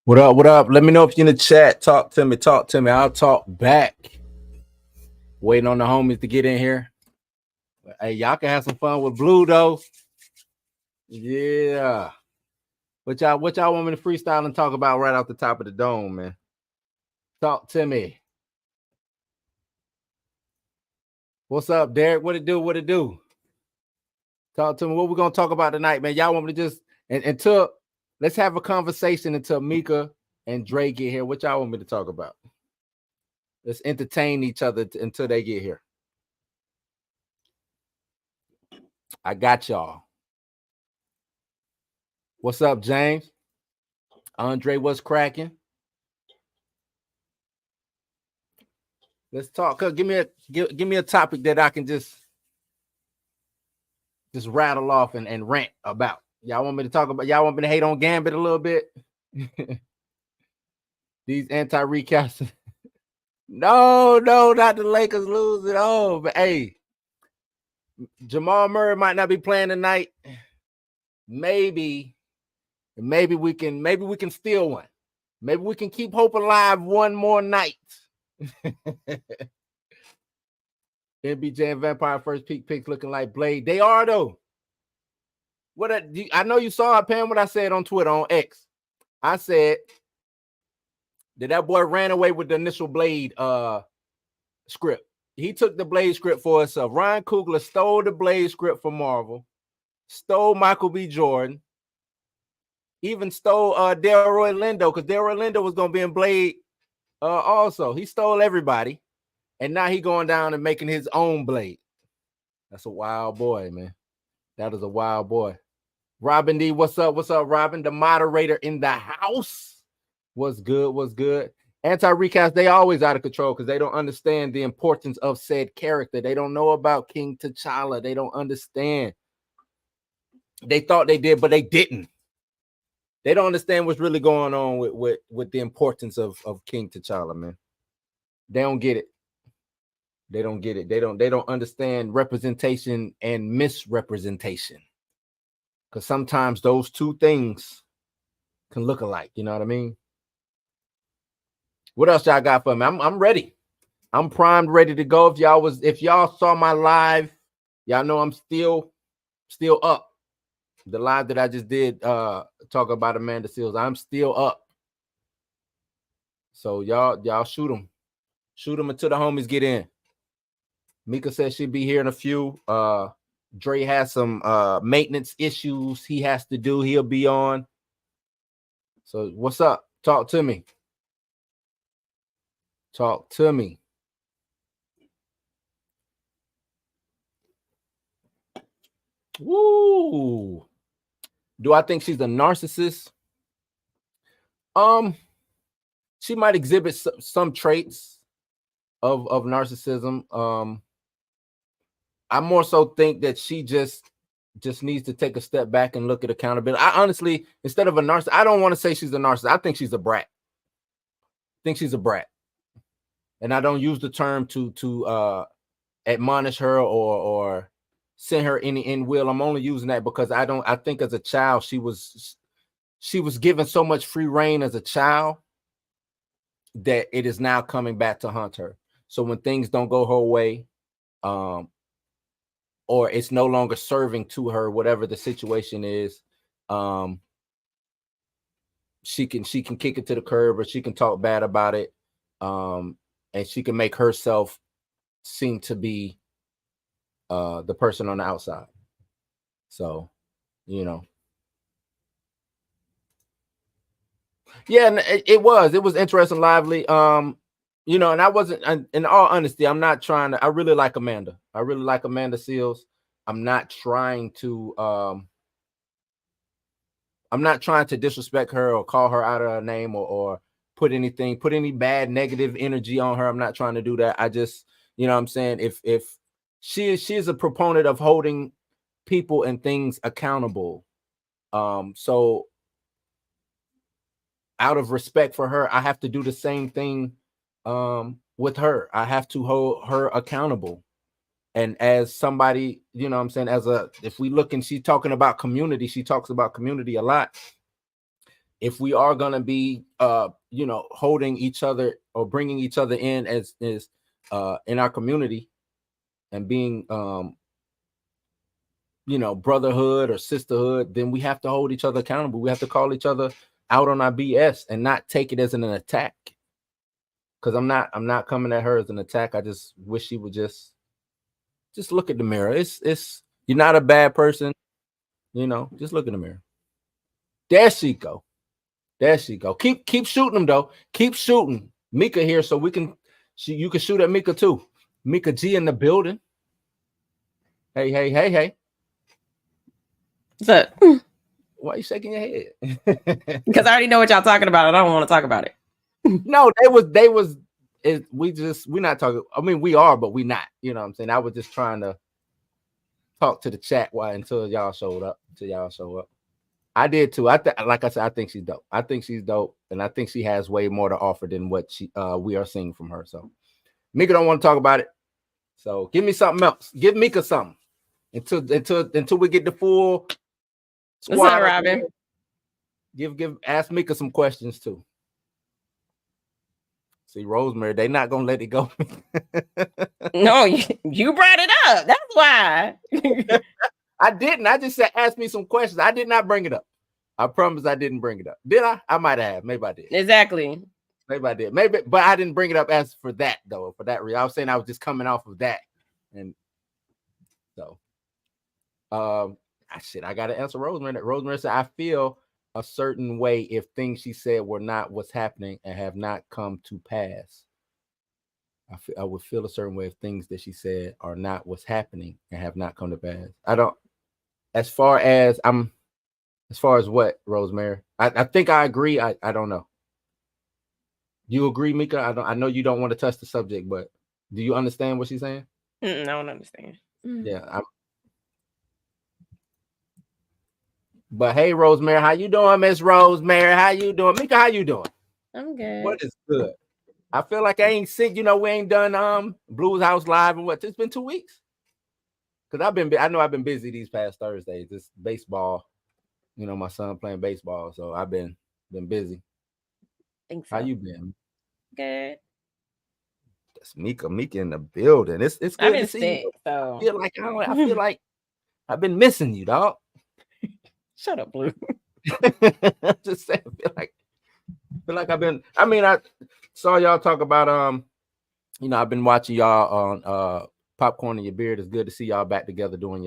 What up? What up? Let me know if you're in the chat. Talk to me. Talk to me. I'll talk back. Waiting on the homies to get in here. Hey, y'all can have some fun with Blue though. Yeah. What y'all want me to freestyle and talk about right off the top of the dome, man? Talk to me. What's up, Derek? What it do? What it do? Talk to me. What we gonna talk about tonight, man? Y'all want me to just until let's have a conversation until Mika and Dre get here. What y'all want me to talk about? Let's entertain each other until they get here. I got y'all. What's up, James? Andre, what's cracking? Let's talk. Give me a topic that I can just rattle off and rant about. Y'all want me to talk about? Y'all want me to hate on Gambit a little bit? These anti-recaps. No, not the Lakers lose at all. But hey, Jamal Murray might not be playing tonight. Maybe we can steal one. Maybe we can keep hope alive one more night. MBJ and Vampire first peak picks looking like Blade. They are though. I know you saw it, Pam, what I said on Twitter, on X. I said that boy ran away with the initial Blade script. He took the Blade script for himself. Ryan Coogler stole the Blade script from Marvel, stole Michael B. Jordan, even stole Delroy Lindo, because Delroy Lindo was going to be in Blade also. He stole everybody, and now he going down and making his own Blade. That's a wild boy, man. That is a wild boy. Robin D, what's up? What's up, Robin? The moderator in the house. What's good? What's good? Anti-recast, they always out of control because they don't understand the importance of said character. They don't know about King T'Challa. They don't understand. They thought they did, but they didn't. They don't understand what's really going on with the importance of King T'Challa, man. They don't get it. They don't get it. They don't understand representation and misrepresentation. Because sometimes those two things can look alike. You know what I mean? What else y'all got for me? I'm ready. I'm primed, ready to go. If y'all saw my live, y'all know I'm still up. The live that I just did talk about Amanda Seales, I'm still up. So y'all shoot them until the homies get in. Mika says she'll be here in a few. Dre has some maintenance issues he has to do. He'll be on. So what's up? Talk to me. Talk to me. Woo. Do I think she's a narcissist? She might exhibit some traits of narcissism. I more so think that she just needs to take a step back and look at accountability. I honestly, instead of a narcissist, I don't want to say she's a narcissist. I think she's a brat. And I don't use the term to admonish her or send her any ill will. I'm only using that because I think as a child she was given so much free reign as a child that it is now coming back to haunt her. So when things don't go her way, or it's no longer serving to her, whatever the situation is, she can kick it to the curb, or she can talk bad about it, and she can make herself seem to be the person on the outside. So, you know. Yeah, and it was interesting, lively. You know, and I wasn't, in all honesty, I'm not trying to, I really like Amanda. I really like Amanda Seales. I'm not trying to disrespect her or call her out of her name or put any bad negative energy on her. I'm not trying to do that. I just, you know what I'm saying? If she is a proponent of holding people and things accountable. So out of respect for her, I have to do the same thing with her. I have to hold her accountable. And as somebody, you know what I'm saying, if we look and she's talking about community, she talks about community a lot. if we are gonna be holding each other or bringing each other in as in our community and being brotherhood or sisterhood, then we have to hold each other accountable. We have to call each other out on our BS and not take it as an attack. Because I'm not coming at her as an attack. I just wish she would just look at the mirror. It's you're not a bad person, just look in the mirror. There she go. Keep shooting them though. Keep shooting. Mika here, so you can shoot at Mika too. Mika G in the building. Hey. What's up? Why are you shaking your head? Because I already know what y'all talking about, and I don't want to talk about it. No, we're not talking. I mean, we are, but we not. You know what I'm saying? I was just trying to talk to the chat until y'all showed up. I did too. Like I said, I think she's dope. And I think she has way more to offer than what we are seeing from her. So Mika don't want to talk about it. So give me something else. Give Mika something until we get the full squad. What's up, Robin? Ask Mika some questions too. See, Rosemary, they not gonna let it go. No, you brought it up. That's why. I didn't. I just said ask me some questions. I did not bring it up. I promise I didn't bring it up. Did I? I might have. Maybe I did. Exactly. Maybe I did. Maybe, but I didn't bring it up as for that though. For that reason, I was saying I was just coming off of that, and so, I gotta answer Rosemary. Rosemary said, "I feel a certain way if things she said were not what's happening and have not come to pass. I would feel a certain way if things that she said are not what's happening and have not come to pass. I don't. As far as what, Rosemary? I think I agree. I don't know. You agree, Mika? I know you don't want to touch the subject, but do you understand what she's saying? I don't understand. Yeah. But hey, Rosemary, how you doing, Miss Rosemary? How you doing, Mika? How you doing? I'm good. What is good? I feel like I ain't sick. We ain't done Blues House Live and what? It's been 2 weeks. Because I know I've been busy these past Thursdays. It's baseball. My son playing baseball, so I've been busy. Think so. How you been? Good. That's Mika in the building. It's good I've been to see sick, you. so I feel like I've been missing you, dog. Shut up, Blue. Just saying, I feel like I've been. I mean, I saw y'all talk about I've been watching y'all on Popcorn and Your Beard. It's good to see y'all back together doing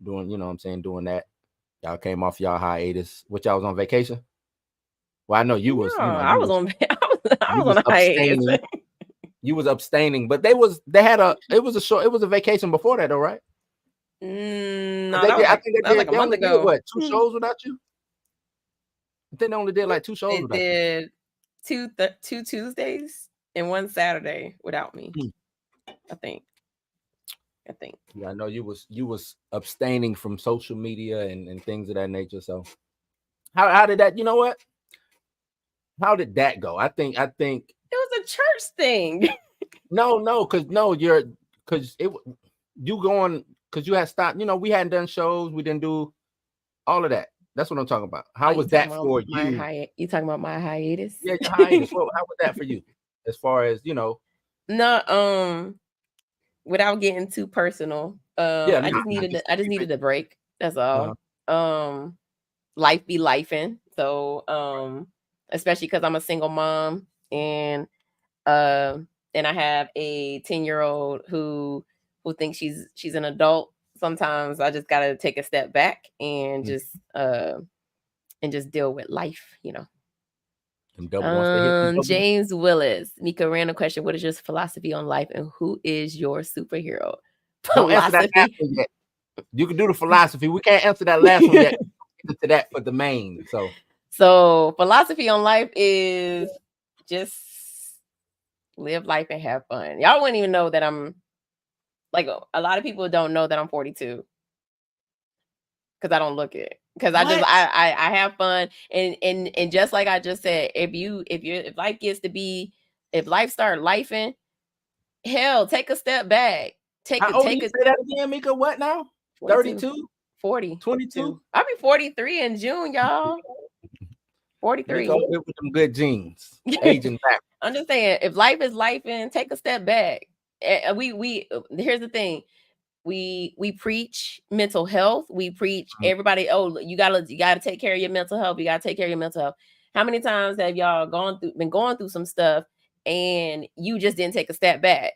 doing that. Y'all came off y'all hiatus. What, y'all was on vacation? Well, I know you was. I was on a hiatus. You was abstaining, but it was a vacation before that, though, right? No, I think that was like a month ago. Did, what, 2 shows without you? I think they only did like 2 shows without you. Did 2 Tuesdays and 1 Saturday without me. I think. Yeah, I know you was abstaining from social media and things of that nature. So how did that? You know what? How did that go? I think it was a church thing. Because you had stopped. We hadn't done shows. We didn't do all of that. That's what I'm talking about. How was that for you? You talking about my hiatus? Yeah, your hiatus. Well, how was that for you? As far as No, without getting too personal, I just needed a break. That's all. Life be lifing. So, especially because I'm a single mom and I have a 10-year-old who thinks she's an adult. Sometimes I just gotta take a step back and just deal with life, James Willis, Mika, random question: what is your philosophy on life, and who is your superhero? Don't answer that last one yet. You can do the philosophy. We can't answer that last one yet. To that for the main. So philosophy on life is just live life and have fun. Y'all wouldn't even know that I'm like, a lot of people don't know that I'm 42 because I don't look it. Because I have fun and just like I just said, if life start lifing, hell, take a step back. Say that again, Mika. What now? 32? 40. 22? I'll be 43 in June, y'all. 43. Mika with some good genes. Aging back. I'm just saying, if life is life, and take a step back. We here's the thing. We preach mental health. We preach everybody. Oh, you gotta take care of your mental health. You gotta take care of your mental health. How many times have y'all been going through some stuff and you just didn't take a step back?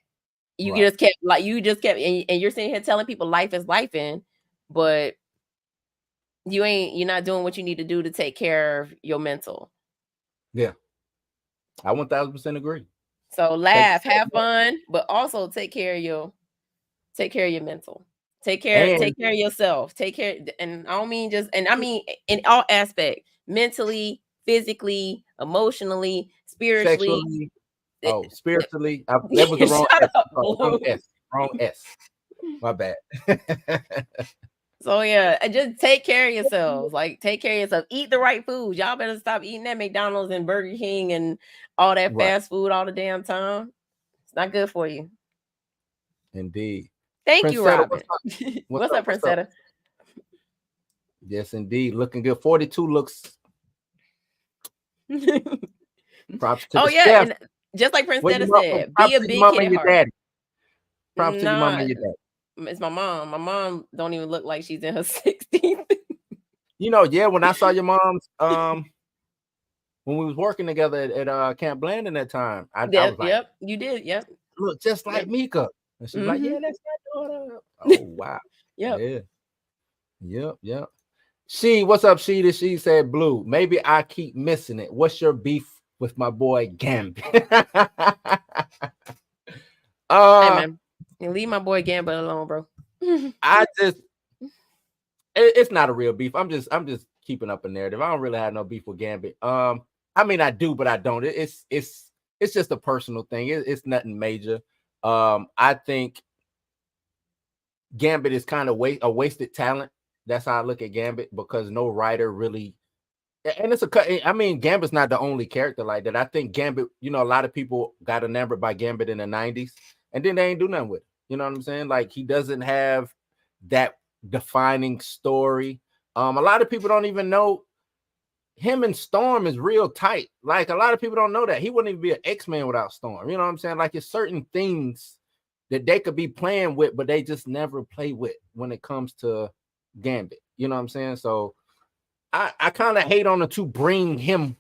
You just kept and you're sitting here telling people life is life but you're not doing what you need to do to take care of your mental. Yeah. I 1000% agree. So laugh, have fun, but also take care of your mental. Take care of yourself. Take care, and I don't mean I mean in all aspects, mentally, physically, emotionally, spiritually. Spiritually. That was the wrong S. Wrong S. Wrong S. My bad. So yeah, just take care of yourselves. Like, take care of yourself. Eat the right food. Y'all better stop eating that McDonald's and Burger King and all that fast food all the damn time. It's not good for you. Indeed. Thank you, Robin. What's up, Princetta? Yes, indeed. Looking good. 42 looks. Props to the chef. And just like Princetta said, be a big kid at heart. Props to your mom and your dad. It's my mom. My mom don't even look like she's in her 60s. When I saw your mom's when we was working together at Camp Blandon that time, I was like, yep, you did. Yep. Look just like Mika. And she's like, yeah, that's my daughter. Oh, wow. Yep. Yeah. Yep. What's up, She said, Blue, maybe I keep missing it. What's your beef with my boy Gambit? Hey, man. And leave my boy Gambit alone, bro. It's not a real beef. I'm just keeping up a narrative. I don't really have no beef with Gambit. I mean, I do, but I don't. It's just a personal thing. It's nothing major. I think Gambit is kind of a wasted talent. That's how I look at Gambit, because no writer really, and Gambit's not the only character like that. I think Gambit, a lot of people got enamored by Gambit in the 90s, and then they ain't do nothing with it. You know what I'm saying? Like, he doesn't have that defining story. A lot of people don't even know him and Storm is real tight. Like, a lot of people don't know that. He wouldn't even be an X-Men without Storm. You know what I'm saying? Like, it's certain things that they could be playing with, but they just never play with when it comes to Gambit. You know what I'm saying? So I kind of hate on it to bring him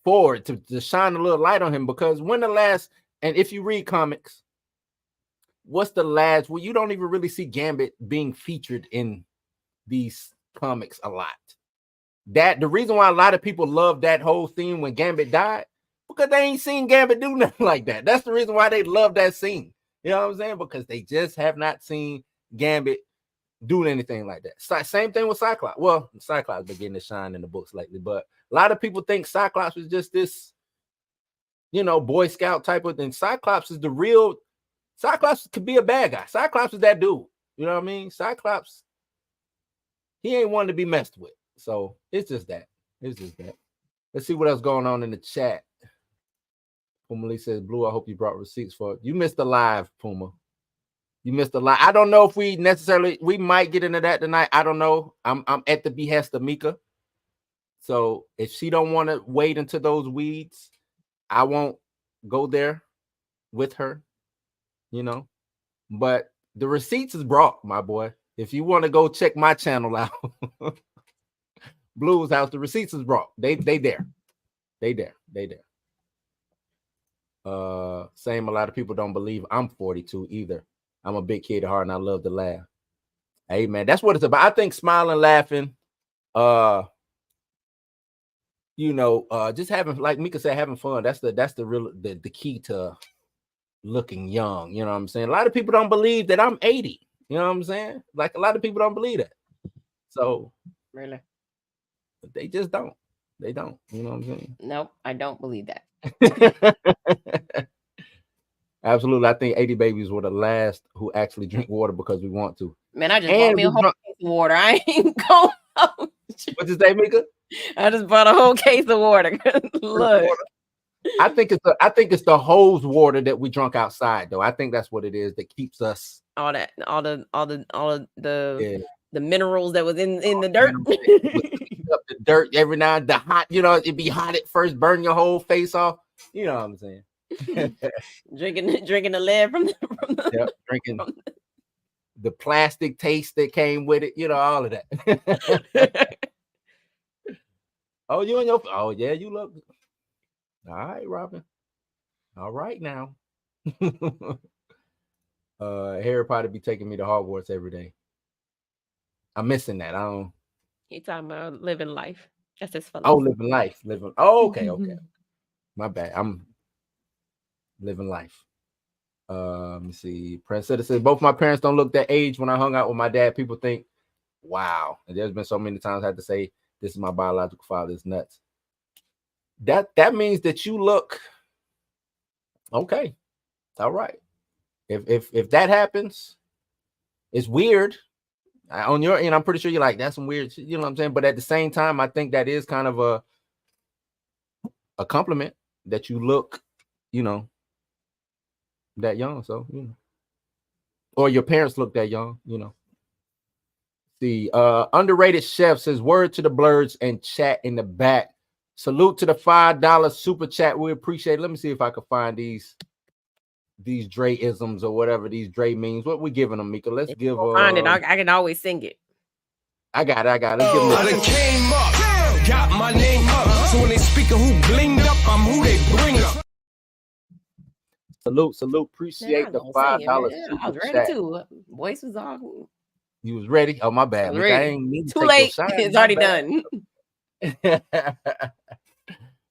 forward, to shine a little light on him, because and if you read comics, what's the last? Well, you don't even really see Gambit being featured in these comics a lot. That the reason why a lot of people love that whole theme when Gambit died, because they ain't seen Gambit do nothing like that. That's the reason why they love that scene. You know what I'm saying? Because they just have not seen Gambit doing anything like that. Same thing with Cyclops. Well, Cyclops been getting to shine in the books lately, but a lot of people think Cyclops was just this, Boy Scout type of thing. Cyclops is the real. Cyclops could be a bad guy. Cyclops is that dude. You know what I mean? Cyclops, he ain't one to be messed with. So it's just that. Let's see what else going on in the chat. Puma Lee says, Blue, I hope you brought receipts for it. You missed the live, Puma. You missed the live. I don't know if we might get into that tonight. I don't know. I'm at the behest of Mika. So if she don't want to wade into those weeds, I won't go there with her, But the receipts is brought, my boy. If you want to go check my channel out, Blues House, the receipts is brought. They there. Same, a lot of people don't believe I'm 42 either. I'm a big kid at heart and I love to laugh. Hey man, that's what it's about. I think smiling, laughing, just having, like Mika said, having fun. That's the real the key to looking young. You know what I'm saying? A lot of people don't believe that I'm 80. You know what I'm saying? Like, a lot of people don't believe that. So really, they just don't. They don't. You know what I'm saying? Nope, I don't believe that. Absolutely. I think 80 babies were the last who actually drink water because we want to. Man, I just bought me a whole case of water. I ain't going. What you say, Mika? I just bought a whole case of water. Look. I think it's the hose water that we drunk outside, though. I think that's what it is that keeps us all the minerals that was in the dirt. up the dirt every now and the hot, it'd be hot at first, burn your whole face off. You know what I'm saying? drinking the lead from the yep, drinking the plastic taste that came with it, all of that. Oh, yeah, you look all right, Robin. All right now. Harry Potter be taking me to Hogwarts every day. I'm missing that. He talking about living life. That's his philosophy. Oh, living life. Okay. My bad. I'm living life. Let me see. Prince says both my parents don't look that age. When I hung out with my dad, people think, wow. And there's been so many times I had to say, this is my biological father. It's nuts. That means that you look okay. All right. If that happens, it's weird. On your end, I'm pretty sure you're like, that's some weird shit, you know what I'm saying? But at the same time, I think that is kind of a compliment that you look, that young. So, or your parents look that young, The underrated chef says, word to the blurs and chat in the back. Salute to the $5 super chat. We appreciate it. Let me see if I can find these Dre-isms or whatever, these Dre memes. What we giving them, Mika? Let's give find it. I can always sing it. I got it. Let's give them I done came up, got my name up. So when they speak of who blinged up, I'm who they bring up. Salute. Appreciate the $5 super I was ready chat. too. Voice was all. You was ready? Oh, my bad. Mika, I ain't need to too late. It's already done.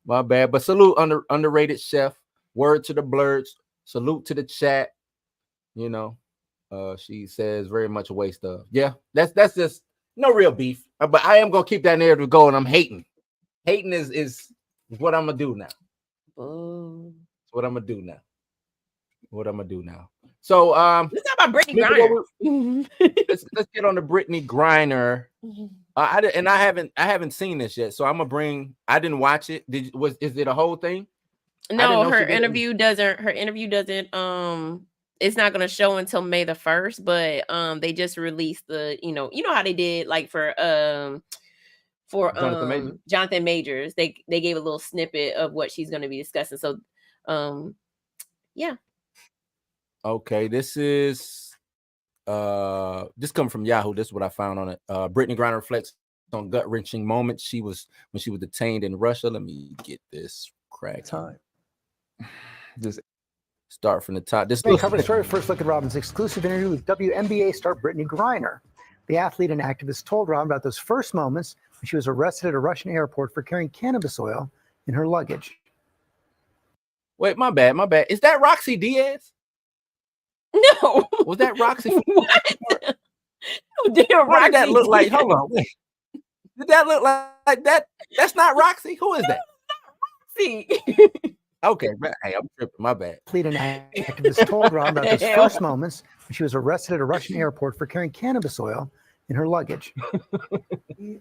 My bad. But salute underrated chef. Word to the blurs. Salute to the chat. She says very much a waste of. Yeah, that's just no real beef. But I am gonna keep that narrative going. I'm hating. Hating is what I'm gonna do now. It's what I'm gonna do now. So let's talk about Brittany Griner. let's get on to Brittany Griner. I haven't seen this yet, so I'm gonna bring. I didn't watch it. Is it a whole thing? No, her interview doesn't. It's not gonna show until May the 1st, but they just released the, you know how they did like for Jonathan Majors. They gave a little snippet of what she's gonna be discussing. So yeah. Okay, this is this come from Yahoo. This is what I found on it. Brittany Griner reflects on gut-wrenching moments when she was detained in Russia. Let me get this crack time. Just start from the top. This covered the story. First look at Robin's exclusive interview with WNBA star Brittany Griner. The athlete and activist told Robin about those first moments when she was arrested at a Russian airport for carrying cannabis oil in her luggage. Wait, my bad. Is that Roxy Diaz? No. Was that Roxy? What? What did that look like? Hold on. Wait. Did that look like that? That's not Roxy. Who is that? Roxy. Okay, hey, I'm tripping. My bad. Athlete and activist told Robin about those first moments when she was arrested at a Russian airport for carrying cannabis oil in her luggage.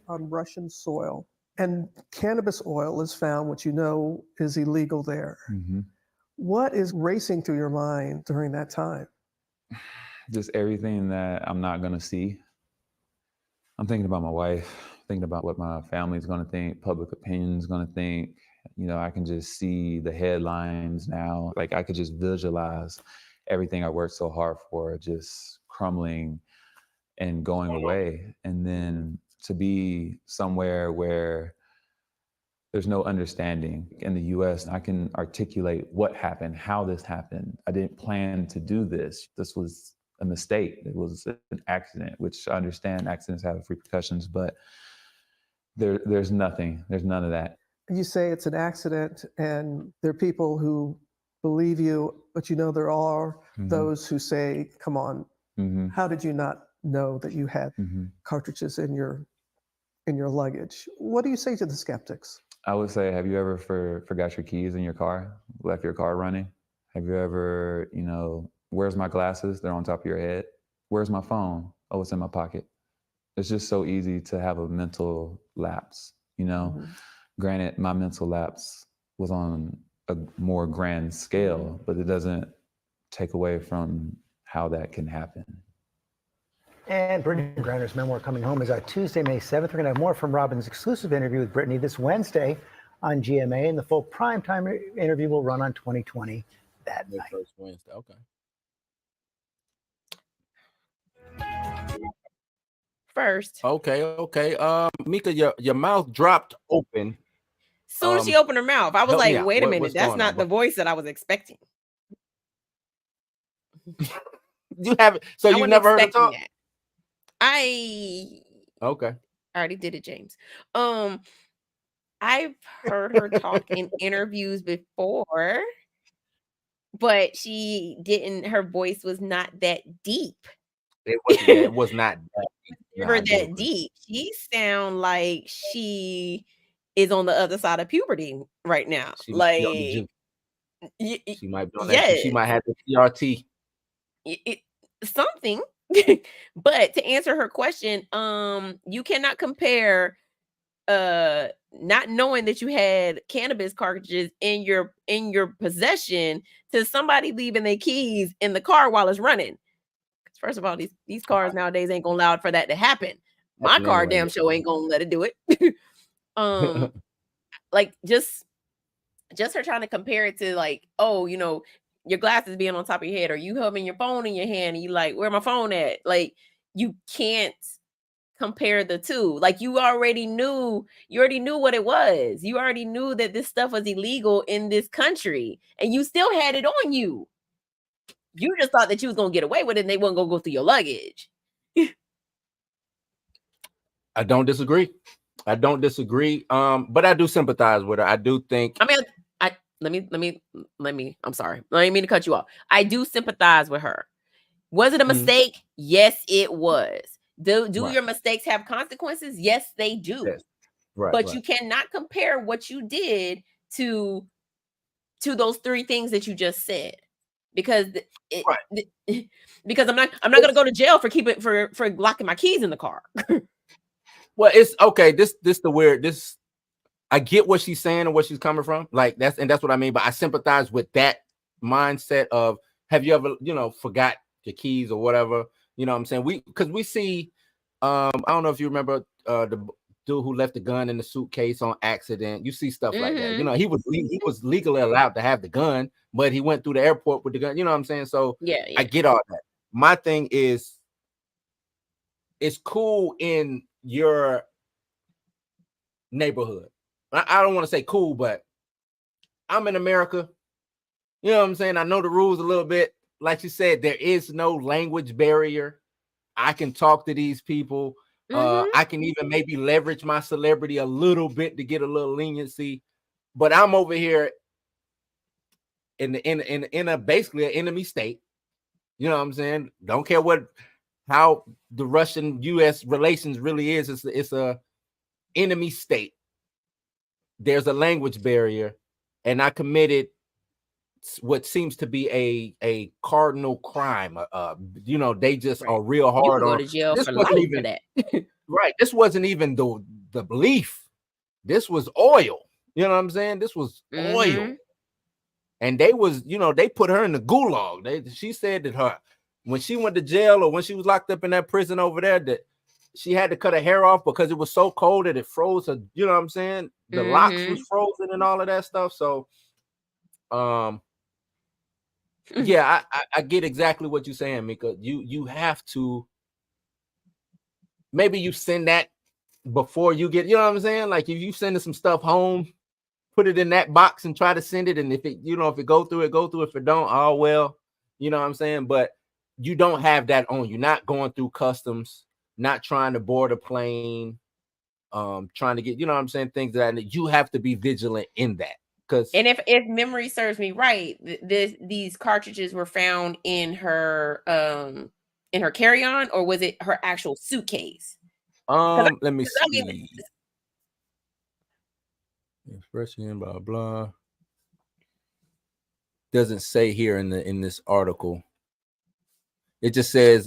On Russian soil, and cannabis oil is found, which is illegal there. Mm-hmm. What is racing through your mind during that time? Just everything that I'm not going to see. I'm thinking about my wife, thinking about what my family's going to think, public opinion is going to think. I can just see the headlines now. Like I could just visualize everything I worked so hard for just crumbling and going away. And then to be somewhere where there's no understanding in the US, I can articulate what happened, how this happened. I didn't plan to do this. This was a mistake. It was an accident, which I understand accidents have repercussions, but there's nothing. There's none of that. You say it's an accident, and there are people who believe you, but there are those who say, come on, how did you not know that you had cartridges in your luggage? What do you say to the skeptics? I would say, have you ever forgot your keys in your car, left your car running? Have you ever, where's my glasses? They're on top of your head. Where's my phone? Oh, it's in my pocket. It's just so easy to have a mental lapse, Granted, my mental lapse was on a more grand scale, but it doesn't take away from how that can happen. And Brittany Griner's memoir Coming Home is out Tuesday, May 7th. We're going to have more from Robin's exclusive interview with Brittany this Wednesday on GMA, and the full primetime interview will run on 2020 that night. First Wednesday, okay. First. Okay. Mika, your mouth dropped open. Soon as she opened her mouth, I was like, wait a minute, that's not the voice that I was expecting. You haven't, so you never heard her talk? That. Okay. I already did it, James. I've heard her talk in interviews before, but she didn't, her voice was not that deep. It was not that deep. She sound like she is on the other side of puberty right now. She might be on that. She might have the CRT. Something. But to answer her question, you cannot compare not knowing that you had cannabis cartridges in your possession to somebody leaving their keys in the car while it's running. First of all, these cars nowadays ain't gonna allow for that to happen. My car damn sure ain't gonna let it do it. Like just her trying to compare it to like, oh, you know, your glasses being on top of your head, or you having your phone in your hand and you like, where my phone at? Like, you can't compare the two. Like, you already knew what it was. You already knew that this stuff was illegal in this country, and you still had it on you. You just thought that you was gonna get away with it and they weren't gonna go through your luggage. I don't disagree. But I do sympathize with her. I do think. I mean, let me. I'm sorry. I didn't mean to cut you off. I do sympathize with her. Was it a mistake? Yes, it was. Do your mistakes have consequences? Yes, they do. Yes. Right. But you cannot compare what you did to those three things that you just said. Because because I'm not gonna go to jail for locking my keys in the car. Well, it's okay. This the weird. I get what she's saying and what she's coming from. Like that's what I mean. But I sympathize with that mindset of, have you ever, forgot your keys or whatever? You know what I'm saying? We see. I don't know if you remember the dude who left the gun in the suitcase on accident. You see stuff like that. He was legally allowed to have the gun, but he went through the airport with the gun. You know what I'm saying? So yeah. I get all that. My thing is, it's cool in your neighborhood. I don't want to say cool, but I'm in America. You know what I'm saying? I know the rules a little bit. Like you said, there is no language barrier. I can talk to these people. I can even maybe leverage my celebrity a little bit to get a little leniency. But I'm over here in a basically an enemy state. You know what I'm saying? Don't care how the Russian-U.S. relations really is. It's a enemy state. There's a language barrier, and I committed what seems to be a cardinal crime. They just are real hard on. Go to jail for life for that. Right. This wasn't even the belief. This was oil. You know what I'm saying? This was oil. And they put her in the gulag. She said that when she went to jail or when she was locked up in that prison over there, that she had to cut her hair off because it was so cold that it froze her. You know what I'm saying? The locks was frozen and all of that stuff. So, yeah, I get exactly what you're saying, Mika. You have to, maybe you send that before you get, you know what I'm saying? Like, if you sending some stuff home, put it in that box and try to send it. And if it, if it go through it, go through. If it don't, oh, well, you know what I'm saying? But you don't have that on you. Not going through customs, not trying to board a plane, trying to get, you know what I'm saying? Things that you have to be vigilant in that. And if memory serves me right, these cartridges were found in her carry-on, or was it her actual suitcase? Let me see. Expression, blah blah. Doesn't say here in this article. It just says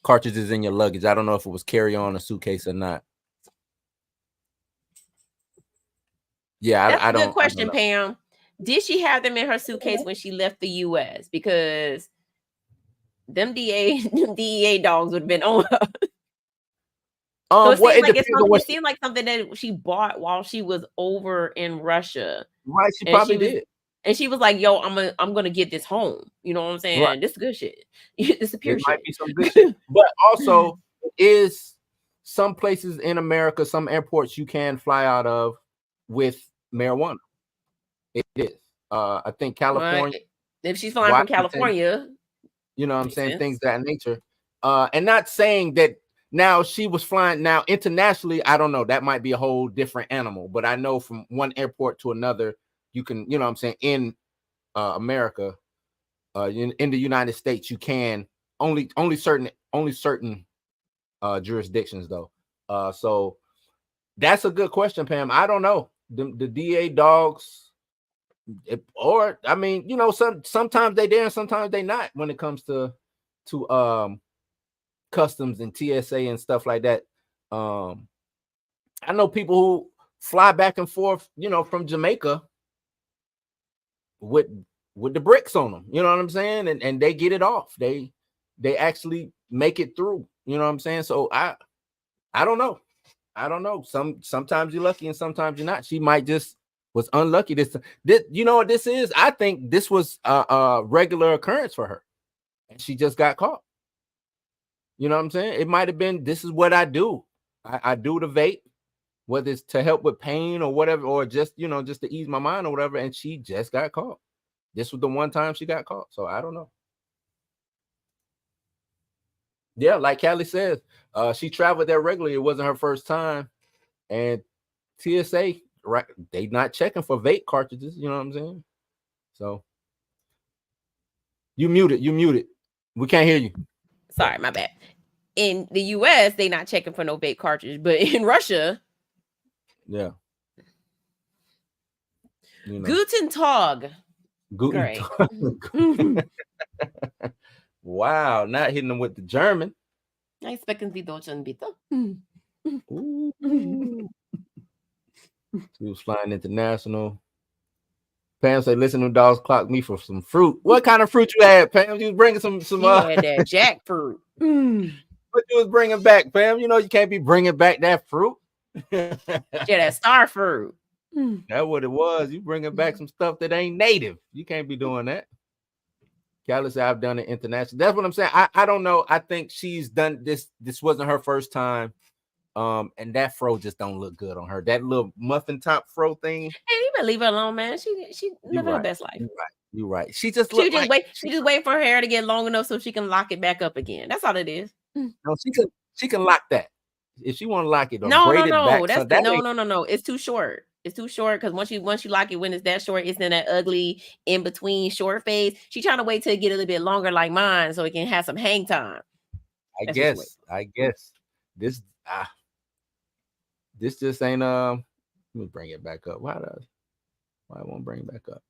cartridges in your luggage. I don't know if it was carry-on or suitcase or not. Yeah, that's I don't. A good question, Pam. Did she have them in her suitcase when she left the U.S.? Because them DEA dogs would have been on her. So it seemed like something that she bought while she was over in Russia. Right, she probably did. And she was like, "Yo, I'm gonna get this home." You know what I'm saying? Right. This is good shit. It's a pure shit. Might be some good shit. But also is some places in America, some airports you can fly out of with marijuana. It is. I think California. Right. If she's flying from California, you know what I'm saying? Things of that nature. And not saying that now she was flying now internationally. I don't know. That might be a whole different animal. But I know from one airport to another, you can, you know what I'm saying, in America, in the United States, you can only certain jurisdictions though. So that's a good question, Pam. I don't know. The DA dogs, or I mean, you know, sometimes they there and sometimes they not when it comes to customs and TSA and stuff like that. I know people who fly back and forth, you know, from Jamaica with the bricks on them, you know what I'm saying, and they get it off. They actually make it through, you know what I'm saying. So I don't know. Sometimes you're lucky and sometimes you're not. She might just was unlucky this you know what this is? I think this was a regular occurrence for her, and she just got caught. You know what I'm saying? It might have been, this is what I do. I do the vape, whether it's to help with pain or whatever, or just, you know, just to ease my mind or whatever. And she just got caught. This was the one time she got caught. So I don't know. Yeah, like Callie says, she traveled there regularly. It wasn't her first time. And TSA, right, they not checking for vape cartridges. You know what I'm saying? So you muted. We can't hear you. Sorry, my bad. In the US, they not checking for no vape cartridge, but in Russia, yeah. You know. Guten Tag. Guten Tag. Wow, not hitting them with the German. I expect Sie Deutschen bitte. She was flying international. Pam said, "Listen, them dogs clocked me for some fruit." What kind of fruit you had, Pam? You was bringing some. You had that jackfruit. What you was bringing back, Pam? You know you can't be bringing back that fruit. Yeah, that star fruit. That's what it was. You bringing back some stuff that ain't native. You can't be doing that. Callie said, "I've done it international." That's what I'm saying. I don't know. I think she's done this. This wasn't her first time. And that fro just don't look good on her. That little muffin top fro thing. Hey, you better leave her alone, man. She living her best life. You're right. She just wait for her hair to get long enough so she can lock it back up again. That's all it is. No, she can lock that if she want to lock it. No. It's too short. It's too short because once you lock it when it's that short, it's in that ugly in between short phase. She trying to wait till it get a little bit longer like mine so it can have some hang time. I guess this this just ain't let me bring it back up. Why it won't bring it back up?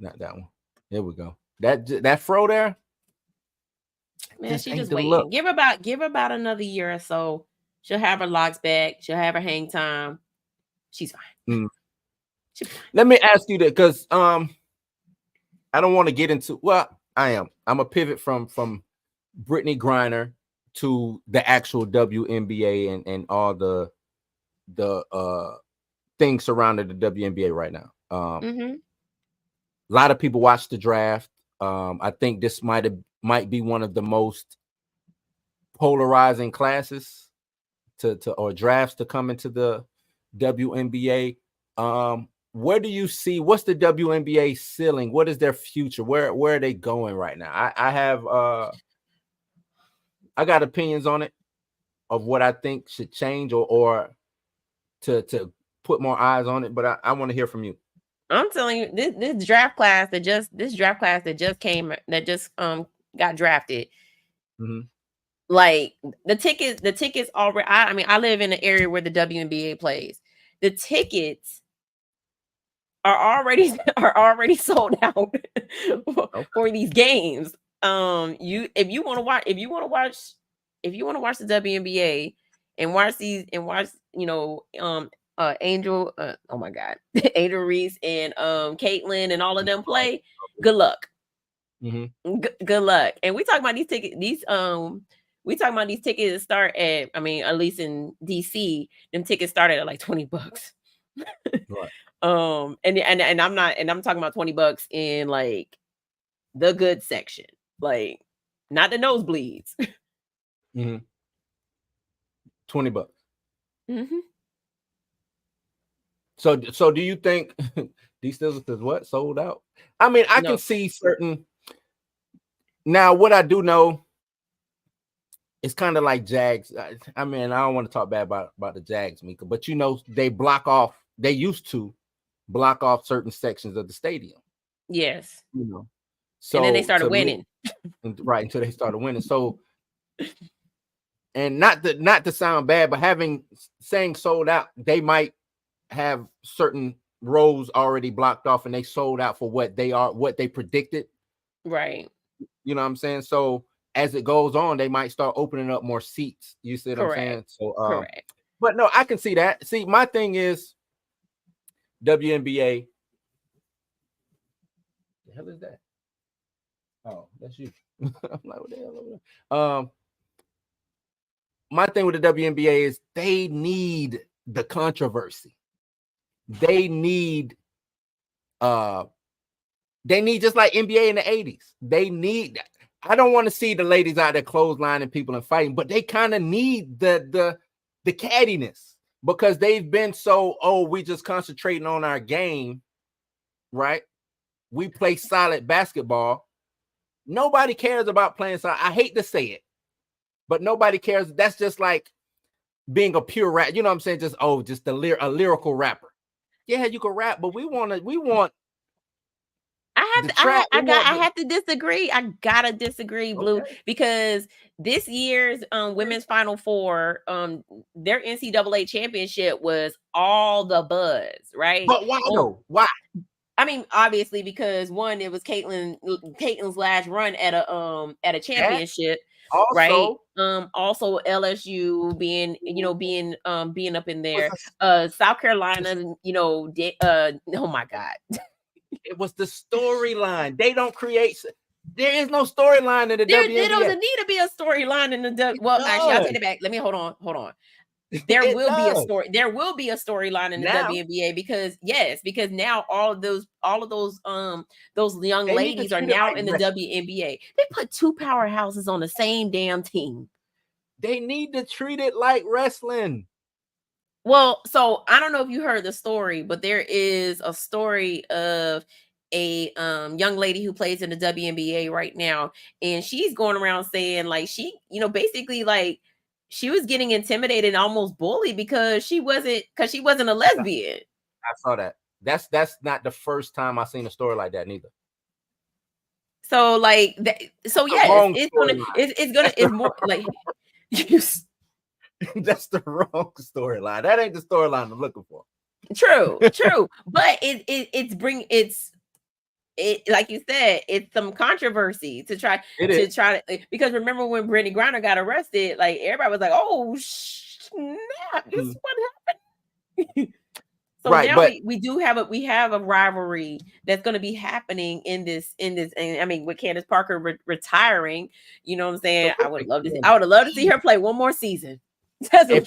Not that one. Here we go. That fro there. Man, she just waiting. Give her about another year or so. She'll have her locks back. She'll have her hang time. She's fine. Let me ask you that because I don't want to get into. Well, I am. I'm a pivot from Brittany Griner to the actual WNBA and all the things surrounding the WNBA right now. A lot of people watch the draft. I think this might be one of the most polarizing classes or drafts to come into the WNBA. Where do you see what's the WNBA ceiling? What is their future? Where are they going right now? I have I got opinions on it of what I think should change or to put more eyes on it, but I want to hear from you. I'm telling you, this draft class that just got drafted. Like the tickets already. I mean, I live in an area where the WNBA plays. The tickets are already sold out for these games. If you want to watch the WNBA and watch Angel, oh my God, Angel Reese and Caitlin and all of them play, good luck. Good luck. And we talking about these tickets. We talking about these tickets start at. I mean, at least in DC, them tickets started at like $20. Right. And I'm not, and I'm talking about $20 in like the good section, like not the nosebleeds. $20. So do you think these Steelers is what sold out? I mean, I can see certain. Now, what I do know, it's kind of like Jags. I mean, I don't want to talk bad about the Jags, Mika, but you know, they block off. They used to block off certain sections of the stadium. Yes. You know, so and then they started winning. Right, until they started winning. So, and not to sound bad, but saying sold out, they might have certain rows already blocked off, and they sold out for what they predicted. Right. You know what I'm saying? So as it goes on, they might start opening up more seats. You see what I'm saying? So, correct. But no, I can see that. See, my thing is WNBA. The hell is that? Oh, that's you. I'm like, what the hell over there? My thing with the WNBA is they need the controversy. They need just like NBA in the 80s. They need. I don't want to see the ladies out there clotheslining people and fighting, but they kind of need the cattiness because they've been so, we just concentrating on our game, right? We play solid basketball. Nobody cares about playing solid. I hate to say it, but nobody cares. That's just like being a pure rap. You know what I'm saying? Just a lyrical rapper. Yeah, you can rap, but we want. I have to disagree. I gotta disagree, Blue, because this year's women's Final Four, their NCAA championship was all the buzz, right? But why though? Why? I mean, obviously, because one, it was Caitlin's last run at a championship, also, right? Also LSU being up in there. South Carolina, oh my God. It was the storyline. They don't create. There is no storyline in the WNBA. There doesn't need to be a storyline in the W. Well, actually, I'll take it back. Let me hold on. There will be a story. There will be a storyline in the WNBA because now all of those young ladies are now in the WNBA. They put two powerhouses on the same damn team. They need to treat it like wrestling. Well, so I don't know if you heard the story, but there is a story of a young lady who plays in the WNBA right now, and she's going around saying like she was getting intimidated and almost bullied because she wasn't a lesbian. I saw that. That's not the first time I've seen a story like that neither. So like that. So yes, it's more like. That's the wrong storyline. That ain't the storyline I'm looking for. True. But it's like you said, it's some controversy to try because remember when Brittany Griner got arrested, like everybody was like, oh snap, this is what happened. So right, now we have a rivalry that's going to be happening in this, and I mean with Candace Parker retiring, you know what I'm saying? I would love to see her play one more season. Got to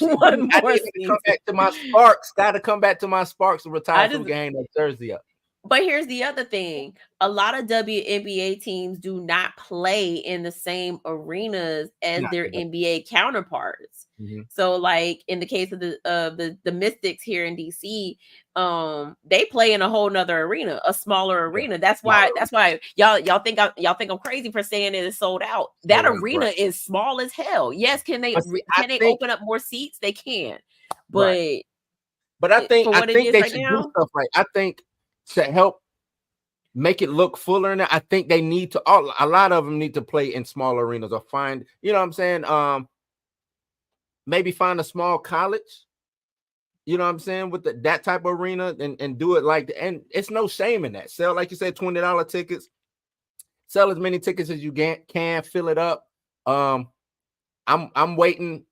come back to my Sparks and retire from game that Jersey up. But here's the other thing. A lot of WNBA teams do not play in the same arenas as their NBA counterparts. Mm-hmm. So like in the case of the Mystics here in DC, they play in a whole nother arena, a smaller arena. That's why y'all think I'm crazy for saying it is sold out. That arena is small as hell. Yes, can they open up more seats? They can. But I think they should do stuff right. I think to help make it look fuller, and I think they need to. A lot of them need to play in small arenas or find, you know what I'm saying? Maybe find a small college, you know what I'm saying, with that type of arena and do it like that. And it's no shame in that. Sell, like you said, $20 tickets. Sell as many tickets as you can. Fill it up. I'm waiting.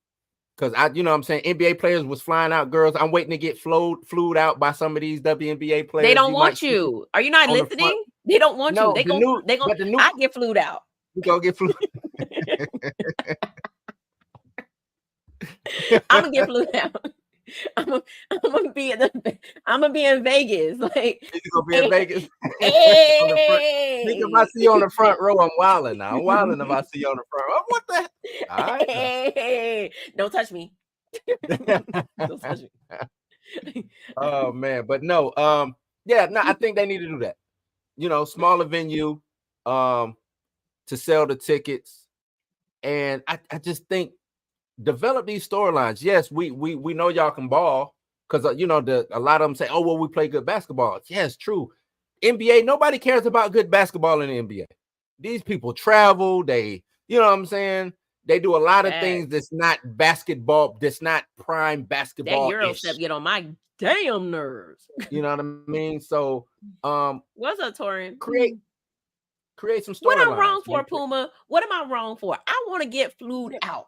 Because you know what I'm saying, NBA players was flying out girls. I'm waiting to get flued out by some of these WNBA players. They don't want you. Are you not listening? They don't want No, you. I get flued out. You gonna get flued. I'm gonna get flued out. I'm gonna be in Vegas. Like you gonna be in Vegas. Hey. If I see you on the front row, I'm wilding now. I'm wilding if I see you on the front row. What the? All right. Hey. Don't touch me. Don't touch me. Oh man, but no, I think they need to do that. Smaller venue, to sell the tickets, and I just think develop these storylines. Yes, we know y'all can ball because a lot of them say, oh well, we play good basketball. Yes, true. NBA, nobody cares about good basketball in the NBA. These people travel, they, you know what I'm saying? They do a lot of things that's not basketball, that's not prime basketball. That Euro step get on my damn nerves. You know what I mean? So, what's up, Torian? Create some storylines. What I'm wrong for, Puma? What am I wrong for? I want to get flued out.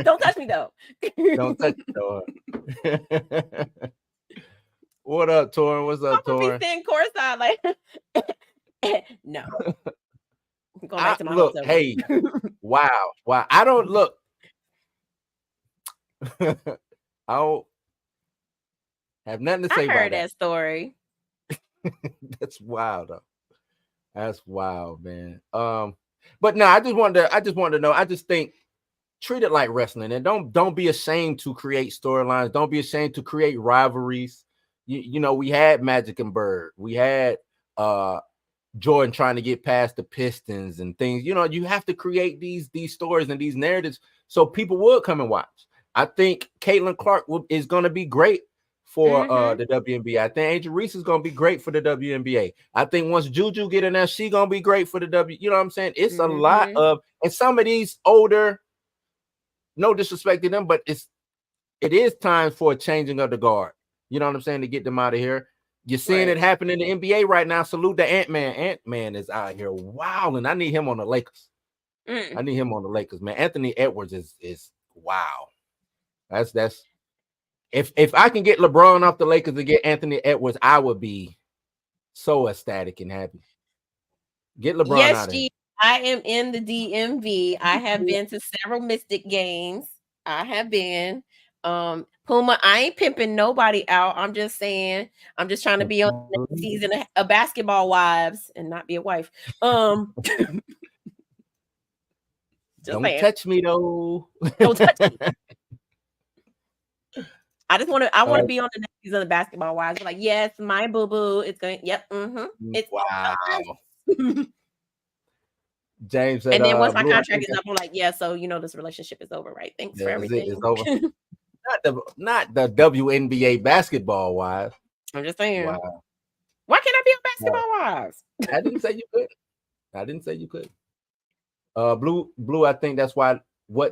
Don't touch me though. Don't touch me, Tor. What up, Tor? What's up, Tor? I'm be courtside like no. Going back to my look, hey, wow. I don't look. I don't have nothing to say about that. I heard that story. That's wild, though. That's wild, man. But no, I just wanted to know. I just think treat it like wrestling, and don't be ashamed to create storylines. Don't be ashamed to create rivalries. We had Magic and Bird. We had Jordan trying to get past the Pistons and things. You have to create these stories and these narratives so people would come and watch. I think Caitlin Clark is going to be great for the WNBA. I think Angel Reese is going to be great for the WNBA. I think once Juju get in there, she's going to be great for the W. You know what I'm saying? It's a lot of, and some of these older, no disrespect to them, but it is time for a changing of the guard. You know what I'm saying? To get them out of here. You're seeing it happen in the NBA right now. Salute to Ant-Man. Ant-Man is out here wilding. I need him on the Lakers. I need him on the Lakers, man. Anthony Edwards is wow. That's if I can get LeBron off the Lakers and get Anthony Edwards, I would be so ecstatic and happy. Get LeBron out of here. I am in the DMV. I have been to several Mystic games. I have been. Puma, I ain't pimping nobody out. I'm just saying, I'm just trying to be on the season of Basketball Wives and not be a wife. Don't touch me though. Don't touch me. I want to be on the next season of Basketball Wives. Like, yes, my boo-boo. It's going, yep. It's wow. James said, and then once my contract is up, I'm like, yeah, so this relationship is over, right? Thanks for everything. It's over. Not the WNBA Basketball Wives. I'm just saying. Wow. Why can't I be on Basketball Wives? I didn't say you could. Blue. I think that's why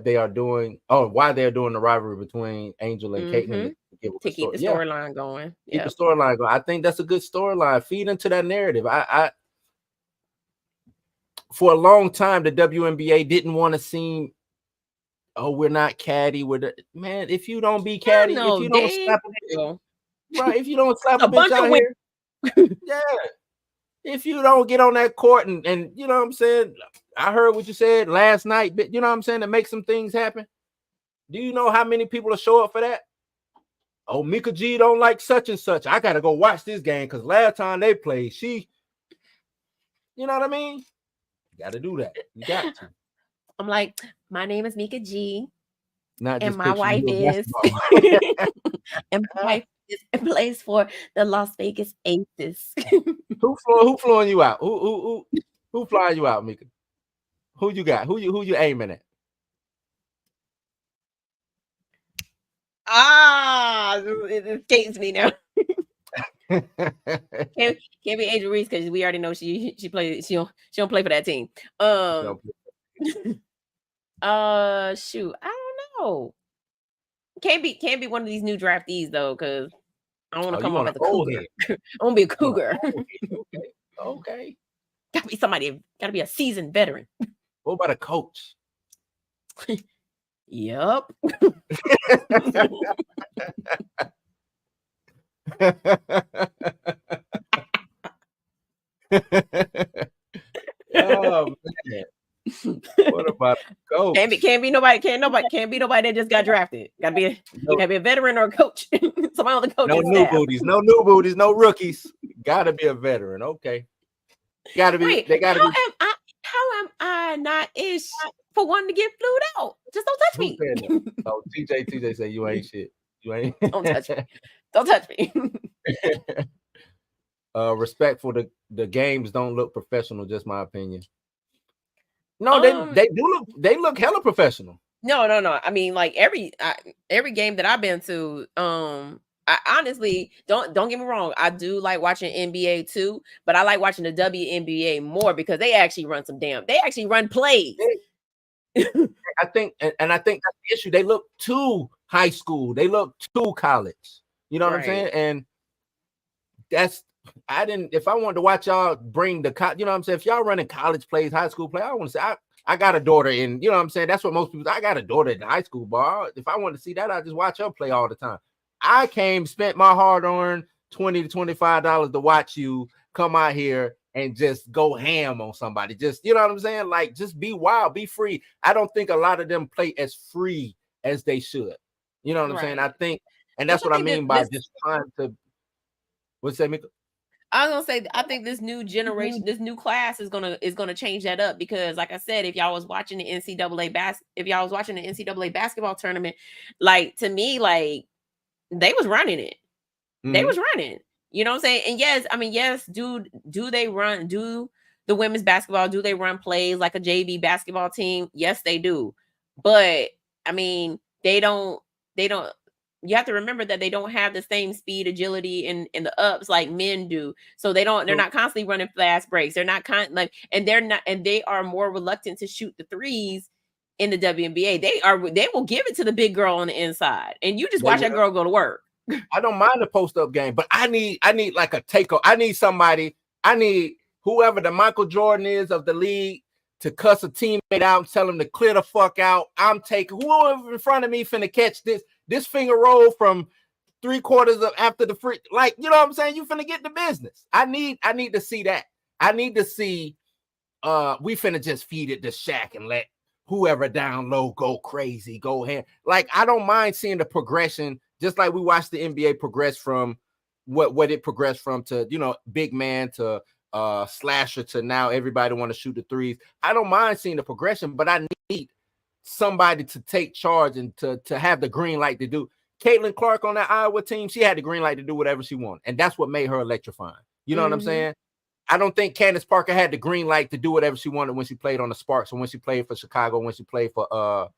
they are doing. Oh, why they're doing the rivalry between Angel and Caitlin to keep the storyline going. Keep the storyline going. I think that's a good storyline. Feed into that narrative. I for a long time the WNBA didn't want to seem. Oh, we're not catty. Man. If you don't be catty, if you don't slap a bitch, right? If you don't slap a bitch out here, yeah. If you don't get on that court and you know what I'm saying, I heard what you said last night, but you know what I'm saying, to make some things happen. Do you know how many people will show up for that? Oh, Mika G don't like such and such. I gotta go watch this game because last time they played, you know what I mean? You got to do that. You got to. I'm like, my name is Mika G. And my wife is and my wife plays for the Las Vegas Aces. Who flying you out? Who flying you out, Mika? Who you got? Who you aiming at? It escapes me now. can't be Angel Reese because we already know she plays. She don't play for that team. Shoot, I don't know. Can't be one of these new draftees though, because I don't want to come off as a cougar. I want to be a cougar. Okay. Gotta be somebody. Gotta be a seasoned veteran. What about a coach? Yup. Oh man. What about a coach? Can't be nobody that just got drafted. Gotta be a veteran or a coach. Somebody on the coaching No new staff. booties, no rookies. Gotta be a veteran. Okay. Gotta be. Wait, they gotta how be. am I not ish for wanting to get flued out? Just don't touch me. Oh, TJ say you ain't shit. You ain't. Don't touch me. Don't touch me. Respectful. The games don't look professional. Just my opinion. No, they do look. They look hella professional. No. I mean, like every game that I've been to, I honestly don't get me wrong. I do like watching NBA too, but I like watching the WNBA more because they actually run they actually run plays. I think that's the issue. They look too high school. They look too college. You know what I'm saying? And if I wanted to watch y'all bring you know what I'm saying? If y'all running college plays, high school play, I want to say I got a daughter in, you know what I'm saying? That's what most people, I got a daughter in high school ball. If I wanted to see that, I just watch her play all the time. I spent my hard-earned $20 to $25 to watch you come out here and just go ham on somebody. Just, you know what I'm saying? Like, just be wild, be free. I don't think a lot of them play as free as they should. You know what I'm saying? I think, and that's what I mean by just trying to, what's that, Mika? I was gonna say, I think this new generation, this new class is gonna change that up because, like I said, if y'all was watching the NCAA basketball tournament, like to me, like they was running it, they was running. You know what I'm saying? And yes, I mean, yes, do they run? Do the women's basketball? Do they run plays like a JV basketball team? Yes, they do. But I mean, they don't. You have to remember that they don't have the same speed, agility, and the ups like men do. So they're not constantly running fast breaks. They're not and they are more reluctant to shoot the threes in the WNBA. They will give it to the big girl on the inside, and you just watch that girl go to work. I don't mind the post-up game, but I need like a takeover. I need whoever the Michael Jordan is of the league to cuss a teammate out and tell him to clear the fuck out. I'm taking whoever in front of me finna catch this finger roll from 3/4 of after the free, like, you know what I'm saying? You finna get the business. I need to see that. I need to see we finna just feed it to Shaq and let whoever down low go crazy, go ahead. Like, I don't mind seeing the progression, just like we watched the NBA progress from what it progressed from to, you know, big man to slasher to now everybody want to shoot the threes. I don't mind seeing the progression, but I need somebody to take charge and to have the green light to do. Caitlin Clark on that Iowa team, she had the green light to do whatever she wanted, and that's what made her electrifying. You know what I'm saying? I don't think Candace Parker had the green light to do whatever she wanted when she played on the Sparks, or when she played for Chicago, when she played for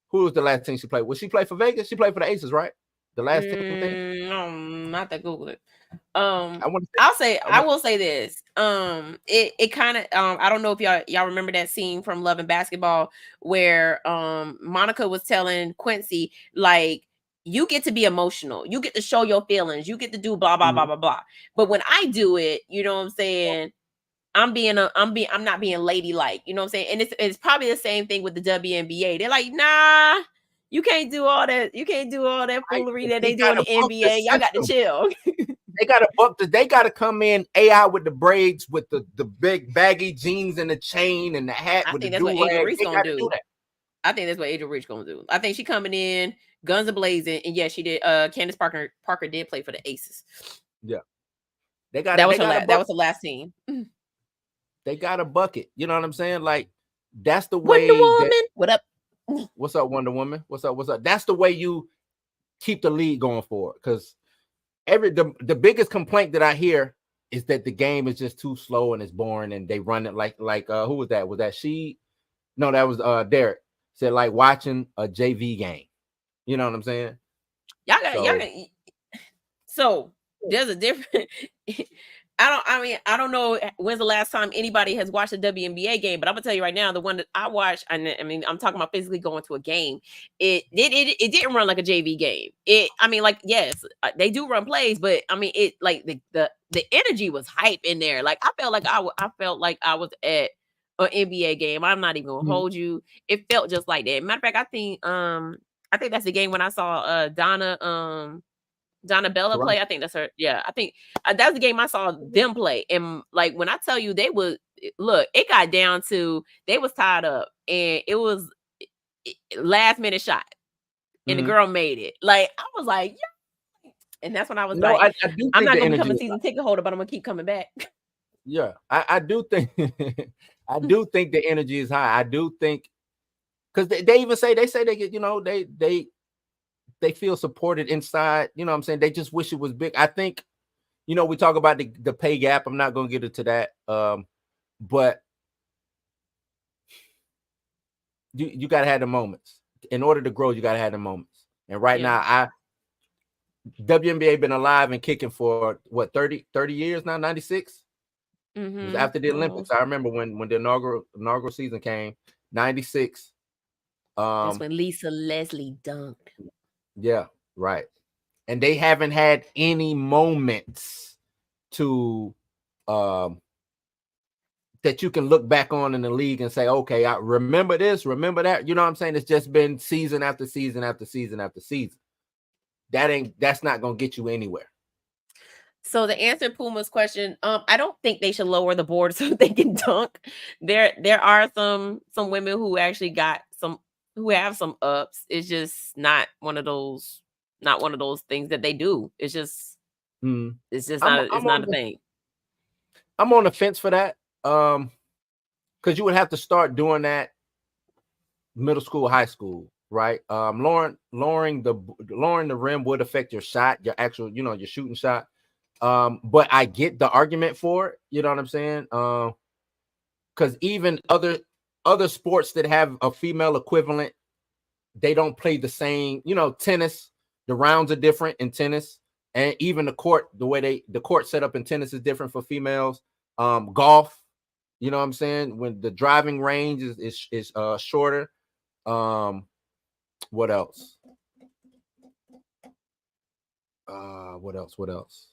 who was the last team she played? Was she played for Vegas? She played for the Aces, right? The last team. No, not that Google it. I will say this. It kind of I don't know if y'all remember that scene from Love and Basketball where Monica was telling Quincy, like, you get to be emotional, you get to show your feelings, you get to do blah blah blah blah blah. But when I do it, you know what I'm saying, I'm not being ladylike, you know what I'm saying? And it's probably the same thing with the WNBA. They're like, nah, you can't do all that. You can't do all that foolery that they do in the NBA. Y'all got to chill. They got to come in AI with the braids, with the big baggy jeans and the chain and the hat. I think that's what Angel Reese gonna do. I think that's what Angel Reese gonna do. I think she coming in guns a blazing, and yes, she did. Candace Parker did play for the Aces. Yeah, that was the last team. They got a bucket. You know what I'm saying? Like, that's the way. Wonder Woman, what up? What's up, Wonder Woman? What's up? That's the way you keep the league going forward. Because the biggest complaint that I hear is that the game is just too slow and it's boring, and they run it like who was that? Was that she? No, that was Derek. Said like watching a JV game. You know what I'm saying? So there's a different. I don't know when's the last time anybody has watched a WNBA game, but I'm gonna tell you right now, the one that I watched, and I mean, I'm talking about physically going to a game. It didn't run like a JV game. Yes, they do run plays, but I mean, it like the energy was hype in there. Like I felt like I was at an NBA game. I'm not even gonna hold you. It felt just like that. Matter of fact, I think that's the game when I saw Donna Donabella play. I think that's her. Yeah, I think that's the game I saw them play. And like when I tell you, they was look, it got down to they was tied up, and it was last minute shot, and the girl made it. Like I was like, yeah. And that's when I was like, I do think I'm not gonna become a season ticket holder, but I'm gonna keep coming back. Yeah, I do think I do think the energy is high. I do think because they even say they get, you know, they feel supported inside. You know what I'm saying? They just wish it was big. I think, you know, we talk about the pay gap. I'm not gonna get into that. But you gotta have the moments. In order to grow, you gotta have the moments. And right now, WNBA been alive and kicking for what 30 years now, 96. It was after the Olympics. I remember when the inaugural season came, 96. That's when Lisa Leslie dunked. Yeah, right. And they haven't had any moments to that you can look back on in the league and say, okay, I remember this, remember that. You know what I'm saying? It's just been season after season after season after season. That's not gonna get you anywhere. So to answer Puma's question, I don't think they should lower the board so they can dunk. There are some women who actually got who have some ups. It's just not one of those things that they do. It's just it's just not a thing. I'm on the fence for that. Because you would have to start doing that middle school, high school, right? Lowering the rim would affect your shot, your actual, you know, your shooting shot. But I get the argument for it, you know what I'm saying? Because even other sports that have a female equivalent, they don't play the same, you know, tennis, the rounds are different in tennis, and even the court set up in tennis is different for females. Golf, you know what I'm saying? When the driving range is shorter. What else? What else?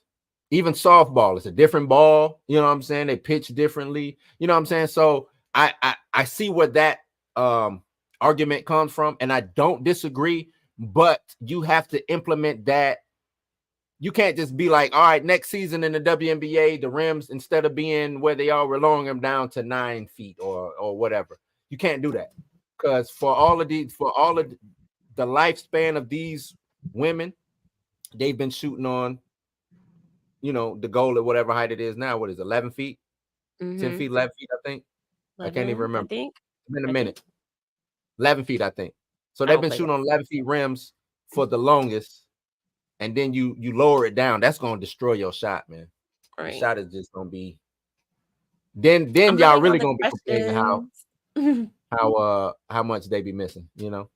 Even softball, it's a different ball. You know what I'm saying? They pitch differently. You know what I'm saying? So I see where that argument comes from, and I don't disagree. But you have to implement that. You can't just be like, all right, next season in the WNBA, the rims, instead of being where they are, we're lowering them down to 9 feet or whatever. You can't do that, because for all of the lifespan of these women, they've been shooting on, you know, the goal at whatever height it is now. What is it, 11 feet? 10 feet, 11 feet, I think. 11, I can't even remember. It's been a minute. 11 feet, I think. So they've been shooting on 11 feet rims for the longest. And then you lower it down. That's going to destroy your shot, man. Right. The shot is just going to be. Then y'all really going to be complaining how much they be missing, you know?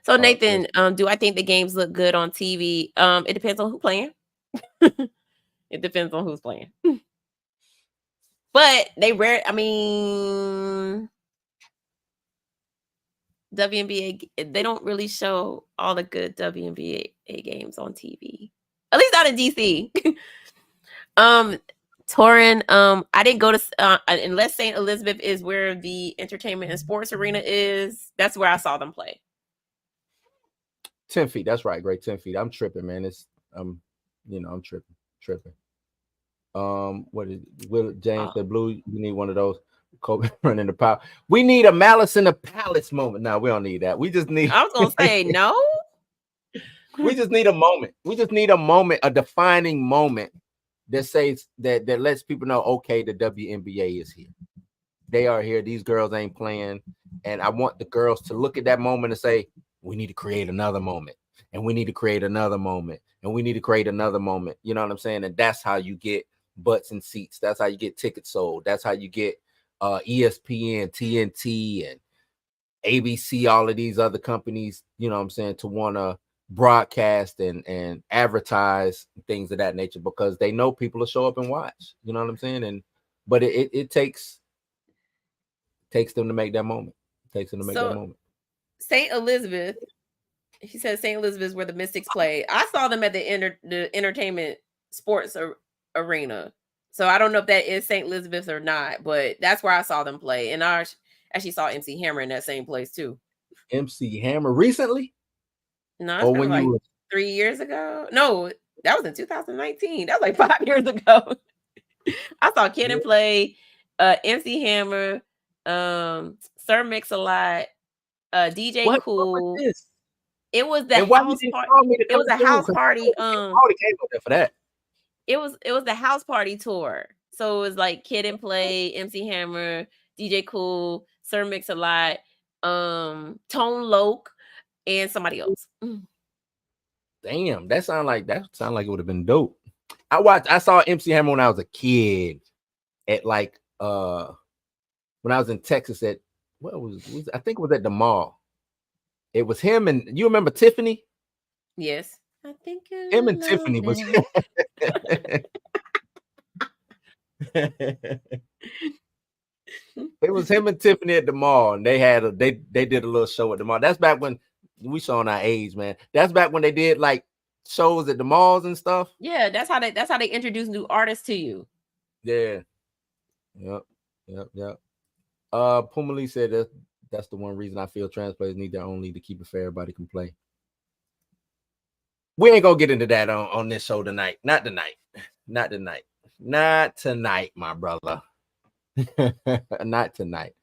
So Nathan, do I think the games look good on TV? It depends on who's playing. It depends on who's playing. But they WNBA, they don't really show all the good WNBA games on TV. At least not in DC. Torin, I didn't go to unless St. Elizabeth is where the entertainment and sports arena is. That's where I saw them play. 10 feet. That's right. Great. 10 feet. I'm tripping, man. It's I'm tripping. What is Will James said, Blue? You need one of those. Kobe running the power. We need a Malice in the Palace moment. No, we don't need that. We just need. I was gonna say no. We just need a moment. We just need a moment, a defining moment that says that lets people know, okay, the WNBA is here. They are here. These girls ain't playing, and I want the girls to look at that moment and say, we need to create another moment, and we need to create another moment, and we need to create another moment. You know what I'm saying? And that's how you get butts and seats. That's how you get tickets sold. That's how you get ESPN, TNT, and ABC, all of these other companies, you know what I'm saying, to want to broadcast and advertise things of that nature, because they know people will show up and watch. You know what I'm saying? But it takes them to make that moment. It takes them to make that moment. St. Elizabeth, he said St. Elizabeth is where the Mystics play. I saw them at the entertainment sports arena. So I don't know if that is St. Elizabeth or not, but that's where I saw them play. And I actually saw MC Hammer in that same place too. MC Hammer recently? No, it's been like 3 years ago. No, That was in 2019. That was like 5 years ago. I saw Kid and Play, MC Hammer, Sir Mix-a-Lot, DJ Cool. What was this? It was the house party. It was a house party. For that. It was the house party tour. So it was like Kid and Play, MC Hammer, DJ Cool, Sir Mix-a-Lot, Tone Loc, and somebody else. Damn, that sound like it would have been dope. I saw MC Hammer when I was a kid at like when I was in Texas at I think it was at the mall. It was him and you remember Tiffany? Yes. I think him and Tiffany was it was him and Tiffany at the mall, and they did a little show at the mall. That's back when we showing our age, man. That's back when they did like shows at the malls and stuff. Yeah, that's how they introduce new artists to you. Yeah. Yep. Puma Lee said that's the one reason I feel trans players need their own league to keep it fair. Everybody can play. We ain't gonna get into that on this show tonight. Not tonight, my brother. Not tonight.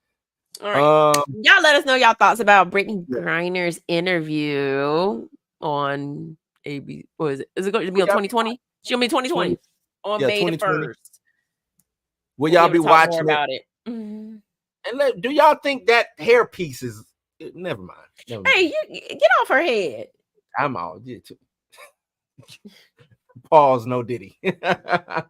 All right. Y'all let us know y'all thoughts about Brittney Griner's interview on AB. What is it? Is it going to be on 2020? She'll be 2020 on May the 1st. Will y'all be watching about it? And do y'all think that hairpiece is? Never mind. Hey, you get off her head. I'm out. Pause. No Diddy. I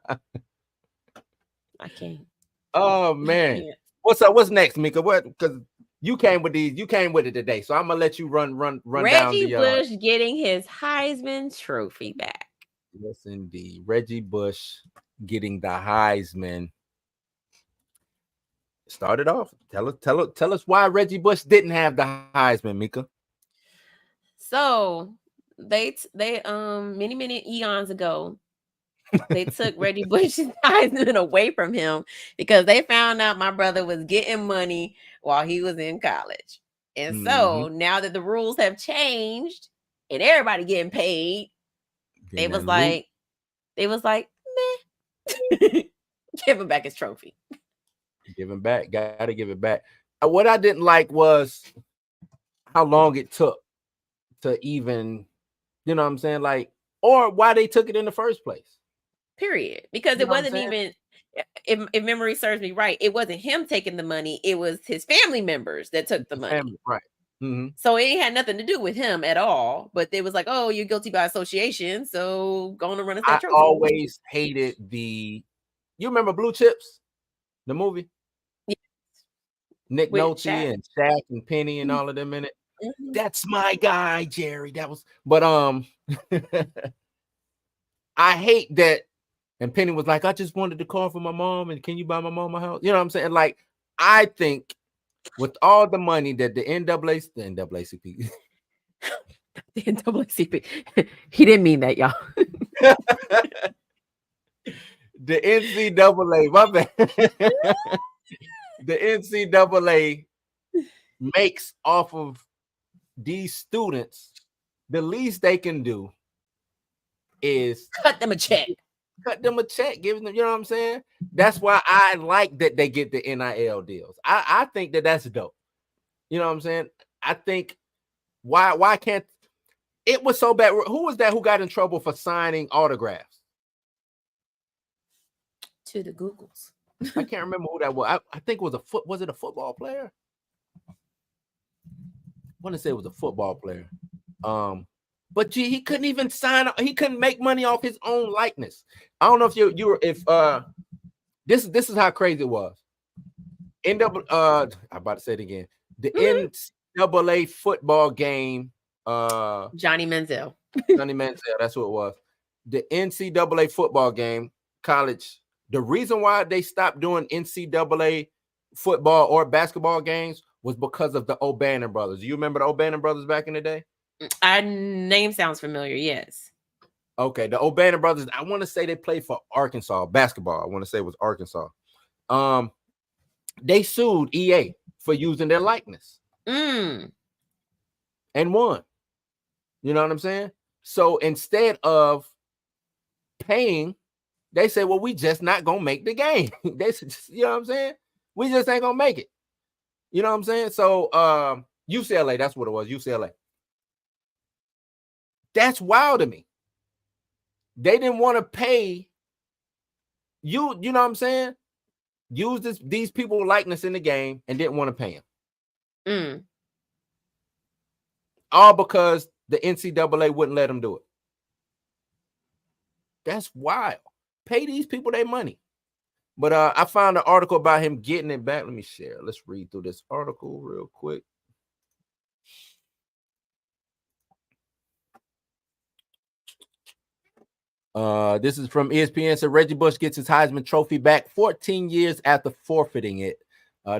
can't. Oh man. What's up? What's next, Mika? What? Because you came with these. You came with it today, so I'm gonna let you run down Reggie Bush getting his Heisman Trophy back. Yes, indeed. Reggie Bush getting the Heisman. Started off. Tell us why Reggie Bush didn't have the Heisman, Mika. So they many eons ago, they took Reggie Bush's Heisman away from him because they found out my brother was getting money while he was in college. And so now that the rules have changed and everybody getting paid, they was like, meh. Give him back his trophy. Give him back. Gotta give it back. What I didn't like was how long it took to even, you know what I'm saying? Like, or why they took it in the first place. Period. Because it wasn't even, if memory serves me right, it wasn't him taking the money. It was his family members that took the money. Right. Mm-hmm. So it had nothing to do with him at all. But it was like, oh, you're guilty by association. So going to run a trophy. I always hated you remember Blue Chips? The movie? Yes. Nick Nolte and Shaq and Penny and all of them in it. Mm-hmm. That's my guy, Jerry. But I hate that. And Penny was like, I just wanted to call for my mom, and can you buy my mom a house? You know what I'm saying? Like, I think with all the money that the NAACP, the NAACP, he didn't mean that, y'all. The NCAA, my bad. The NCAA makes off of these students, the least they can do is cut them a check. Giving them, you know what I'm saying? That's why I like that they get the NIL deals. I think that's dope. You know what I'm saying? I think why can't it was so bad? Who was that who got in trouble for signing autographs? To the Googles. I can't remember who that was. I think it was was it a football player? I want to say it was a football player. But gee, he couldn't even he couldn't make money off his own likeness. I don't know if this is how crazy it was. I'm about to say it again. The NCAA football game. Johnny Manziel, that's who it was. The NCAA football game, college. The reason why they stopped doing NCAA football or basketball games was because of the O'Bannon brothers. Do you remember the O'Bannon brothers back in the day? Name sounds familiar. Yes. Okay, the O'Bannon brothers. I want to say they played for Arkansas basketball. I want to say it was Arkansas. They sued EA for using their likeness and won. You know what I'm saying? So instead of paying, they said, well, we just not gonna make the game. They said, you know what I'm saying? We just ain't gonna make it. You know what I'm saying? So UCLA, that's what it was, UCLA. That's wild to me. They didn't want to pay you know what I'm saying? Use these people likeness in the game and didn't want to pay them. All because the NCAA wouldn't let them do it. That's wild. Pay these people their money. But I found an article about him getting it back. Let me share. Let's read through this article real quick. This is from ESPN. So Reggie Bush gets his Heisman Trophy back 14 years after forfeiting it.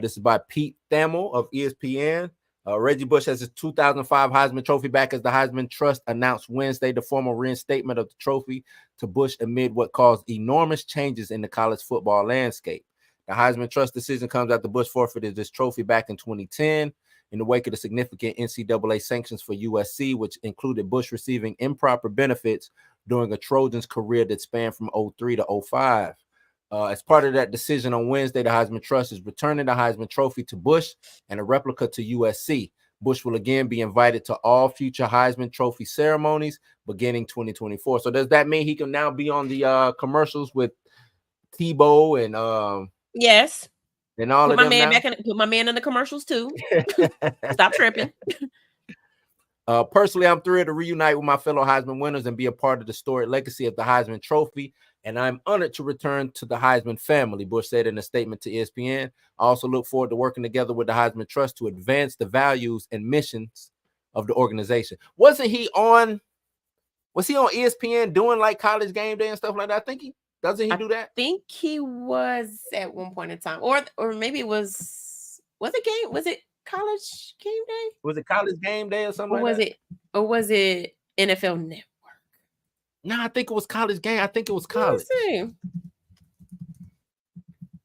This is by Pete Thamel of ESPN. Reggie Bush has his 2005 Heisman Trophy back as the Heisman Trust announced Wednesday the formal reinstatement of the trophy to Bush amid what caused enormous changes in the college football landscape. The Heisman Trust decision comes after Bush forfeited this trophy back in 2010 in the wake of the significant NCAA sanctions for USC, which included Bush receiving improper benefits during a Trojans career that spanned from 2003 to 2005. As part of that decision on Wednesday, the Heisman Trust is returning the Heisman Trophy to Bush and a replica to USC. Bush will again be invited to all future Heisman Trophy ceremonies beginning 2024. So does that mean he can now be on the commercials with Tebow and yes, and all put of my them man now? put my man in the commercials too. Stop tripping. Personally, I'm thrilled to reunite with my fellow Heisman winners and be a part of the storied legacy of the Heisman Trophy, and I'm honored to return to the Heisman family, Bush said in a statement to ESPN. I also look forward to working together with the Heisman Trust to advance the values and missions of the organization. Was he on ESPN doing like College Game Day and stuff like that? I think doesn't he do that? I think he was at one point in time, or maybe it was it College Game Day? Was it College Game Day or something Or was it NFL Network? No, I think it was College Game. I think it was college.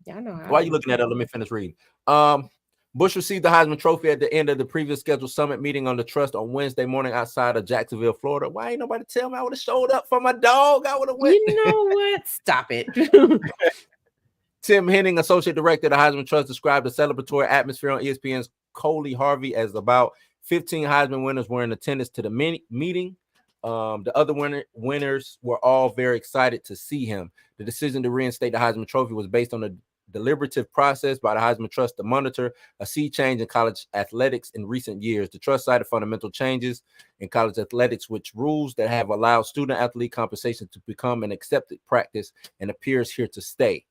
Yeah, I know. Why are you looking at it? Let me finish reading. Bush received the Heisman Trophy at the end of the previous scheduled summit meeting on the Trust on Wednesday morning outside of Jacksonville, Florida. Why ain't nobody tell me? I would have showed up for my dog. I would have went. You know what? Stop it. Tim Henning, associate director of the Heisman Trust, described the celebratory atmosphere on ESPN's Coley Harvey as about 15 Heisman winners were in attendance to the meeting. The other winners were all very excited to see him. The decision to reinstate the Heisman Trophy was based on a deliberative process by the Heisman Trust to monitor a sea change in college athletics in recent years. The Trust cited fundamental changes in college athletics, which rules that have allowed student athlete compensation to become an accepted practice and appears here to stay.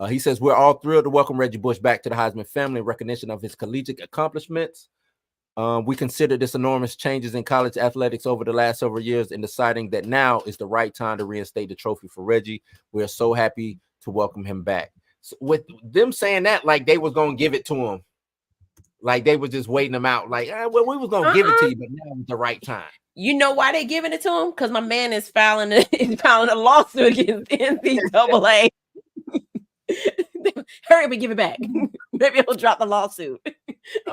He says, we're all thrilled to welcome Reggie Bush back to the Heisman family in recognition of his collegiate accomplishments. We consider this enormous changes in college athletics over the last several years in deciding that now is the right time to reinstate the trophy for Reggie. We're so happy to welcome him back. So with them saying that, like they was going to give it to him. Like they was just waiting him out. Like, well, we was going to give it to you, but now is the right time. You know why they giving it to him? Because my man is filing a lawsuit against the NCAA. Hurry up and give it back. Maybe he'll drop the lawsuit.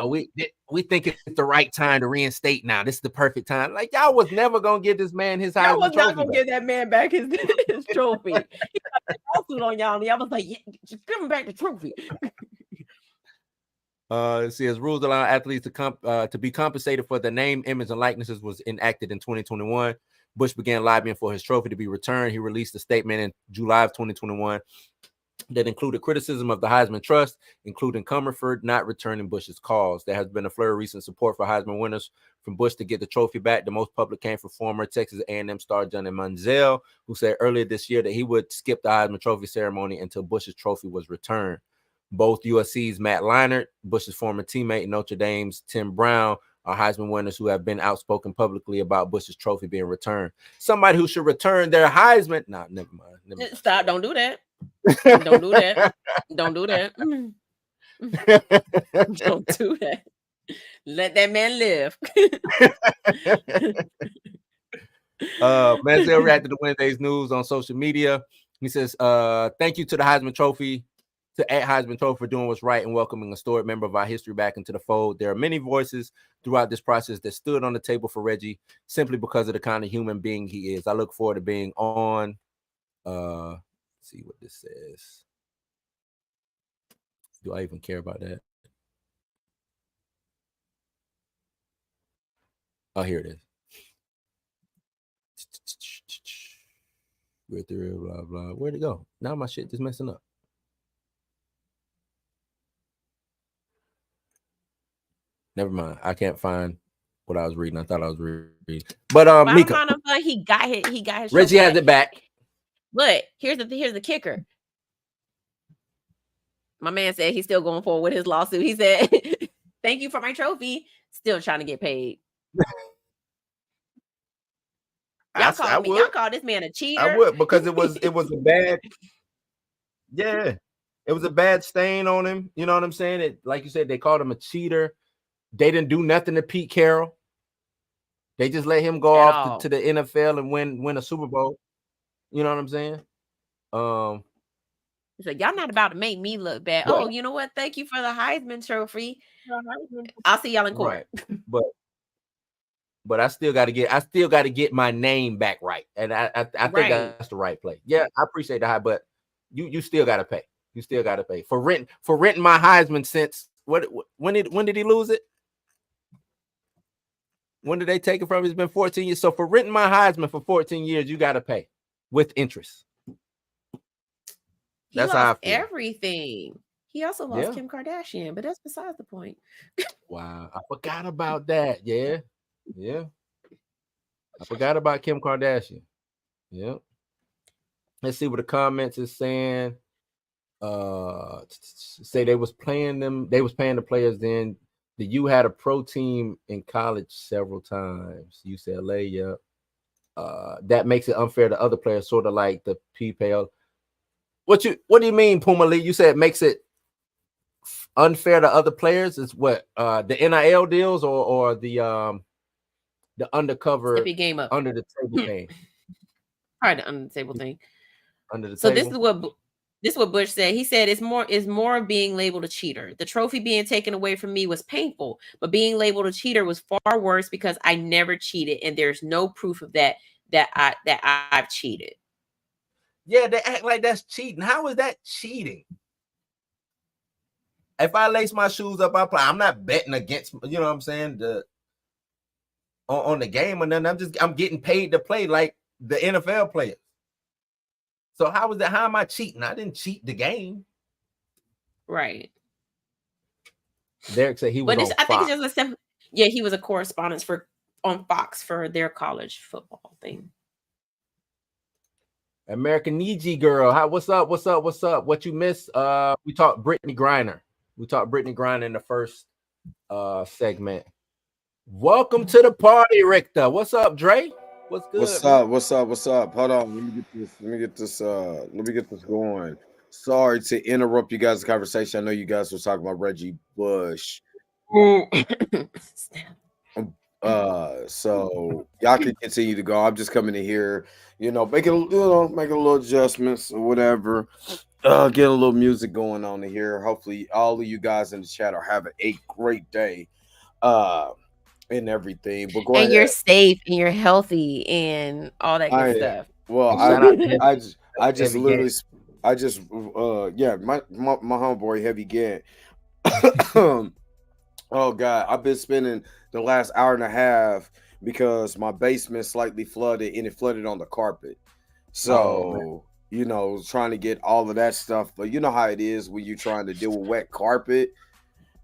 We think it's the right time to reinstate now. This is the perfect time. Like y'all was never gonna give this man his Heisman Trophy. Y'all was not gonna give that man back his trophy. He got a lawsuit on y'all, and y'all was like, yeah, just give him back the trophy. It says rules allow athletes to be compensated for the name, image, and likenesses was enacted in 2021. Bush began lobbying for his trophy to be returned. He released a statement in July of 2021 that included criticism of the Heisman Trust, including Comerford not returning Bush's cause. There has been a flurry of recent support for Heisman winners from Bush to get the trophy back. The most public came from former Texas A&M star Johnny Manziel, who said earlier this year that he would skip the Heisman Trophy ceremony until Bush's trophy was returned. Both USC's Matt Leinart, Bush's former teammate, and Notre Dame's Tim Brown are Heisman winners who have been outspoken publicly about Bush's trophy being returned. Somebody who should return their Heisman. Nah, never mind. Stop. Don't do that. Don't do that. Don't do that. Don't do that. Let that man live. Manziel reacted to Wednesday's news on social media. He says, thank you to the Heisman Trophy, to Heisman Trophy for doing what's right and welcoming a storied member of our history back into the fold. There are many voices throughout this process that stood on the table for Reggie simply because of the kind of human being he is. I look forward to being on Let's see what this says. Do I even care about that? Oh, here it is. With the real blah blah. Where'd it go? Now my shit just messing up. Never mind. I can't find what I was reading. I thought I was reading. But Mika, he got his Reggie has it back. But here's the kicker. My man said he's still going forward with his lawsuit. He said, "Thank you for my trophy. Still trying to get paid." Y'all call this man a cheater. I would, because it was a bad, yeah, it was a bad stain on him. You know what I'm saying? It, like you said, they called him a cheater. They didn't do nothing to Pete Carroll. They just let him go off to the NFL and win a Super Bowl. You know what I'm saying? So y'all not about to make me look bad. Well, oh, you know what? Thank you for the Heisman Trophy. I'll see y'all in court. Right. But I still got to get my name back right, and I think that's the right play. Yeah, I appreciate the high, but you still got to pay. You still got to pay for renting my Heisman since when did he lose it? When did they take it from him? It's been 14 years. So for renting my Heisman for 14 years, you got to pay with interest. That's how I feel. Everything. He also lost Kim Kardashian, but that's besides the point. Wow, I forgot about that. Yeah. I forgot about Kim Kardashian. Yeah. Let's see what the comments is saying. Say they was paying the players then. The U had a pro team in college several times. UCLA, yeah. That makes it unfair to other players, sort of like the PPL. What do you mean, Puma Lee? You said it makes it unfair to other players? Is what the NIL deals or the undercover game up under the table thing? Probably the under the table thing. Under the so table. This is what Bush said. He said, it's more of being labeled a cheater. The trophy being taken away from me was painful, but being labeled a cheater was far worse because I never cheated, and there's no proof of that I've cheated. Yeah, they act like that's cheating. How is that cheating? If I lace my shoes up, I play. I'm not betting against, you know what I'm saying, on the game or nothing. I'm getting paid to play like the NFL players. So how was that? How am I cheating? I didn't cheat the game. Right. Derek said he was on Fox. I think it's just he was a correspondent on Fox for their college football thing. American Niji girl. What's up? What you missed? We talked Brittany Griner. In the first segment. Welcome to the party, Richter. What's up, Dre? What's good? What's up? Hold on. Let me get this going. Sorry to interrupt you guys' conversation. I know you guys were talking about Reggie Bush. So y'all can continue to go. I'm just coming in here, making a little adjustments or whatever. Get a little music going on in here. Hopefully all of you guys in the chat are having a great day. And everything, but go ahead. You're safe and you're healthy and all that good stuff. Well, my homeboy Heavy Gant. Oh God, I've been spending the last hour and a half because my basement slightly flooded and it flooded on the carpet. So trying to get all of that stuff, but you know how it is when you're trying to deal with wet carpet.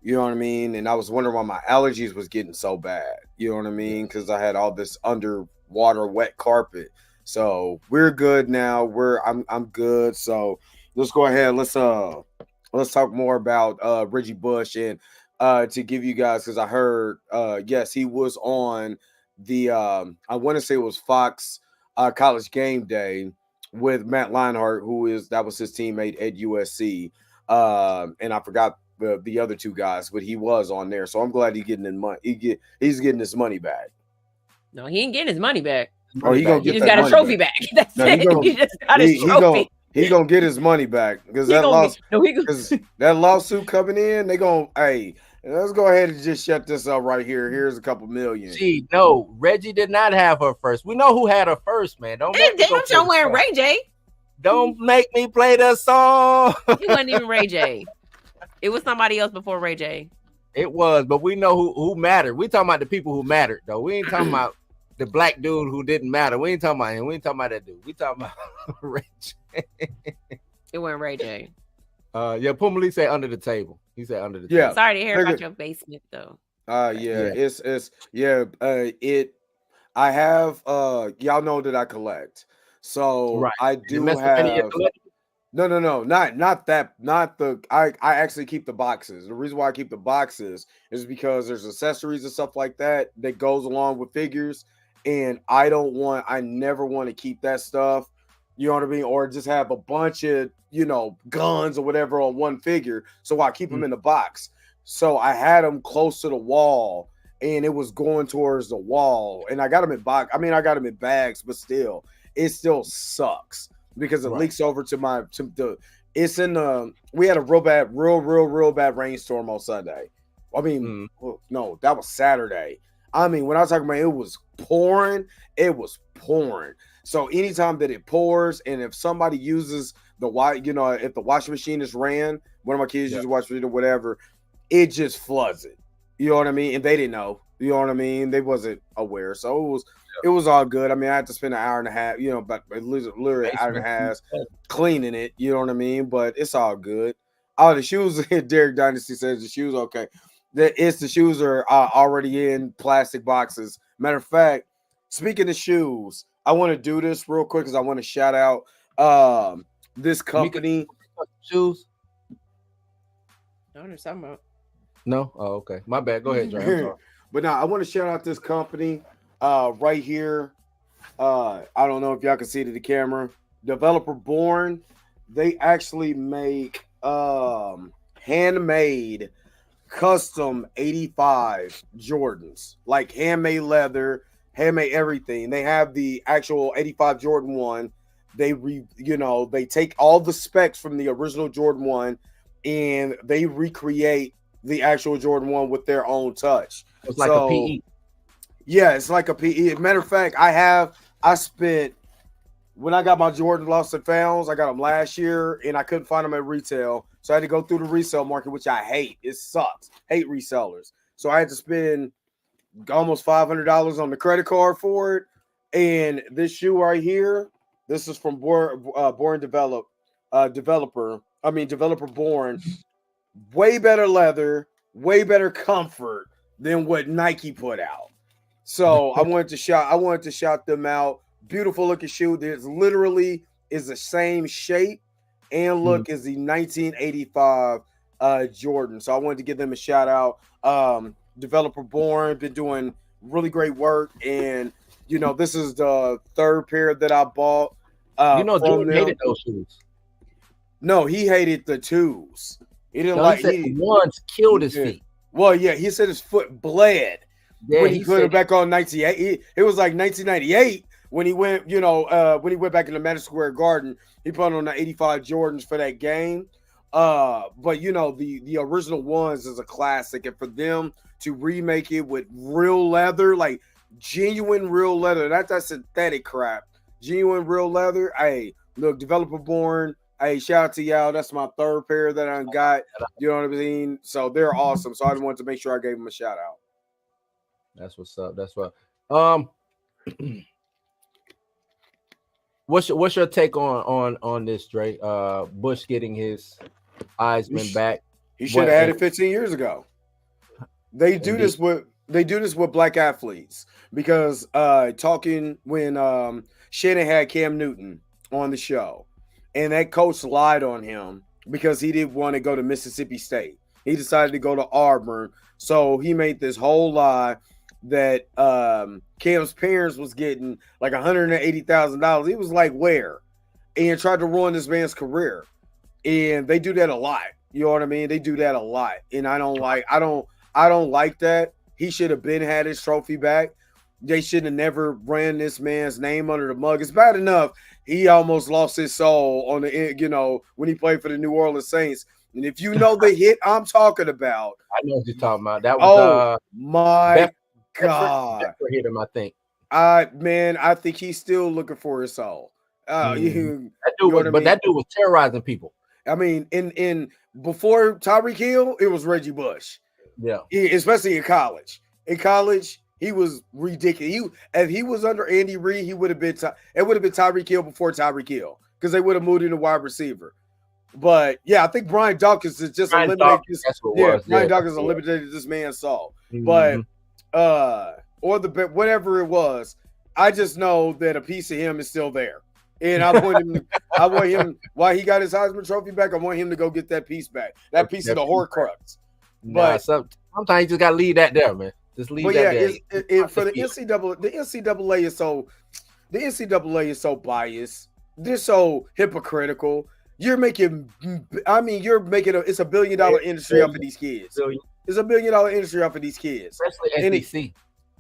You know what I mean? And I was wondering why my allergies was getting so bad. You know what I mean? Because I had all this underwater wet carpet. So we're good now. I'm good. So let's go ahead. Let's talk more about Reggie Bush and to give you guys, because I heard yes, he was on the I want to say it was Fox College Game Day with Matt Leinart, that was his teammate at USC. And I forgot the other two guys, but he was on there, so I'm glad he's getting his money. He's getting his money back. No, he ain't getting his money back. Oh, he just got a trophy back. That's it. He just got his trophy. He's gonna get his money back because that lawsuit coming in. They gonna let's go ahead and just shut this up right here. Here's a couple million. Gee, no, Reggie did not have her first. We know who had her first, man. Don't damn sure wearing Ray J. Don't make me play the song. It wasn't even Ray J. It was somebody else before Ray J. It was, but we know who mattered. We talking about the people who mattered, though. We ain't talking about the black dude who didn't matter. We ain't talking about him. We ain't talking about that dude. We talking about Ray J. It wasn't Ray J. Yeah, Pumali said under the table. He said under the Yeah. table. Sorry to hear about your basement, though. I have y'all know that I collect. So Right. I do have no, not that, not the I actually keep the boxes. The reason why I keep the boxes is because there's accessories and stuff like that that goes along with figures, and I never want to keep that stuff, you know what I mean, or just have a bunch of, you know, guns or whatever on one figure. So I keep them in the box. So I had them close to the wall, and it was going towards the wall, and I got them in box. I mean, I got them in bags, but still, it still sucks because it leaks over to the. It's in the. We had a real bad rainstorm on Sunday. I mean, no, that was Saturday. I mean, when I was talking about it was pouring, it was pouring. So anytime that it pours, and if somebody uses if the washing machine is ran, one of my kids uses washing machine or whatever, it just floods it. You know what I mean? And they didn't know. You know what I mean? They wasn't aware. So it was all good. I mean, I had to spend an hour and a half, you know, but literally an hour and a half cleaning it. You know what I mean? But it's all good. Oh, the shoes, Derek Dynasty says the shoes okay. The shoes are already in plastic boxes. Matter of fact, speaking of shoes, I want to do this real quick because I want to shout out this company. Shoes? I don't know what you're talking about. No? Oh, okay. My bad. Go ahead, Dre. But now I want to shout out this company right here. I don't know if y'all can see it in the camera. Developer Born. They actually make handmade custom 85 Jordans, like handmade leather, handmade everything. They have the actual 85 Jordan 1. They take all the specs from the original Jordan 1 and they recreate the actual Jordan 1 with their own touch. It's like a PE. Yeah, it's like a PE. Matter of fact, when I got my Jordan Lost and Founds, I got them last year and I couldn't find them at retail. So I had to go through the resale market, which I hate. It sucks. Hate resellers. So I had to spend almost $500 on the credit card for it. And this shoe right here, this is from Developer Born. Way better leather, way better comfort than what Nike put out. So I wanted to shout them out. Beautiful looking shoe. There's literally is the same shape and look as the 1985 Jordan. So I wanted to give them a shout out. Developer Born been doing really great work, and this is the third pair that I bought. Jordan hated those shoes. No, he hated the twos. He didn't the ones killed his feet. Well, yeah, he said his foot bled when he put it back on 98. It was like 1998 when he went, when he went back in the Madison Square Garden. He put on the 85 Jordans for that game. But the original ones is a classic, and for them to remake it with real leather, like genuine real leather, not that synthetic crap, genuine real leather. Hey, look, Developer Born. Hey, shout out to y'all. That's my third pair that I got. You know what I mean? So they're awesome. So I just wanted to make sure I gave them a shout out. That's what's up. That's what. What's your take on this, Dre? Bush getting his Heisman back. He should have had it 15 years ago. They do this with black athletes because talking when Shannon had Cam Newton on the show. And that coach lied on him because he didn't want to go to Mississippi State. He decided to go to Auburn. So he made this whole lie that Cam's parents was getting like $180,000. He was like, where? And tried to ruin this man's career. And they do that a lot. You know what I mean? They do that a lot. And I don't like that. He should have had his trophy back. They should have never ran this man's name under the mug. It's bad enough he almost lost his soul on the when he played for the New Orleans Saints. And if you know the hit I'm talking about, I know what you're talking about. That was my God, hit him. I think. I think he's still looking for his soul. That dude was terrorizing people. I mean, in before Tyreek Hill, it was Reggie Bush. Yeah, especially in college. In college, he was ridiculous. If he was under Andy Reid, it would have been Tyreek Hill before Tyreek Hill because they would have moved into wide receiver. But yeah, I think Brian Dawkins is just eliminated. Brian Dawkins eliminated this man's soul. But or whatever it was, I just know that a piece of him is still there. And I want him while he got his Heisman Trophy back, I want him to go get that piece back. That piece of the Horcrux. But sometimes you just gotta leave that there, man. Just leave that there. For the NCAA is so biased. They're so hypocritical. It's a $1 billion industry off of these kids. It's $1 billion industry off of these kids. Especially SEC.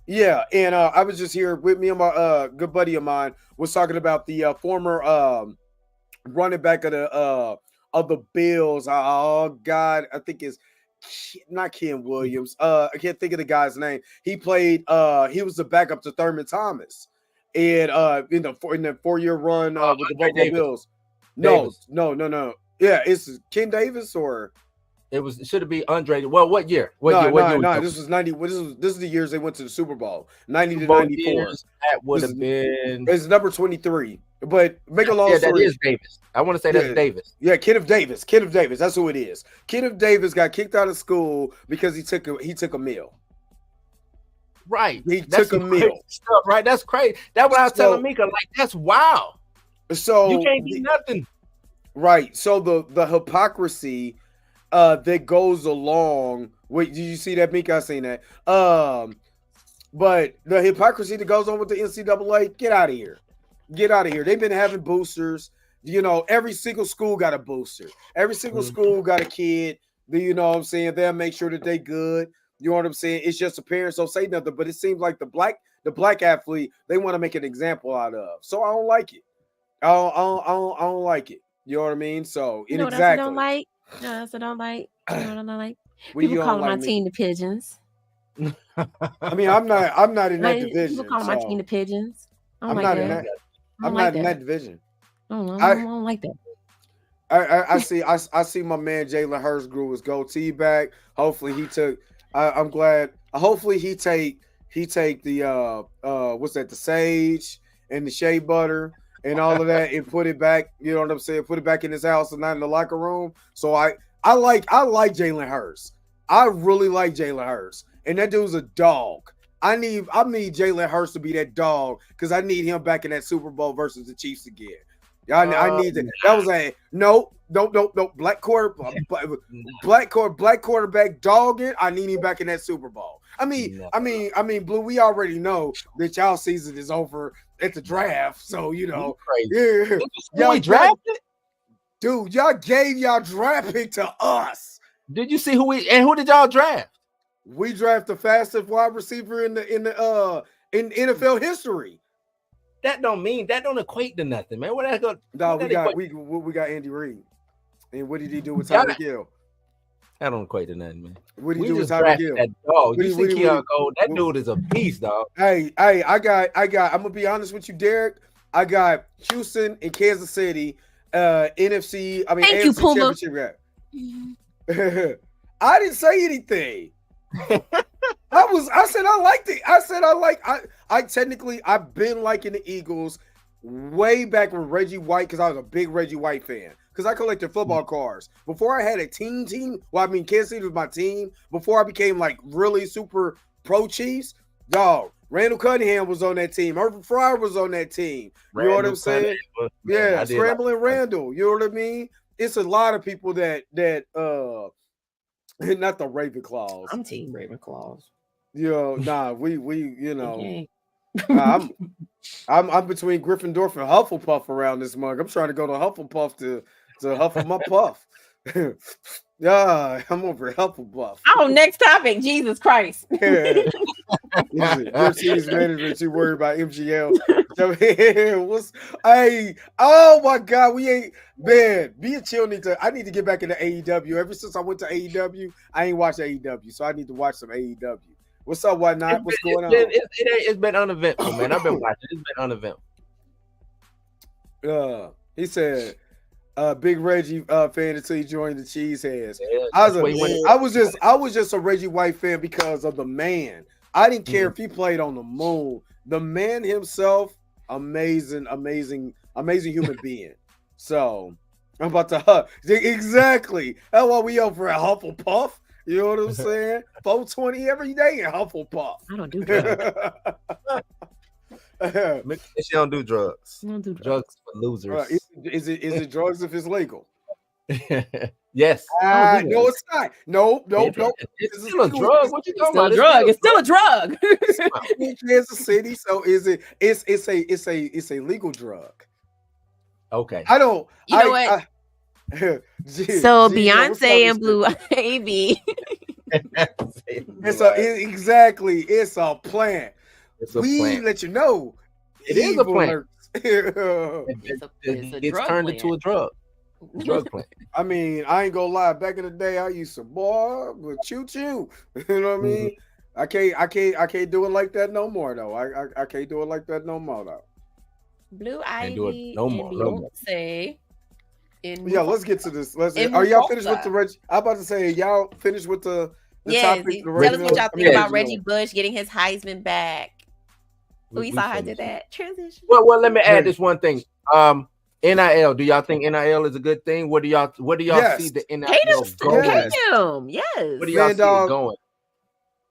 Yeah, and I was just here with me and my good buddy of mine was talking about the former running back of the Bills. Oh God, I think it's not Ken Williams. I can't think of the guy's name. He played. He was the backup to Thurman Thomas, and in the 4-year run with the Buffalo Bills. No. Yeah, it's Ken Davis or. It should have been Andre. Well, what year? No. This was 90. This is the years they went to the Super Bowl. 90 to 94. That would have been. It's number 23. But make a long story. That is Davis. I want to say that's Davis. Yeah, Kenneth Davis. Kenneth Davis. That's who it is. Kenneth Davis got kicked out of school because he took a meal. Right. He took a meal. Stuff, right. That's crazy. That's what I was telling Mika. Like, that's wild. So you can't do nothing. Right. So the hypocrisy that goes along. Wait, did you see that, Mika? I seen that. But the hypocrisy that goes on with the NCAA, get out of here. Get out of here. They've been having boosters. You know, every single school got a booster. Every single school got a kid. You know what I'm saying? They'll make sure that they good. You know what I'm saying? It's just the parents don't say nothing. But it seems like the black athlete, they want to make an example out of. So I don't like it. I don't like it. You know what I mean? So you know what I don't like? No, that's what I don't like. You know what I don't like? People calling my team the Pigeons. I mean, I'm not in that division. People calling my team the Pigeons. I'm not in that division. I don't like that. I see my man Jalen Hurts grew his goatee back. Hopefully he took. I'm glad. Hopefully he take the what's that? The sage and the shea butter and all of that and put it back. You know what I'm saying? Put it back in his house and not in the locker room. So I like Jalen Hurts. I really like Jalen Hurts, and that dude's a dog. I need Jalen Hurts to be that dog because I need him back in that Super Bowl versus the Chiefs again. I need that. That was a no. Black quarterback dogging. I need him back in that Super Bowl. I mean, Blue. We already know that y'all season is over at the draft, so you know. Yeah, y'all drafted, dude. Y'all gave y'all draft pick to us. Did you see who did y'all draft? We draft the fastest wide receiver in NFL history. That don't equate to nothing, man. What that go? No, we got Andy Reid. And what did he do with Tyreek Hill? That don't equate to nothing, man. What did he do with Tyreek Hill? That dog. You see Keon Cole? That dude is a beast, dog. Hey, I got. I'm gonna be honest with you, Derek. I got Houston and Kansas City, NFC. I mean, thank AFC Championship. I didn't say anything. I said I liked it. I've been liking the Eagles way back when Reggie White, because I was a big Reggie White fan. Because I collected football cards. Before I had a team. Well, I mean, Kansas City was my team. Before I became like really super pro Chiefs, dog. Randall Cunningham was on that team. Urban Fryer was on that team. You know what I'm saying? Yeah, Scrambling Randall. You know what I mean? It's a lot of people that not the Ravenclaws. I'm team Ravenclaws. We you know. Okay. I'm between Gryffindor and Hufflepuff around this mug. I'm trying to go to Hufflepuff to huffle my puff. Yeah, I'm over Hufflepuff. Oh, next topic. Jesus Christ. Yeah. Your team's management, you worry about MGL. Oh my God, we ain't man. Be a chill. I need to get back into AEW. Ever since I went to AEW, I ain't watched AEW, so I need to watch some AEW. What's up, Whatnot? What's going on? It's been uneventful, man. I've been watching. It's been uneventful. He said, "Big Reggie fan until he joined the Cheeseheads." Yeah, I was just a Reggie White fan because of the man. I didn't care if he played on the moon. The man himself, amazing human being. So I'm about to exactly. That's why we over at Hufflepuff. You know what I'm saying? 420 every day in Hufflepuff. I don't do drugs. She don't do drugs. I don't do Drugs for losers. Is it drugs if it's legal? Yes. No, it's not. No. It's still a drug. What you talking about? It's still a drug. In Kansas City, so is it? It's a legal drug. Okay. I don't. You know what? So Beyonce and Blue Ivy. It's a plant. It's a plant. Let you know. It is a plant. It's turned into a drug. Drug plant. I mean, I ain't gonna lie. Back in the day, I used to choo. You know what I mean? I can't do it like that no more though. I can't do it like that no more though. Blue Ivy do it no more, Beyonce. Yeah, let's get to this. Are y'all finished with the Reggie? I'm about to say, y'all finished with the topic. Tell us what y'all think about Reggie Bush getting his Heisman back. We saw how I did that transition. Well, let me add this one thing. NIL. Do y'all think NIL is a good thing? What do y'all see the NIL going? Yes. What do y'all see it going?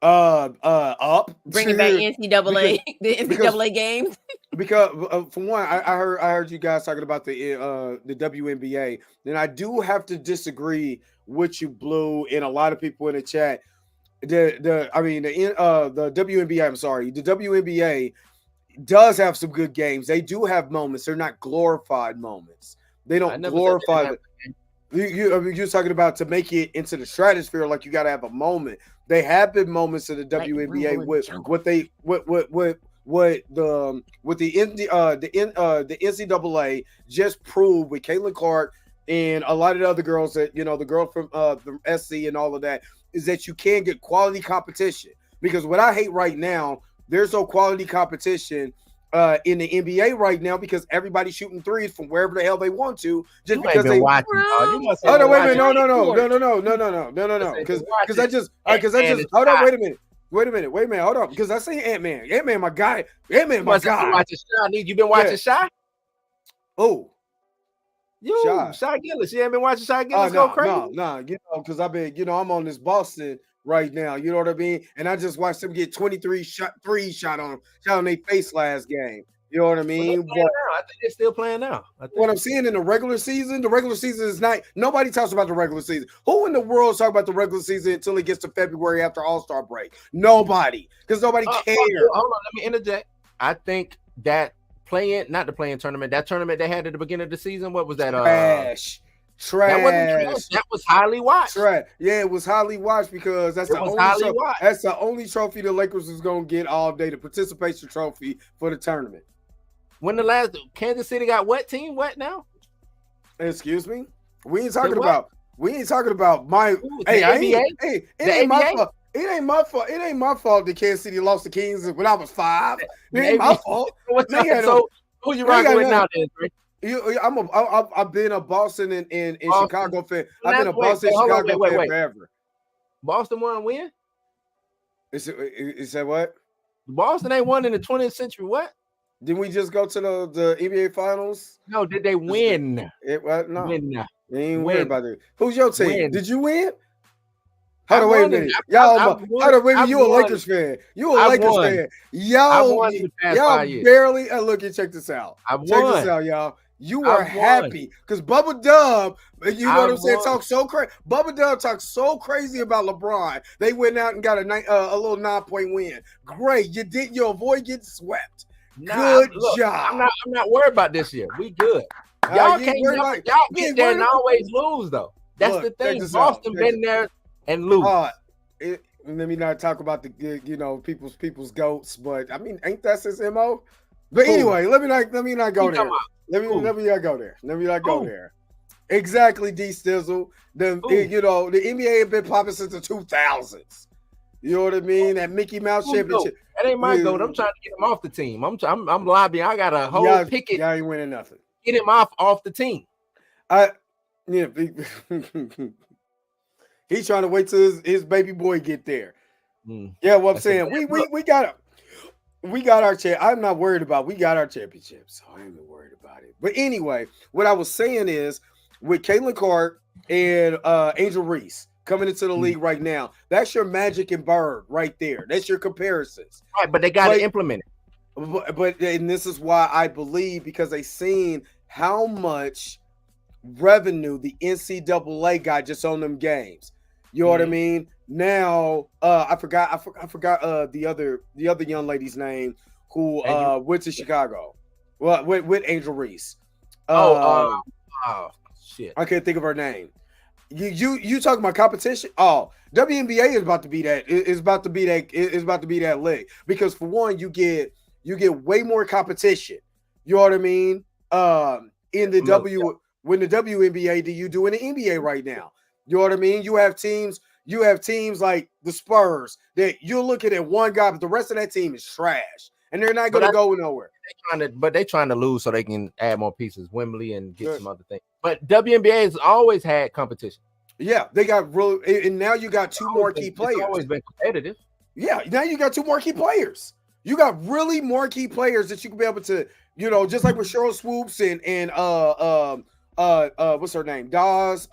Up. Bringing back NCAA, the NCAA games. Because for one, I heard you guys talking about the WNBA. Then I do have to disagree with you, Blue, and a lot of people in the chat. The WNBA. I'm sorry, the WNBA does have some good games. They do have moments. They're not glorified moments. They don't glorify it. You're talking about to make it into the stratosphere, like you got to have a moment. They have been moments in the WNBA with the NCAA just proved with Caitlin Clark and a lot of the other girls that the girl from SC and all of that is that you can get quality competition. Because what I hate right now, there's no quality competition in the NBA right now because everybody's shooting threes from wherever the hell they want to, just because they watching. Oh no, wait a minute, no. Because I just hold on, wait a minute, hold on. Because I see Ant-Man, my guy, my guy. You been watching Shy? Oh. Shy Gillis. You ain't been watching Shy Gillis go crazy? No, because I've been, I'm on this Boston right now, you know what I mean? And I just watched them get 23 shot on their face last game. You know what I mean? I think they're still playing now. What I'm seeing in the regular season is not. Nobody talks about the regular season. Who in the world talk about the regular season until it gets to February after All-Star break? Nobody, because nobody cares. Hold on, let me interject. I think that not the play-in tournament, that tournament they had at the beginning of the season. What was that? Trash. That was highly watched. Trash. Yeah, it was highly watched because that's the only trophy the Lakers is gonna get all day, the participation trophy for the tournament. When the last Kansas City got what team? What now? Excuse me? We ain't talking about my it ain't my fault. It ain't my fault that Kansas City lost to Kings when I was 5. It ain't my fault. So who you rocking with now then, Dre? I've been a Boston and Chicago fan. I've been a Boston Chicago fan forever. Boston won when? Is that what? Boston ain't won in the 20th century. What? Didn't we just go to the NBA Finals? No, did they win? No. Win. They ain't worried about it. Who's your team? Win. Did you win? Hold on, wait a minute. You a Lakers fan. You a Lakers fan. Y'all barely look and check this out. Check this out, y'all. You are happy because Bubba Dub, you know what I'm saying, talk so crazy. Bubba Dub talks so crazy about LeBron. They went out and got a little 9-point win. Great. You avoid getting swept. Good job. I'm not worried about this year. We good. Y'all can't get there and always lose though. That's the thing. Boston been there and lose. Let me not talk about the people's goats, but I mean, ain't that his MO? But anyway, let me not go there. Let me not go there. Exactly, D Stizzle. The NBA have been popping since the 2000s. You know what I mean? That Mickey Mouse championship. That ain't my goat. I'm trying to get him off the team. I'm lobbying. I got a whole picket. Y'all ain't winning nothing. get him off the team. He's trying to wait till his baby boy get there. Yeah, what I'm saying, we got our I'm not worried about. We got our championship, so I ain't worried about it. But anyway, what I was saying is with Caitlin Clark and Angel Reese coming into the league right now, that's your Magic and Bird right there. That's your comparisons. Right, but they got to implement it. But and this is why I believe, because they seen how much revenue the NCAA got just on them games. You know what I mean? Now, I forgot the other young lady's name who went to Chicago. Well, with Angel Reese. Shit. I can't think of her name. You talking about competition? Oh, WNBA is about to be that. It's about to be that league, because for one, you get way more competition. You know what I mean? In the when the WNBA do you do in the NBA right now? You know what I mean? You have teams like the Spurs that you're looking at one guy, but the rest of that team is trash, and they're not going to go nowhere. They're trying to lose so they can add more pieces, Wembley, and get some other things. But WNBA has always had competition. Yeah, they got really, and now you got two more key players. It's always been competitive. Yeah, now you got two more key players. You got really more key players that you can be able to, just like with Cheryl Swoops and what's her name, Dawes.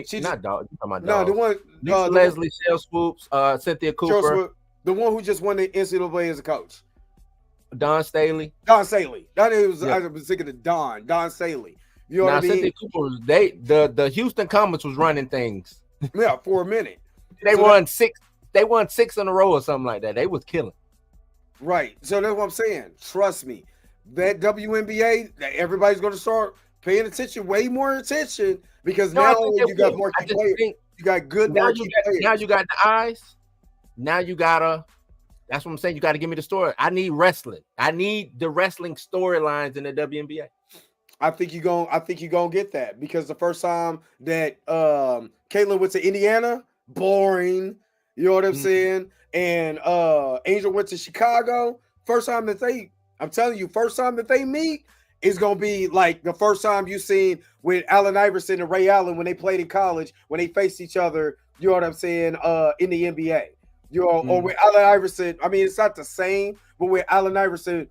She's not Dawes. No, the one Leslie, Cheryl Swoops, Cynthia Cooper, the one who just won the NCAA as a coach. Dawn Staley. I was thinking of Dawn Staley. You know what I mean? Cynthia Cooper, the Houston Comets was running things. Yeah, for a minute. They won 6 in a row or something like that. They was killing. Right. So that's what I'm saying. Trust me. That WNBA, everybody's going to start paying attention, way more attention, because now you got more key players. You got good more key players. Now you got the eyes. Now you gotta. That's what I'm saying. You got to give me the story. I need wrestling. I need the wrestling storylines in the WNBA. I think you're gonna get that, because the first time that Caitlin went to Indiana, boring. You know what I'm saying? And Angel went to Chicago. First time that they meet is gonna be like the first time you seen with Allen Iverson and Ray Allen when they played in college, when they faced each other. You know what I'm saying? In the NBA. Or with Allen Iverson, I mean, it's not the same, but with Allen Iverson,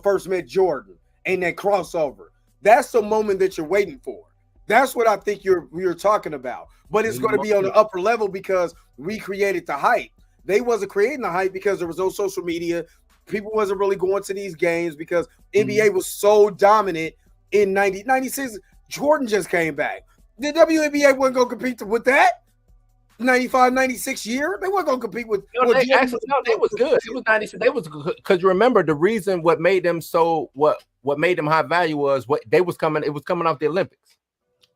first met Jordan and that crossover. That's the moment that you're waiting for. That's what I think you're talking about. But it's going to be on the upper level because we created the hype. They wasn't creating the hype because there was no social media. People wasn't really going to these games because NBA was so dominant in 96. Jordan just came back. The WNBA wasn't going to compete with that. 95, 96 year, they weren't going to compete with. They was good. It was 96. They was good because remember the reason what made them what made them high value was it was coming off the Olympics.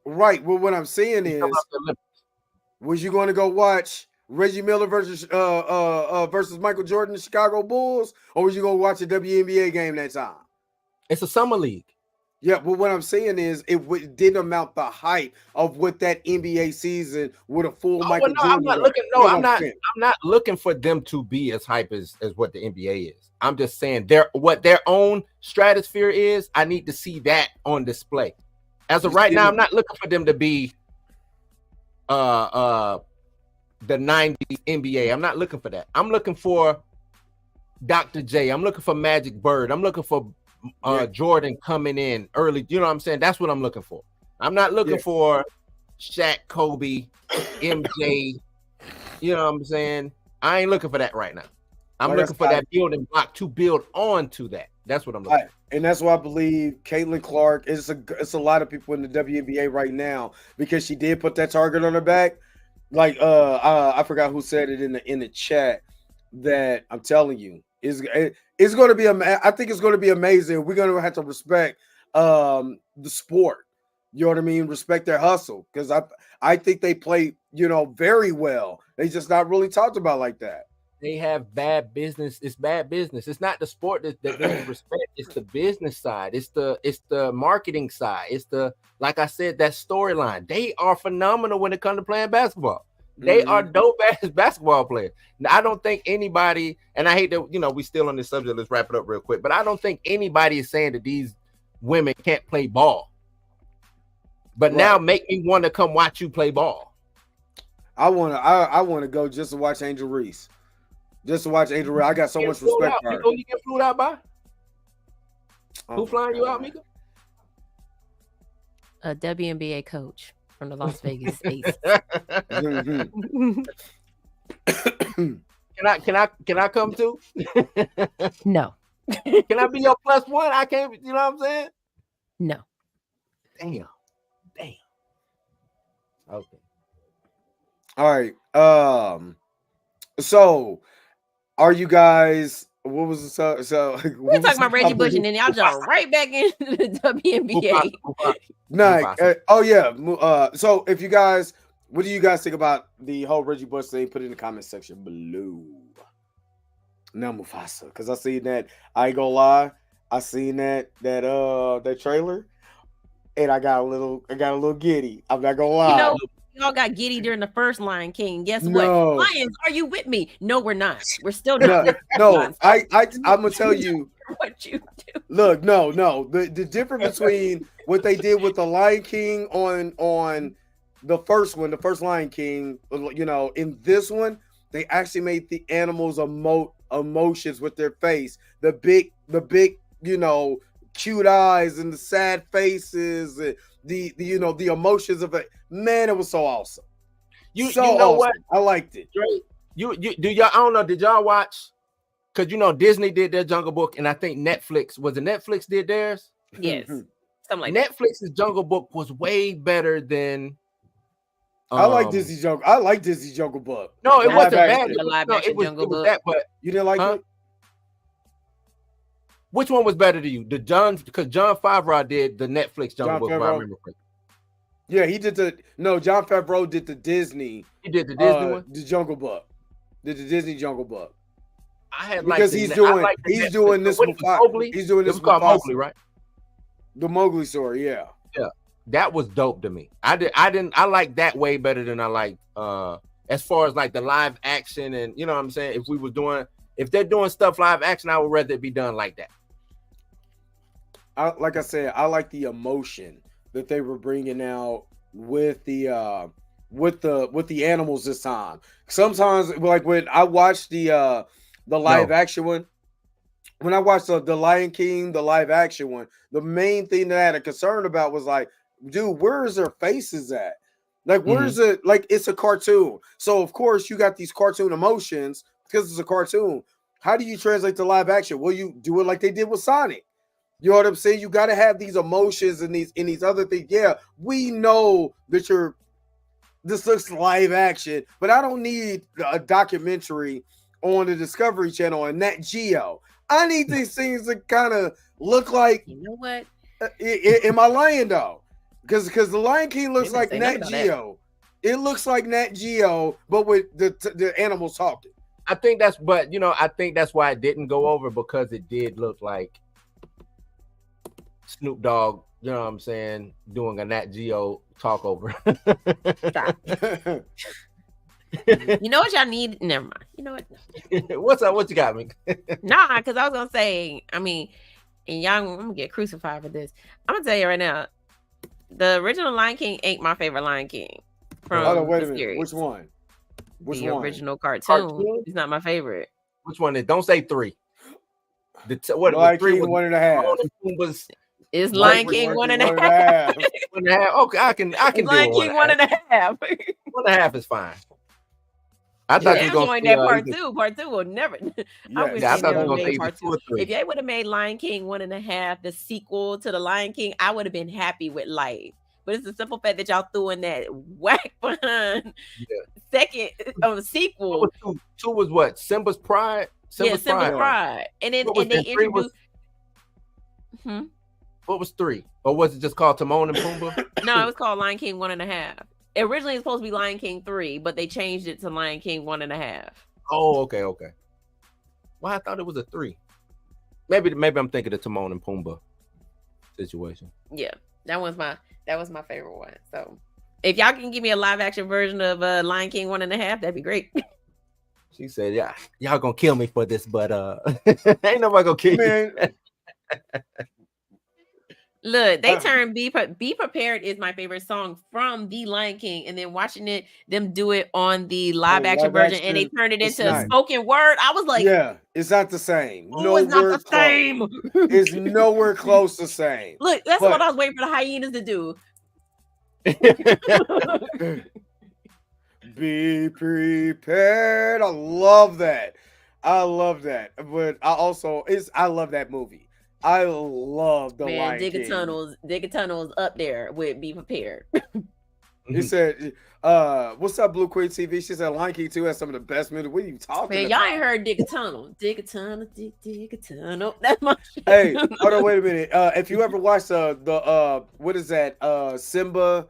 Right. Well, what I'm saying is, was you going to go watch Reggie Miller versus Michael Jordan, the Chicago Bulls, or was you going to watch a WNBA game that time? It's a summer league. Yeah, but what I'm saying is it didn't amount the hype of what that NBA season would have fooled Michael Jordan. I'm not looking for them to be as hype as what the NBA is. I'm just saying what their own stratosphere is. I need to see that on display. As of right now, I'm not looking for them to be the 90s NBA. I'm not looking for that. I'm looking for Dr. J. I'm looking for Magic Bird. I'm looking for Jordan coming in early. You know what I'm saying? That's what I'm looking for. I'm not looking for Shaq, Kobe, MJ. You know what I'm saying? I ain't looking for that right now. I'm looking for that building block to build on to that. That's what I'm looking for. And that's why I believe Caitlin Clark it's a lot of people in the WNBA right now, because she did put that target on her back. Like I forgot who said it in the chat, that I'm telling you it's going to be I think it's going to be amazing. We're going to have to respect the sport. You know what I mean? Respect their hustle, because I think they play very well. They just not really talked about like that. They have bad business. It's bad business. It's not the sport that they respect. It's the business side. It's the marketing side. It's like I said, that storyline. They are phenomenal when it comes to playing basketball. They are dope ass basketball players. Now, I don't think anybody, and I hate that we still on this subject. Let's wrap it up real quick. But I don't think anybody is saying that these women can't play ball. But now make me want to come watch you play ball. I wanna go just to watch Angel Reese. Just to watch Angel Reese. I got so much respect for her. Who you get flew out by? Who flying you out, Mika? A WNBA coach from the Las Vegas Aces. Can I come too? No. Can I be your plus one? I can't. You know what I'm saying? No. Damn. Okay. All right. So are you guys? What was the so? We're talking about Reggie Bush, and then y'all jump right back into the WNBA. Nice. Oh yeah. So if you guys, what do you guys think about the whole Reggie Bush thing? Put it in the comment section below. Now Mufasa, because I seen that. I ain't gonna lie. I seen that trailer, and I got a little giddy. I'm not gonna lie. You know, y'all got giddy during the first Lion King. Guess what? Lions, are you with me? No, we're not. We're still not. No. I'm gonna tell you what you do. Look, no. The difference between what they did with the Lion King on the first one, the first Lion King, you know, in this one, they actually made the animals emotions with their face. The big, you know, cute eyes and the sad faces, the you know, the emotions of it. Man, it was so awesome. You know awesome. What? I liked it. You do y'all? I don't know. Did y'all watch? Because you know Disney did their Jungle Book, and I think Netflix did theirs. Yes, something like Netflix's Jungle Book was way better than. I like Disney's Jungle. I like Disney's Jungle Book. No, it wasn't bad. It was that, but you didn't like it. Which one was better to you? Because Jon Favreau did the Netflix Jungle Book. If I remember correctly. Yeah, he did Jon Favreau did the Disney. He did the Disney one? The Jungle Book. Did the Disney Jungle Book. I had because he's doing this Mowgli. He's doing this called Mowgli, right? The Mowgli story, yeah. Yeah. That was dope to me. I like that way better than I like as far as like the live action, and you know what I'm saying? If they're doing stuff live action, I would rather it be done like that. Like I said, I like the emotion that they were bringing out with the animals this time. Sometimes, like when I watched the live action one, when I watched the Lion King, the live action one, the main thing that I had a concern about was like, dude, where is their faces at? Like, where's it? Like, it's a cartoon, so of course you got these cartoon emotions because it's a cartoon. How do you translate to live action? Well, you do it like they did with Sonic. You know what I'm saying? You got to have these emotions and these other things. Yeah, we know that this looks live action, but I don't need a documentary on the Discovery Channel and Nat Geo. I need these things to kind of look like. You know what? Am I lying though? Because the Lion King looks like Nat Geo. It looks like Nat Geo, but with the animals talking. I think that's why it didn't go over, because it did look like Snoop Dogg, you know what I'm saying, doing a Nat Geo talk over. You know what y'all need? Never mind. You know what? What's up? What you got me? Nah, because I was gonna say, I mean, and y'all, I'm gonna get crucified for this. I'm gonna tell you right now, the original Lion King ain't my favorite Lion King. From wait a minute. Which one? The original cartoon is not my favorite. Which one? Don't say 3. What? Lion King 1.5. Is Lion King 1.5? 1.5. Okay, I can do Lion King 1.5. 1.5 is fine. I thought you were going to that part two will never. I wish they never made part 2. If they would have made Lion King 1.5, the sequel to the Lion King, I would have been happy with life. But it's the simple fact that y'all threw in that whack behind second sequel. 2 was what? Simba's Pride. Simba's Pride. And then they introduced. What was 3? Or was it just called Timon and Pumbaa? No, it was called Lion King 1.5. Originally, it's supposed to be Lion King 3, but they changed it to Lion King 1.5. Oh, okay. Well, I thought it was a 3. Maybe I'm thinking of Timon and Pumbaa situation. Yeah, that was my favorite one. So, if y'all can give me a live action version of Lion King 1.5, that'd be great. She said, "Yeah, y'all gonna kill me for this, but ain't nobody gonna kill you." Look, they turned Be Prepared is my favorite song from The Lion King, and then watching them do it on the live action version, and they turned it into a spoken word. I was like, yeah, it's not the same. Oh, it's not the same. It's nowhere close the same. Look, that's what I was waiting for the hyenas to do. Be prepared. I love that. But I love that movie. I love the Lion King. Dig a tunnels up there with Be Prepared. He said, what's up, Blue Queen TV? She said Lion King 2 has some of the best movies. What are you talking about? Y'all ain't heard Dig a Tunnel. Dig a tunnel, dig a tunnel. That's my shit. Hey, hold on, wait a minute. If you ever watched the what is that? Simba.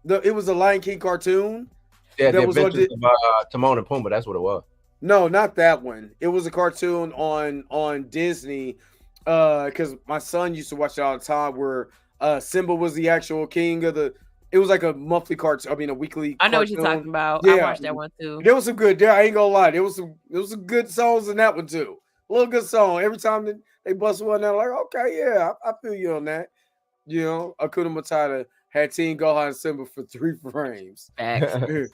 It was a Lion King cartoon. Yeah, the Adventures of Timon and Pumbaa. That's what it was. No, not that one. It was a cartoon on Disney. Because my son used to watch it all the time. Where Simba was the actual king of the. It was like a monthly cartoon. I mean, a weekly. I know what you're talking about. Yeah. I watched that one too. There was some good. I ain't gonna lie. There was some good songs in that one too. A little good song. Every time they bust one out, like, okay, yeah, I feel you on that. You know, Hakuna Matata had Teen Gohan and Simba for 3 frames. But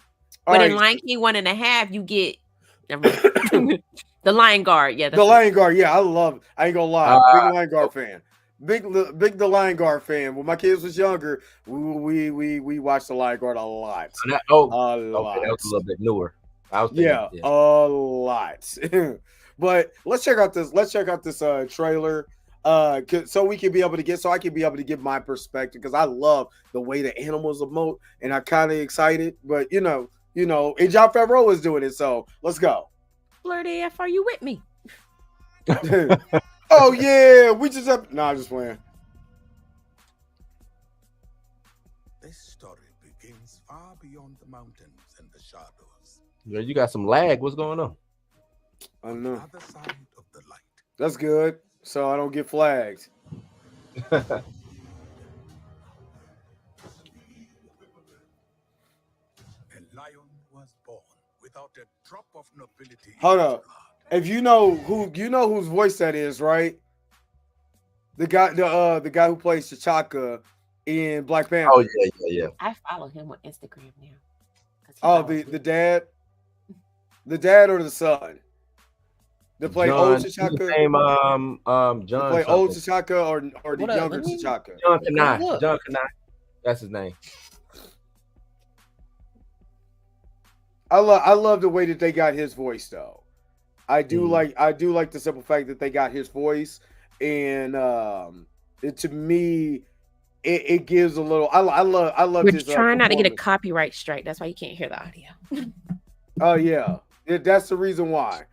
in Lion King 1.5, you get the Lion Guard. Yeah, the Lion Guard. Yeah, I ain't gonna lie. Big Lion Guard fan. Big the Lion Guard fan. When my kids was younger, we watched the Lion Guard a lot. A lot. Okay, that was a little bit newer. A lot. But let's check out this trailer. So I can be able to give my perspective, because I love the way the animals emote, and I'm kind of excited. But you know, and Jon Favreau is doing it, so let's go. Flirty F, are you with me? Oh yeah, we just have. Nah, just playing. This story begins far beyond the mountains and the shadows. Yeah, you got some lag. What's going on? I don't know. Other side of the light. That's good, so I don't get flagged. A lion was born without a drop of nobility. Hold up. If you know whose voice that is, right? The guy who plays T'Chaka in Black Panther. Oh yeah. I follow him on Instagram now. Oh, the dad or the son? They play old T'Chaka. John. Play old T'Chaka or the younger T'Chaka. John Kanai. That's his name. I love the way that they got his voice though. I do like the simple fact that they got his voice, and to me it gives a little. I love. We're trying not to get a copyright strike. That's why you can't hear the audio. Oh yeah, that's the reason why.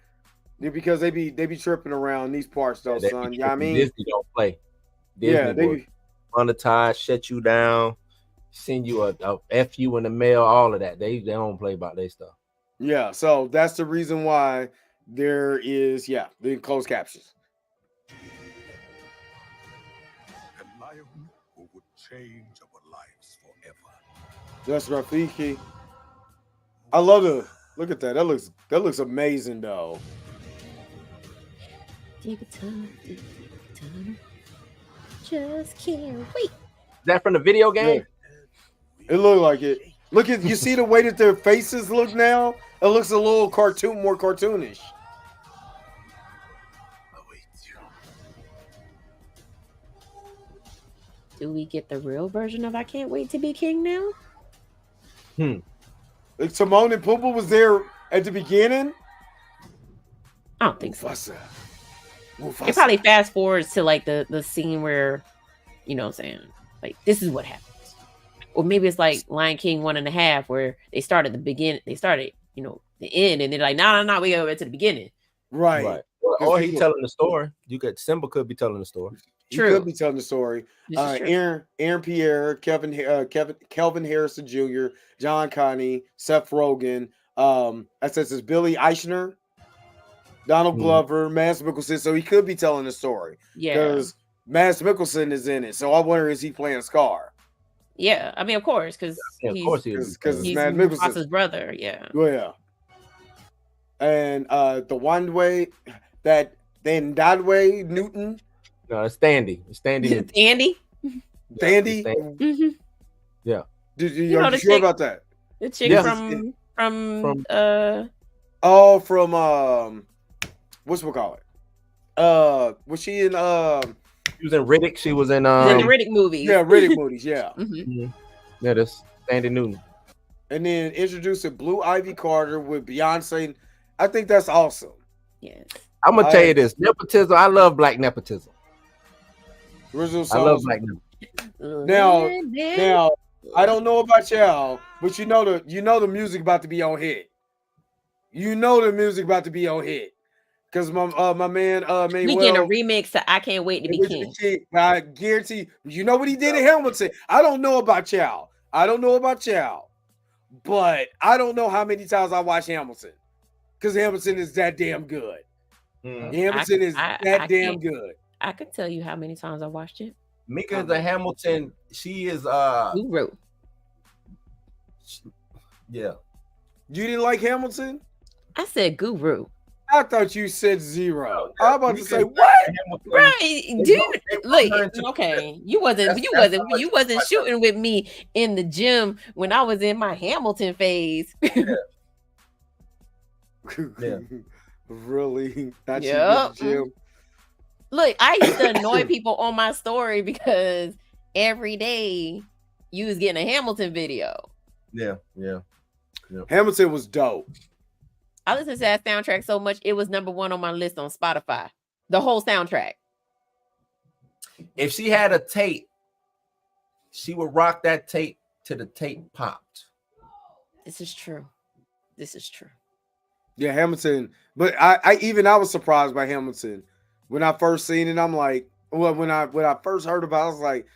Because they be tripping around these parts though, son. You know what I mean? Disney don't play. Disney they monetize, shut you down, send you a FU in the mail, all of that. They don't play about their stuff. Yeah, so that's the reason why there is the closed captions. A lion who would change our lives forever. That's Rafiki. I love it. Look at that. That looks amazing though. Just can't wait. Is that from the video game? Yeah. It looked like it. Look at you see the way that their faces look now? It looks a little more cartoonish. Do we get the real version of I Can't Wait to Be King now? Like Timon and Pumbaa was there at the beginning? I don't think so. It probably fast forwards to like the scene where, you know what I'm saying, like this is what happens. Or maybe it's like Lion King 1.5 where they started the beginning, the end, and they're like, no, we go back to the beginning. Right. Or he telling the story. Simba could be telling the story. True. He could be telling the story. Aaron Pierre, Kelvin Harrison Jr., John Connie, Seth Rogen. That says it's Billy Eichner, Donald Glover, Mads Mikkelsen. So he could be telling the story. Yeah. Because Mads Mikkelsen is in it. So I wonder, is he playing Scar? Yeah, I mean, of course, because he's Mads Mikkelsen's brother. Yeah. Well, yeah. And the one way that then that way Newton. No, it's Standy. It's Standy. Andy. Dandy? Mm-hmm. Yeah. Are you sure about that? The chick from what's we call it? Was she in She was in Riddick. She was in the Riddick movies. Yeah, Riddick movies. Yeah. Yeah, that's Sandy Newton. And then introducing Blue Ivy Carter with Beyonce. I think that's awesome. Yes. I'm gonna tell you this: nepotism. I love black nepotism. I love black nepotism. Now, I don't know about y'all, but you know the music about to be on hit. You know the music about to be on hit. Because my man we getting a remix to I Can't Wait to Be King. I guarantee you know what he did in Hamilton. I don't know about y'all. But I don't know how many times I watched Hamilton. Because Hamilton is that damn good. Hamilton is that damn good. I could tell you how many times I watched it. Mika is a Hamilton. She is Guru. Yeah. You didn't like Hamilton? I said guru. I thought you said zero. I was about to say what? Right, dude. Look, okay. You wasn't shooting with me in the gym when I was in my Hamilton phase. Yeah. Really? Not you in the gym. Look, I used to annoy people on my story because every day you was getting a Hamilton video. Yeah. Hamilton was dope. I listened to that soundtrack so much it was #1 on my list on Spotify. The whole soundtrack. If she had a tape, she would rock that tape till the tape popped. This is true. Yeah, Hamilton. But I was surprised by Hamilton when I first seen it. I'm like, well, when I first heard about it, I was like,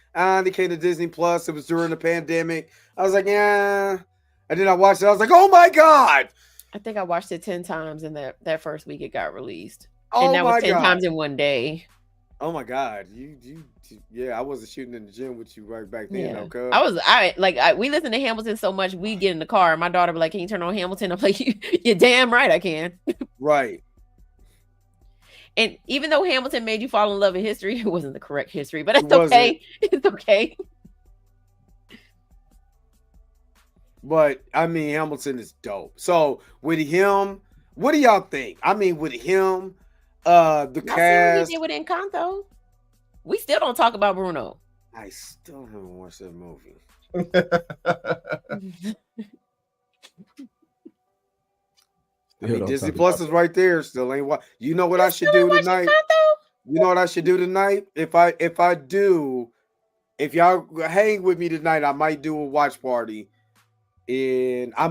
they came to Disney Plus. It was during the pandemic. I was like, yeah. And then I watched it. I was like, oh my God. I think I watched it 10 times in that first week it got released. Oh and that was 10 God. times in one day. Oh my God. I wasn't shooting in the gym with you right back then. Yeah. Okay. We listen to Hamilton so much, we get in the car and my daughter be like, can you turn on Hamilton? I'm like, you're damn right I can. Right. And even though Hamilton made you fall in love with history, it wasn't the correct history, but it's okay. It's okay. But I mean, Hamilton is dope. So with him, what do y'all think? I mean, with him, the cast. He did with Encanto. We still don't talk about Bruno. I still haven't watched that movie. I mean, Disney Plus is right there. Still ain't what. You know what I should do tonight? You know what I should do tonight? If y'all hang with me tonight, I might do a watch party. And I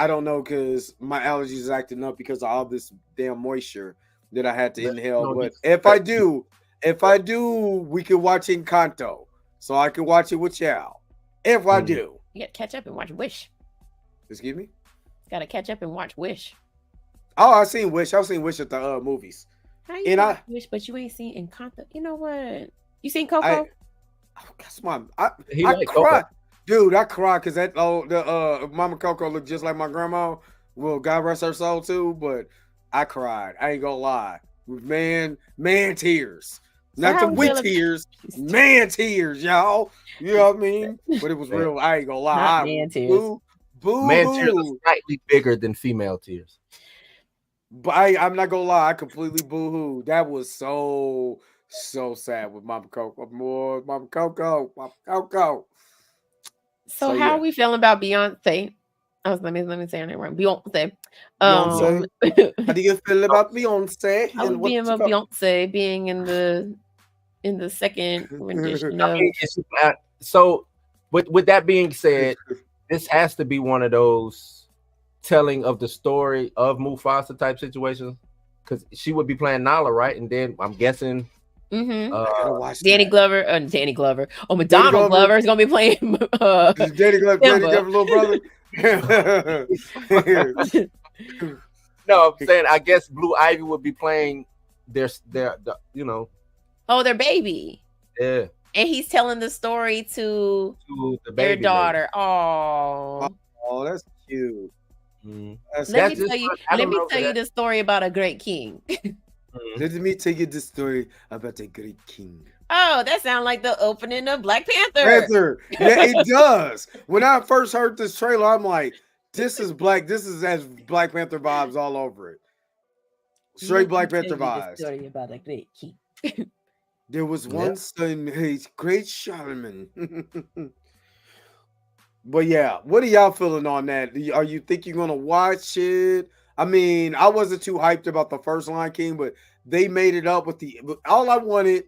don't know, because my allergies is acting up because of all this damn moisture that I had to inhale. But if I do, we can watch Encanto. So I can watch it with y'all. If I do. You gotta catch up and watch Wish. Excuse me? Gotta catch up and watch Wish. Oh, I've seen Wish at the movies. How you watch Wish, but you ain't seen Encanto? You know what? You seen Coco? That's my I cried. Coco. Dude, I cried because the Mama Coco looked just like my grandma. Well, God rest her soul too, but I cried. I ain't gonna lie. Man tears. Not the wit tears, man tears, y'all. You know what I mean? But it was real. I ain't gonna lie. Man tears. Man tears are slightly bigger than female tears. But I'm not gonna lie. I completely boo-hoo. That was so sad with Mama Coco. Mama Coco. So how are we feeling about Beyonce? Let me say her name right. Beyonce. How do you feel about Beyonce? How do you feel about Beyonce being in the second rendition of... So with that being said, this has to be one of those telling of the story of Mufasa type situations, because she would be playing Nala, right? And then I'm guessing Danny Glover. Oh, McDonald Glover is gonna be playing. Danny Glover, little brother. No, I'm saying I guess Blue Ivy would be playing their their baby. Yeah. And he's telling the story to their daughter. Oh, that's cute. Let me tell you the story about a great king. Let me tell you the story about a great king. Oh, that sounds like the opening of Black Panther. Yeah, it does. When I first heard this trailer, I'm like, this is as Black Panther vibes all over it. Straight Black Panther vibes. Story about a great king. There was once a great Charlemagne. But yeah, what are y'all feeling on that? Are you think you're gonna watch it? I mean, I wasn't too hyped about the first Lion King, but they made it up with all I wanted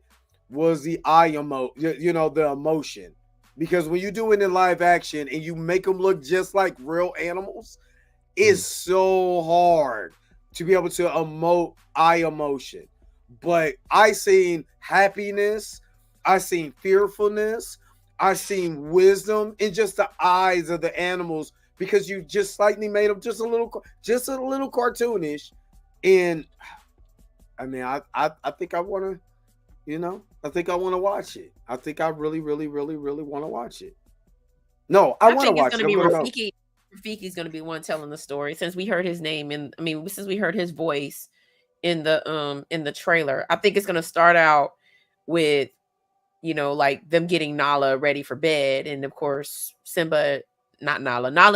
was the the emotion. Because when you do it in live action and you make them look just like real animals, it's so hard to be able to emote eye emotion. But I seen happiness, I seen fearfulness, I seen wisdom in just the eyes of the animals, because you just slightly made them just a little cartoonish. And I mean, I think I want to, I think I want to watch it. I think I really, really, really, really want to watch it. No, I want to watch it. Rafiki. Rafiki's going to be one telling the story, since we heard his name since we heard his voice in the trailer. I think it's going to start out with, like them getting Nala ready for bed, and of course Nala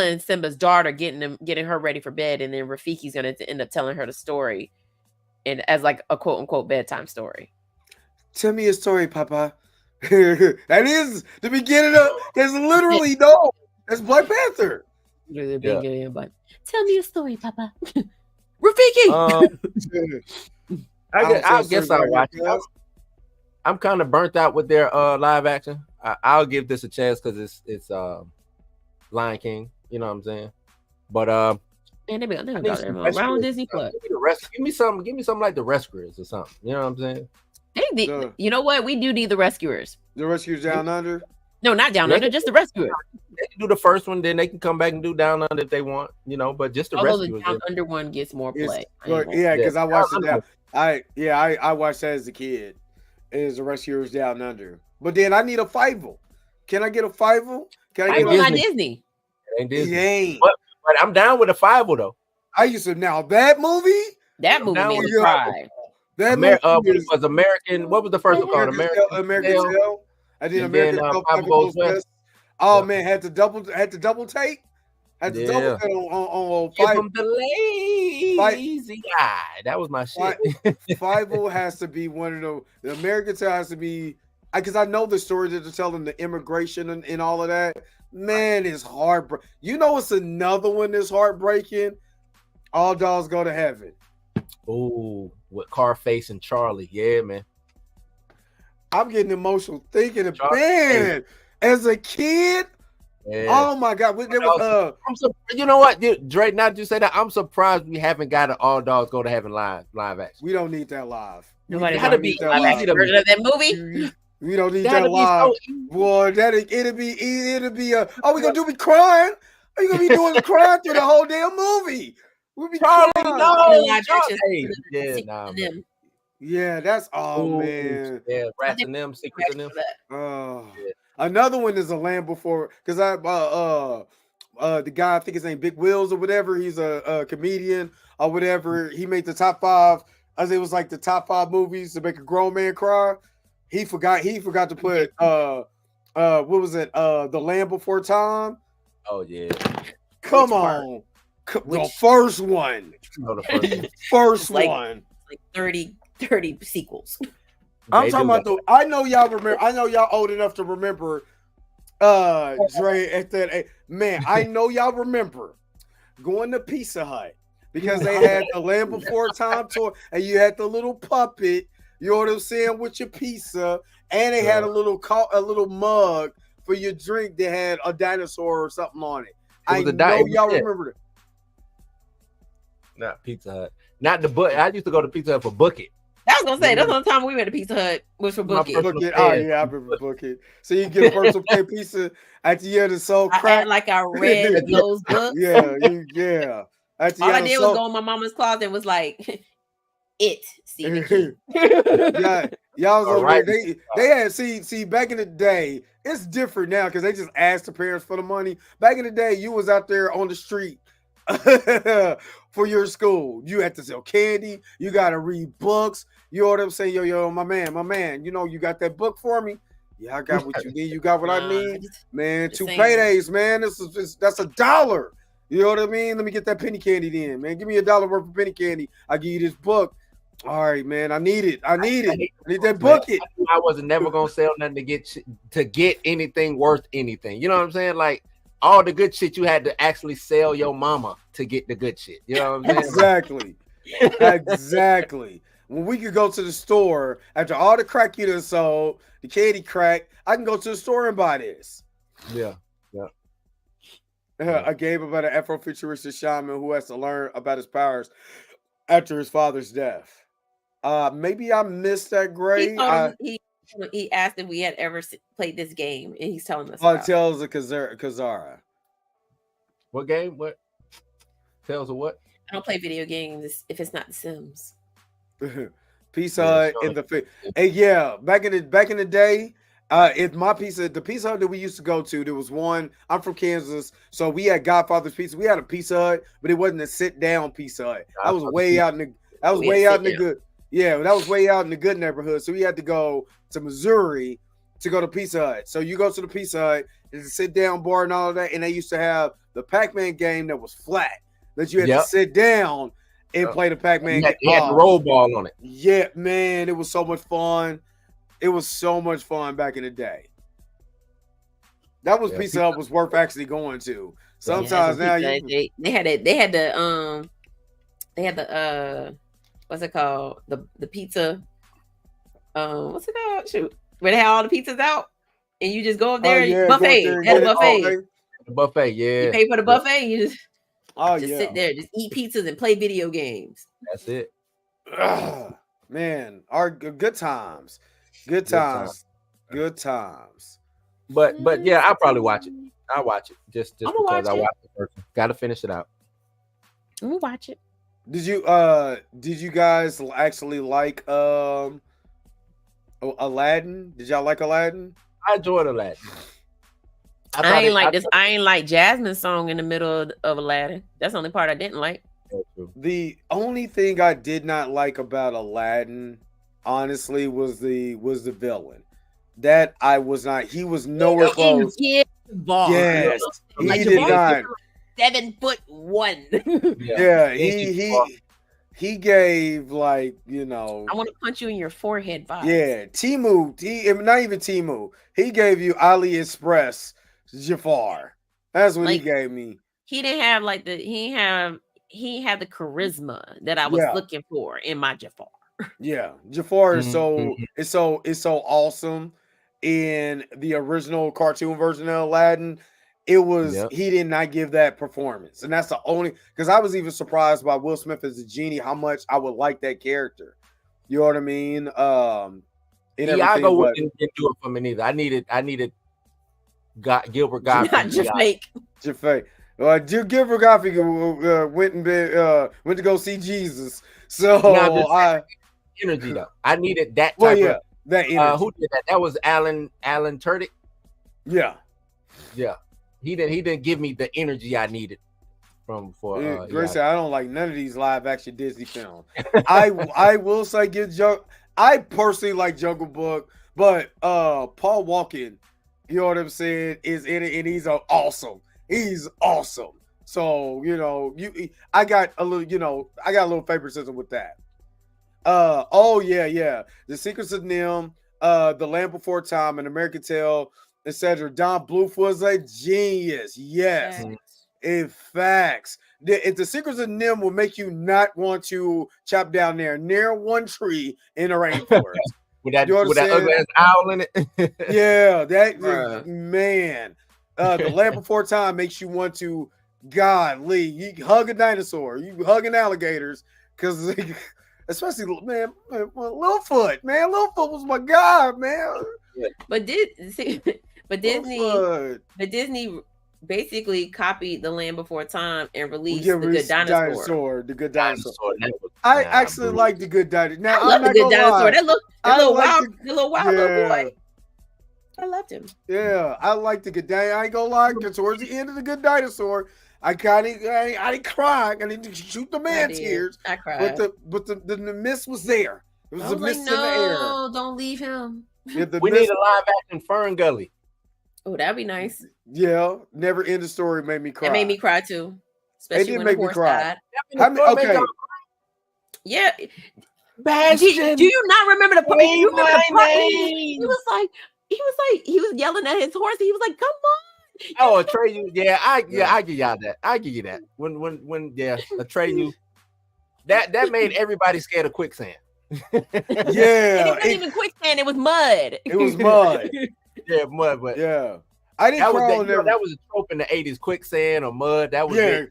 and Simba's daughter getting her ready for bed, and then Rafiki's going to end up telling her the story, and as like a quote unquote bedtime story. Tell me a story, Papa. That is the beginning of. There's literally no. That's Black Panther. But tell me a story, Papa. Rafiki. I guess I'll watch it. I'm kind of burnt out with their live action. I'll give this a chance because it's Lion King. You know what I'm saying? But and they around Disney Plus. Give me something like The Rescuers or something. You know what I'm saying? You know what? We do need The Rescuers. The Rescuers Down Under? No, not Down Under, just The Rescuers. They can do the first one, then they can come back and do Down Under if they want, but just The Rescuers. The Down Under one gets more play. Yeah, because I watched it now. I watched that as a kid. Is The Rescuers Down Under. But then I need a Fievel. Can I get a Fievel? Can I get a Disney? It ain't Disney. It ain't. But I'm down with a Fievel though. I used to that movie made me cry. That was American. What was the first one called? American Tale. I did American Tale. Oh man, had to double take. Had to double take on Give him the lazy guy. That was my shit. Fievel has to be one of the American Tale has to be, because I know the story that they're telling, the immigration and all of that. Man, it's heartbreaking. It's another one that's heartbreaking. All Dogs Go to Heaven. Oh, with Carface and Charlie. Yeah, man. I'm getting emotional thinking of, man, as a kid. Yeah. Oh my God! You know what, Dre? Not to say that, I'm surprised we haven't got an All Dogs Go to Heaven live action. We don't need that live. Nobody got to be live version of that movie. We don't need that live. Boy, it'll be oh, we gonna do be crying? Are you gonna be doing the crying through the whole damn movie? We'll be Charlie, crying. Yeah, that's man. Yeah, Rats and Them, Secrets and Them. Another one is A Land Before, because the guy, I think his name Big Wills or whatever, he's a comedian or whatever. He made the top 5. I think it was like the top 5 movies to make a grown man cry. He forgot to put what was it? The Land Before Time. Oh yeah. Come on. The first one. First one. Like 30 sequels. I'm talking about I know y'all remember. I know y'all old enough to remember Dre at that. Man, I know y'all remember going to Pizza Hut because they had the Land Before Time tour, and you had the little puppet, you know what I'm saying, with your pizza, and they had a little mug for your drink that had a dinosaur or something on it. I know y'all remember it. Not Pizza Hut. Not the book. I used to go to Pizza Hut for Bucket. I was gonna say that's the time we went to Pizza Hut was for Bucket. Oh yeah, I remember Bucket. So you get a personal pay pizza at the end of so crap. I had like our red those books. Yeah. At the all I did was go in my mama's closet and was like, it. Yeah, y'all was over there. They had see back in the day. It's different now because they just asked the parents for the money. Back in the day, you was out there on the street for your school. You had to sell candy. You got to read books. You know what I'm saying? Yo, my man, you know, you got that book for me? Yeah, I got what you need. You got what I need? Man, 2 paydays, man. That's $1. You know what I mean? Let me get that penny candy then, man. Give me $1 worth of penny candy. I give you this book. All right, man. I need it. I need that book. I wasn't never gonna sell nothing to get anything worth anything. You know what I'm saying? Like all the good shit, you had to actually sell your mama to get the good shit. You know what I'm saying? Exactly. When we could go to the store after all the crack you done sold, the candy crack, I can go to the store and buy this. Yeah. A game about an Afrofuturistic shaman who has to learn about his powers after his father's death. Maybe I missed that grade. He asked if we had ever played this game, and he's telling us. Tales of Kazara. What game? What? Tales of what? I don't play video games if it's not The Sims. Pizza Hut in the hey, yeah, back in the day, the Pizza Hut that we used to go to, there was one. I'm from Kansas, so we had Godfather's Pizza. We had a Pizza Hut, but it wasn't a sit down Pizza Hut. That was way out in the good. Yeah, that was way out in the good neighborhood. So we had to go to Missouri to go to Pizza Hut. So you go to the Pizza Hut, it's a sit down bar and all of that, and they used to have the Pac-Man game that was flat that you had to sit down and play the Pac-Man game. You had the roll ball on it. Yeah, man, it was so much fun. It was so much fun back in the day. That was Pizza Hut was worth actually going to. Sometimes now they had the what's it called? The pizza. What's it called? Shoot, where they have all the pizzas out, and you just go up there. Buffet. They had a buffet. The buffet, yeah. You pay for the buffet. You just sit there, just eat pizzas and play video games. That's it. Man, our good times. Good times. But yeah, I'll probably watch it. I'll watch it just because I watch it first. Gotta finish it out. I'm gonna watch it. Did you guys actually like Aladdin? Did y'all like Aladdin? I enjoyed Aladdin. I ain't like Jasmine's song in the middle of Aladdin. That's the only part I didn't like. The only thing I did not like about Aladdin, honestly, was the villain. That I was not. He was nowhere close. Yes, he did not. 7'1". Yeah, he gave like, you know. I want to punch you in your forehead vibes. Yeah, not even Timu. He gave you AliExpress Jafar. That's what he gave me. He didn't have like he had the charisma that I was looking for in my Jafar. Yeah, Jafar is so awesome in the original cartoon version of Aladdin. It was he did not give that performance, and that's the only because I was even surprised by Will Smith as a genie how much I would like that character. You know what I mean? Iago didn't do it for me neither. I needed Gilbert Gottfried. Not Jafake. Gilbert Gottfried went to go see Jesus. So energy though. I needed that type of that energy. Who did that? That was Alan Tudyk. Yeah. He didn't give me the energy I needed for Grace said, I don't like none of these live action Disney films. I will say I personally like Jungle Book, but Paul Walken, you know what I'm saying, is in it and he's awesome. He's awesome. So, you know, I got a little favoritism with that. The Secrets of NIMH, The Land Before Time, and American Tale, etc. Don Bluth was a genius. Yes. In facts. The Secrets of NIMH will make you not want to chop down there near one tree in a rainforest. with that ugly ass owl in it. Yeah, man. The Land Before Time makes you want to, godly, you hug a dinosaur, you hugging alligators, because especially Littlefoot, man. Littlefoot was my guy, man. But Disney basically copied The Land Before Time and released The Good Dinosaur. The Good Dinosaur. I actually like The Good Dinosaur. Now, I love The Good Dinosaur. That little wild little boy. I loved him. Yeah, I like The Good Dinosaur. I ain't gonna lie. Towards the end of The Good Dinosaur, I didn't cry. I didn't shoot the man tears. I cried. But the mist was there. It was I a was like, mist in the air. no, don't leave him. Yeah, the We mist- need a live action Fern Gully. Oh, that'd be nice. Yeah, never end the story made me cry. That made me cry too. Especially did when make the me horse cry. died. How many, okay, Yeah. Bastion. Do you not remember the part? Say You remember the my part? name. He was yelling at his horse. He was like, "Come on!" Oh, Atreyu. Yeah, I give y'all that. I give you that. When Atreyu, that made everybody scared of quicksand. And yeah, it wasn't even quicksand. It was mud. it was mud. Yeah, mud, but Yeah, I didn't that was cry on that was a trope in the 80s, quicksand or mud. That was Yeah, it.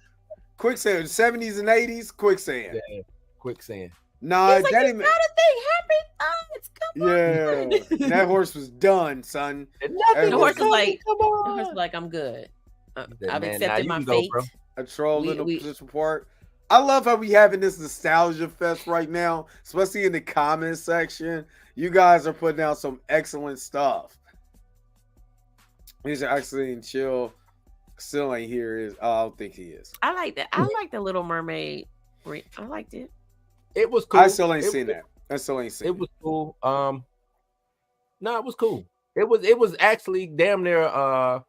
quicksand. 70s and 80s, quicksand. Yeah, quicksand. Nah, He's like, that "It's even. not a thing happened. Oh, it's come on." Yeah, that horse was done, son. And The horse was like, come The on. horse was like, "I'm good. said, I've "Man, accepted now my you can go, fate." bro." A troll in the We- position part. I love how we having this nostalgia fest right now, especially in the comment section. You guys are putting out some excellent stuff. He's actually in chill. Still ain't here. I don't think he is. I like that. I like the Little Mermaid. I liked it. It was cool. I still ain't It seen was- that. I still ain't seen It was cool. No, it was cool. It was actually damn near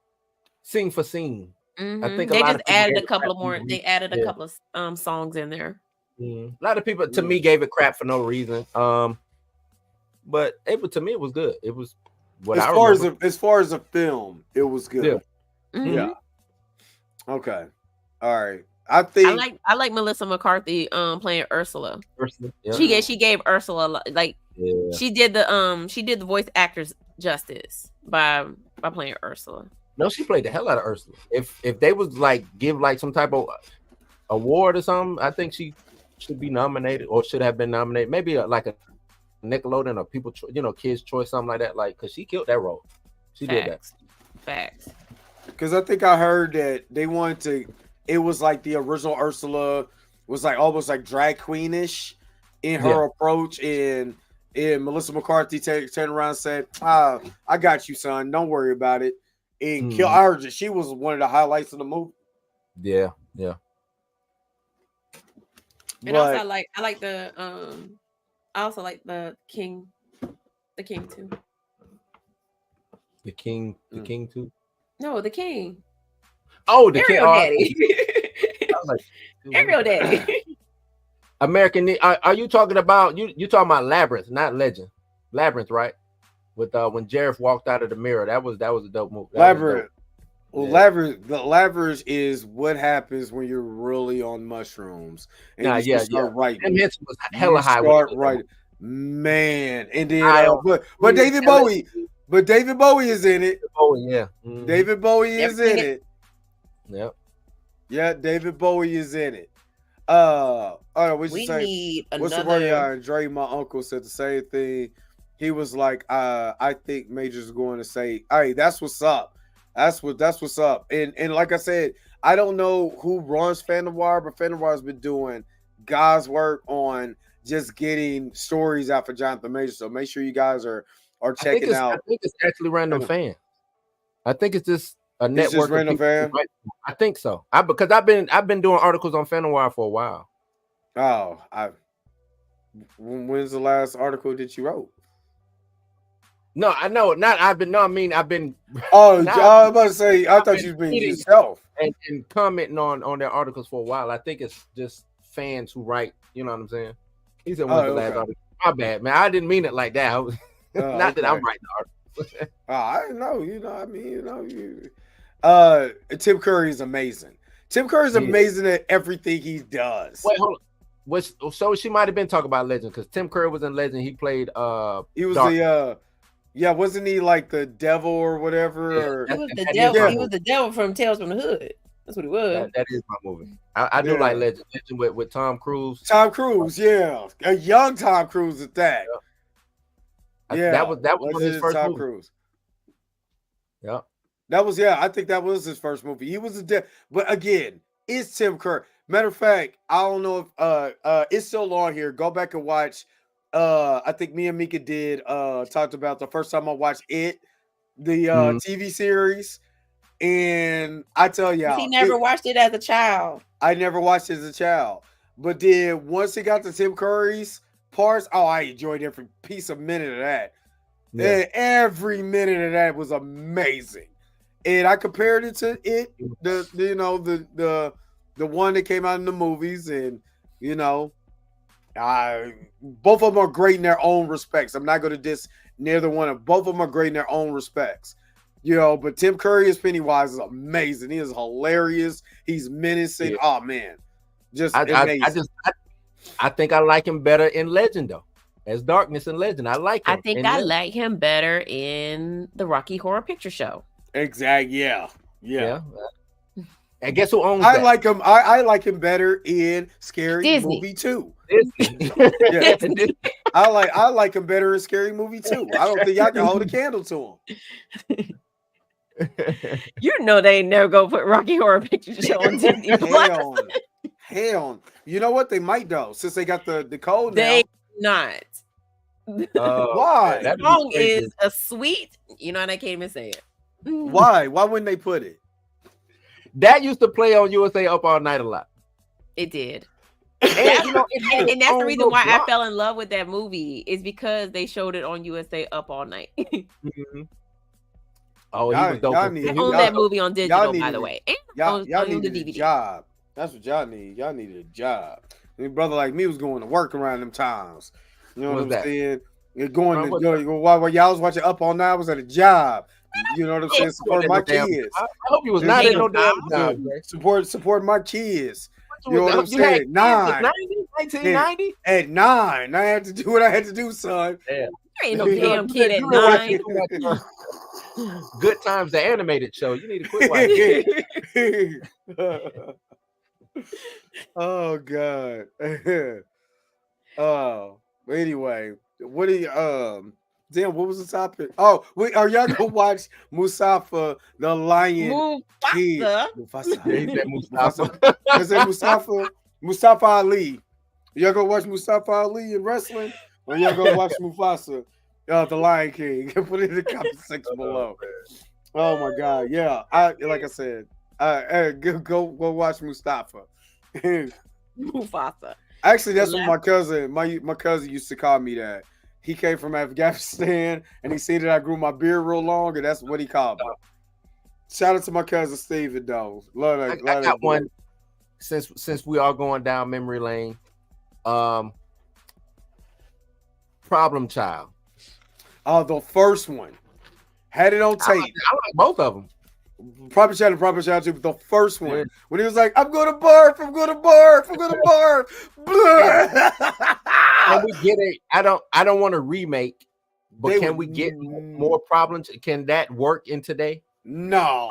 scene for scene. I think a They lot just of people added gave a it couple crap more. for They added a yeah. couple of songs in there. A lot of people to me gave it crap for no reason. But to me it was good. It was what as I far remember. as the film, it was good. Yeah. Mhm. Yeah. Okay. All right. I think I like Melissa McCarthy playing Ursula. Yeah. She gave Ursula like Yeah. she did the voice actors justice by playing Ursula. No, she played the hell out of Ursula. If they was like give like some type of award or something, I think she should be nominated or should have been nominated. Maybe like a Nickelodeon or Kids Choice, something like that. Like, cause she killed that role. She did that. Facts. because I think I heard that they wanted to. It was like the original Ursula was like almost like drag queenish in her approach, and Melissa McCarthy turned around and said, "I got you, son. Don't worry about it." And kill. I heard that she was one of the highlights of the movie. Yeah. And also I like the I also like the king too. The king too. No, the king. Oh, the king. Ariel Daddy. I was like, Ariel Daddy. American. Are you talking about you talking about Labyrinth, not Legend? Labyrinth, right? With when Jareth walked out of the mirror, that was a dope movie. Labyrinth. Well, Labyrinth is what happens when you're really on mushrooms. And you start writing. And Henson was hella high. Start writing. Man. And then but David Bowie. But David Bowie is in it. Oh, yeah. Mm-hmm. David Bowie is in it. Yep. Yeah, David Bowie is in it. What's need the word? Dre, my uncle, said the same thing. He was like, I think Major's going to say, hey, that's what's up. That's what's up. And like I said, I don't know who runs Fan Noir, but Fan Noir's been doing God's work on just getting stories out for Jonathan Major. So make sure you guys are checking out. I think it's actually Random Fan. I think it's just a network. Just Random Fan. I think so. Because I've been doing articles on Fan Noir for a while. Oh, when's the last article that you wrote? No, I know not. I've been. I was about to say. I thought you been yourself and commenting on their articles for a while. I think it's just fans who write. You know what I'm saying? He said, "When's the last article?" My bad, man. I didn't mean it like that. Not that I'm writing the article. I know. Tim Curry is amazing. Tim Curry is amazing at everything he does. Wait, hold on. So she might have been talking about Legend because Tim Curry was in Legend. He played. He was Dark. wasn't he like the devil or whatever? Yeah, or he was the devil. He was the devil from Tales from the Hood. That's what he was. That is my movie. I do like Legend. Legend with Tom Cruise. Tom Cruise, yeah, a young Tom Cruise at that. Yeah, that was one of his first Tom movie. Cruise. Yeah, that was I think that was his first movie. He was but again, it's Tim Curry. Matter of fact, I don't know if it's still on here. Go back and watch. I think me and Mika did talked about the first time I watched the TV series, and I tell y'all, he never watched it as a child. I never watched it as a child, but then once it got to Tim Curry's, parts. Oh, I enjoyed every minute of that. Yeah. And every minute of that was amazing. And I compared it to the one that came out in the movies, and both of them are great in their own respects. I'm not going to diss neither one of them. Both of them are great in their own respects. But Tim Curry as Pennywise is amazing. He is hilarious. He's menacing. Yeah. Oh man, just amazing. I think I like him better in Legend though. As Darkness in Legend, I like him. I think I like him better in the Rocky Horror Picture Show. Exactly. Yeah. And guess who owns I that? like him. I like him better in Scary Disney. Movie 2. Disney. Yeah. I like him better in Scary Movie 2. I don't think y'all can hold a candle to him. You know they ain't never go put Rocky Horror Picture Show on Disney. Hell. You know what? They might though, since they got the code now. They not. Why? That song is a sweet. You know, and I can't even say it. Why? Why wouldn't they put it? That used to play on USA Up All Night a lot. It did. And that's the reason why I fell in love with that movie, is because they showed it on USA Up All Night. Mm-hmm. Oh, he was dope. I own that movie on digital, by the way. And y'all need the DVD. Job. That's what y'all need. Y'all needed a job. A brother like me was going to work around them times. You know what I'm saying? You're going while y'all was watching Up All Night, I was at a job. You know what I'm saying? Support my kids. I hope you was not in no damn job. Support my kids. You know what I'm saying? 1990? At 9. I had to do what I had to do, son. There ain't no damn kid at 9. Good Times, the animated show. You need to quit watching. Oh God. But anyway, what do you damn, what was the topic? Oh, wait, are y'all gonna watch Mustafa the Lion King? Mufasa. Is it Mustafa? Mustafa Ali. Y'all gonna watch Mustafa Ali in wrestling? Or y'all gonna watch Mufasa, the Lion King? Put it in the comment section below. Oh my God, yeah. Like I said, go watch Mustafa. Mufasa. Actually, that's what my cousin used to call me that. He came from Afghanistan and he seen that I grew my beard real long, and that's what he called me. Shout out to my cousin Steven though. Love that. I got one since we are going down memory lane. Problem Child. Oh, the first one. Had it on tape. I like both of them. Proper Child and Proper Child 2, but the first one, when he was like, I'm gonna barf. Can we get I don't want a remake, but can we get more problems? Can that work in today? No.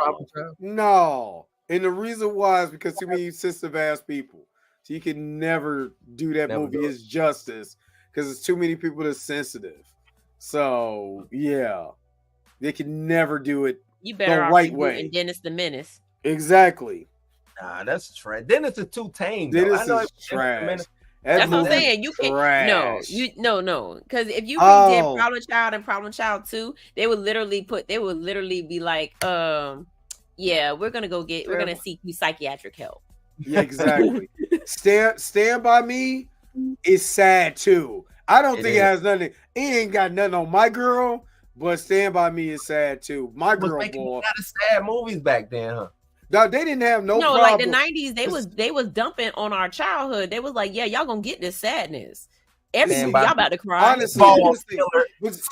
And the reason why is because too many sensitive ass people. So you can never do that movie as justice because it's too many people that's sensitive. So yeah, they can never do it. You better the right way. And Dennis the Menace. Exactly. Nah, that's trash. Dennis is too tame. Dennis is trash. That's what I'm saying. You can't. No. Because if you redid Problem Child and Problem Child 2, they would literally be like, yeah, we're gonna seek you psychiatric help. Yeah, exactly. Stand By Me is sad too. I don't think it has nothing. It ain't got nothing on My Girl, but Stand By Me is sad too. My Girl, boy. A lot of sad movies back then, huh? No, they didn't have no problem. Like the 90s, they was dumping on our childhood. They was like, yeah, y'all gonna get this sadness. Every movie, y'all about to cry. Honestly, but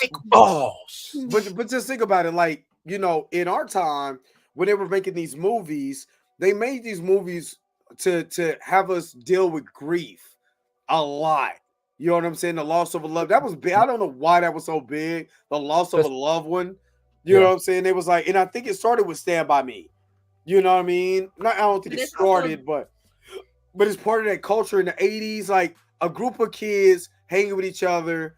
just think about it. Like, in our time, when they were making these movies, they made these movies to have us deal with grief a lot. You know what I'm saying? The loss of a love. That was big. I don't know why that was so big. The loss of a loved one. You know what I'm saying? It was like, and I think it started with Stand By Me. You know what I mean? I don't think it started, but it's part of that culture in the 80s. Like a group of kids hanging with each other,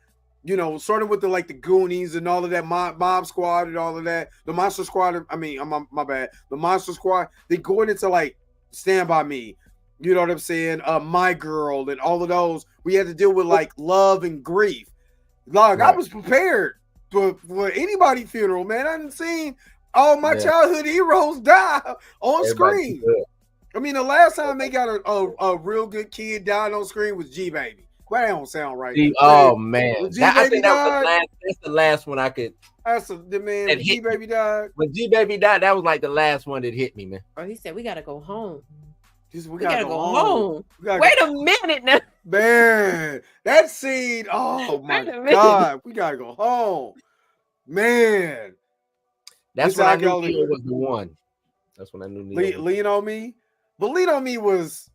starting with the Goonies and all of that, Mob Squad and all of that. The Monster Squad. I mean, my bad. The Monster Squad. They going into Stand By Me. You know what I'm saying? My Girl and all of those. We had to deal with love and grief. I was prepared for anybody's funeral, man. I didn't seen all my childhood heroes die on screen. I mean, the last time they got a real good kid dying on screen was G Baby. Well, that don't sound right. Oh man, when G I Baby think that was died, that's the last one I could. that's the man. That When G hit me. Baby died, When G Baby died, that was like the last one that hit me, man. Oh, he said we gotta go home. we We gotta go home. We gotta Wait a minute now. Man, that scene. Oh my Wait a minute. God, we gotta go home. Man, That's This when I how knew y'all Neo leave. was the one. That's when I knew Neo. Lean on Me. But Lean on Me was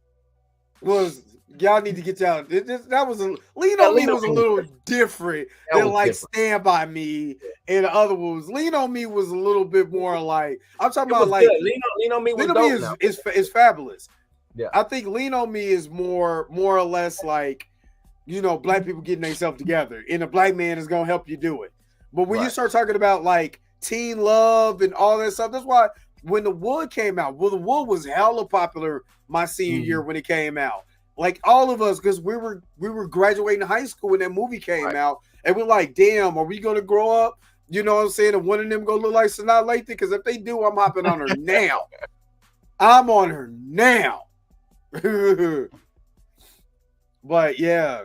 y'all need to get y'all. That was a Lean on Me was a little different than like Stand By Me, and the other ones. Lean on Me was a little bit more like I'm talking about like Lean on Me was Lean on Me dope is fabulous. Yeah, I think Lean on Me is more or less like, you know, black people getting themselves together, and a black man is gonna help you do it. But when you start talking about like teen love and all that stuff, that's why when The Wood came out, The Wood was hella popular my senior year when it came out. Like all of us, because we were graduating high school when that movie came out, and we're like, damn, are we gonna grow up? You know what I'm saying? And one of them gonna look like Sanaa Lathan? Because if they do, I'm hopping on her now. I'm on her now. But yeah,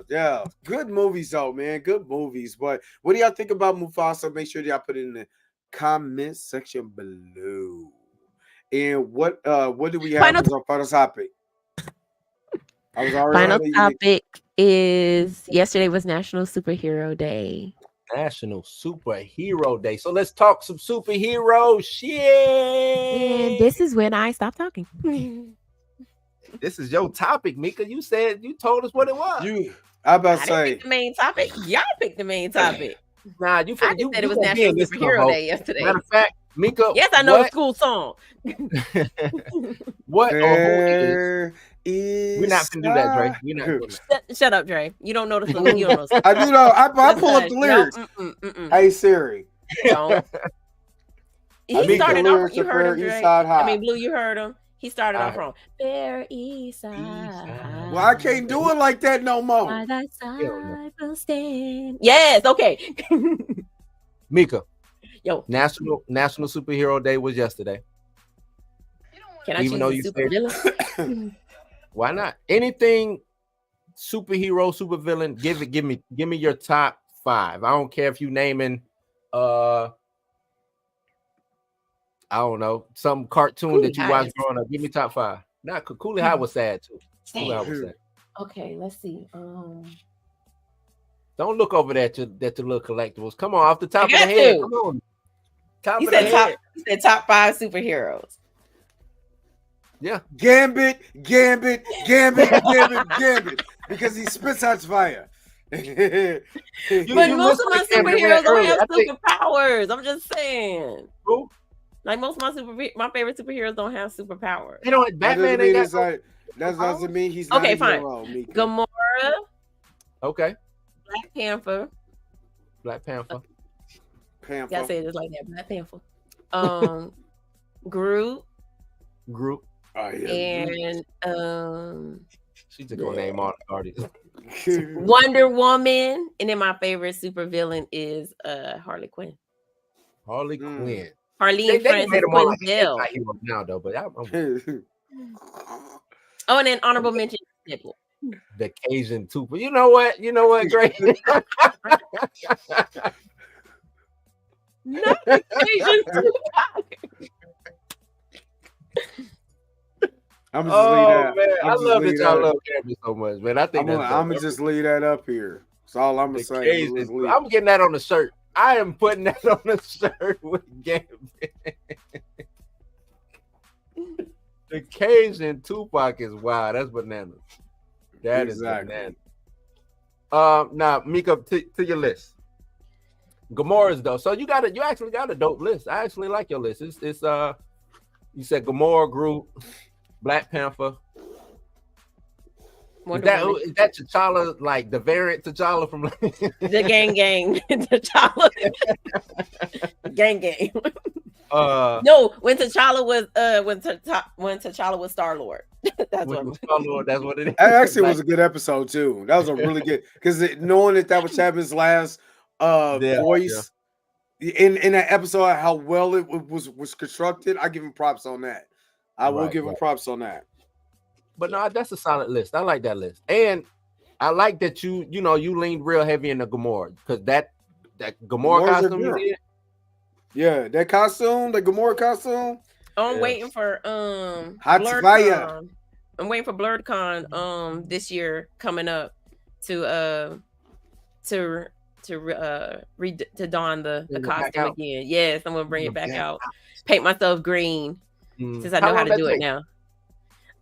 good movies though, man. Good movies. But what do y'all think about Mufasa? Make sure y'all put it in the comment section below. And what do we have as our final topic? Final topic is yesterday was National Superhero Day. National Superhero Day. So let's talk some superhero shit. And this is when I stop talking. This is your topic, Mika. You told us what it was. I about to I didn't say pick the main topic. Y'all picked the main topic. Nah, I just said it was National Superhero Day yesterday. Matter of fact, Mika. Yes, I know the school song. What there we're not gonna do that, Dre. We're not doing that. Shut up, Dre. You don't know the song. You don't know the song. I do know. I pull up the lyrics. Hey Siri. Don't. He started off. You heard him, Dre. I mean, Blue. You heard him. He started off wrong. Fair East Side. Well, I can't do it like that no more. By that side will stand. Yes. Okay. Mika. Yo. National Superhero Day was yesterday. Can I choose a super villain? Why not? Anything superhero, supervillain, give me your top 5. I don't care if you naming I don't know, some cartoon Cooley that you High. watched growing up. Give me top 5. Not Cooley High was sad too. Cooley High was sad. Okay, let's see. Don't look over there to little collectibles. Come on, off the top of the head. Come on. He said top 5 superheroes. Yeah. Gambit. Because he spits out fire. But most of my superheroes don't have superpowers. I'm just saying. Who? Like most of my favorite superheroes don't have superpowers. They don't. Batman ain't got. That doesn't mean he's not okay. A Fine. hero, Mika. Gamora. Okay. Black Panther. Panther. I say it just like that. Black Panther. Groot. Oh, yeah. And she's just gonna name all the artists. Wonder Woman, and then my favorite supervillain is Harley Quinn. Harley Quinn. Harleen Francis Quinzel. Now though, but oh, and then honorable mention Nipple. The Cajun Tupac. You know what, Great. Not the Cajun Tupac. I'm just leave that. Man, I love that y'all love Gambit so much, man. I think I'm gonna just leave that up here. That's all I'm gonna say. I'm getting that on the shirt. I am putting that on the shirt with Gambit. The Cajun Tupac is wild. That's bananas. That is bananas. Now, Mika, to your list. Gamora's though. So you actually got a dope list. I actually like your list. It's you said Gamora, Groot, Black Panther. Is that T'Challa, like the variant T'Challa from the gang T'Challa? gang. No, when T'Challa was Star-Lord. That's what it is. That actually was a good episode too. That was a really good because knowing that was Chapman's last voice in that episode, how well it was constructed. I give him props on that. I will give him props on that. But no, that's a solid list. I like that list. And I like that you leaned real heavy into Gamora because that Gamora Gamora's a costume you girl. did. Yeah, that costume, the Gamora costume. I'm Yeah. waiting for Hot fire. BlurredCon. I'm waiting for BlurredCon this year coming up to don the Bring it back costume out. again. Yes, I'm gonna bring it back Okay. out. Paint myself green since I How know how long to that do it take? now.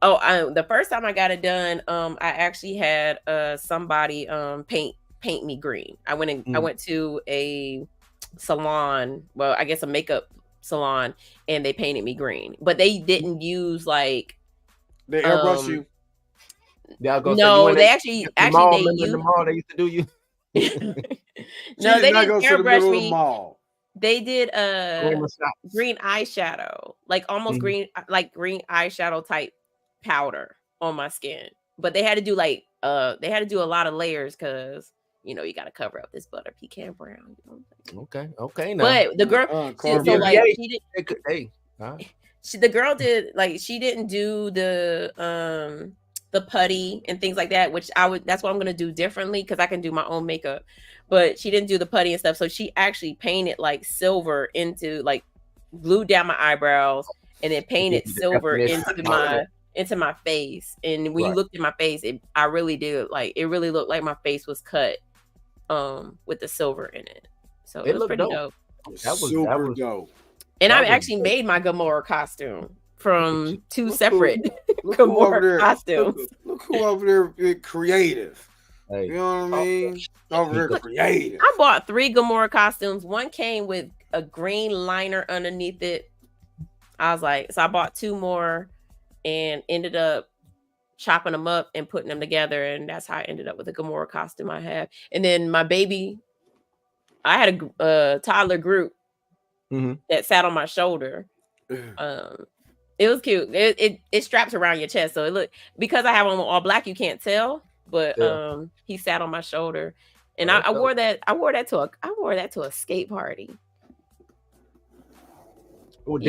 Oh, the first time I got it done, I actually had somebody paint me green. I went to a salon, well, I guess a makeup salon, and they painted me green. But they didn't use like They airbrush you. Yeah, I was gonna say, no, you they ain't- actually the mall, they remember in the used mall they used to do you. no, they not didn't go to the middle airbrush of the me. mall. They did Glamour shots. green eyeshadow, like almost green eyeshadow type powder on my skin. But they had to do like they had to do a lot of layers because you got to cover up this butter pecan brown. Okay. Now, But the girl, so like Yeah. she did. Hey, all right. The girl did like she didn't do the putty and things like that, which that's what I'm gonna do differently because I can do my own makeup. But she didn't do the putty and stuff, so she actually painted like silver into like glued down my eyebrows and then painted silver into my face. And when you looked at my face, I really did like it really looked like my face was cut with the silver in it. So it was pretty dope. That was super dope. And I actually made my Gamora costume from two separate Gamora costumes. Look who over there is creative. Hey. You know what I mean? Over there creative. I bought 3 Gamora costumes. One came with a green liner underneath it. I was like, so I bought 2 more and ended up chopping them up and putting them together. And that's how I ended up with the Gamora costume I have. And then my baby, I had a toddler Groot that sat on my shoulder. It was cute. It straps around your chest, so it looked, because I have on all black, you can't tell. But he sat on my shoulder, and I wore that. I wore that to a skate party. Well, Look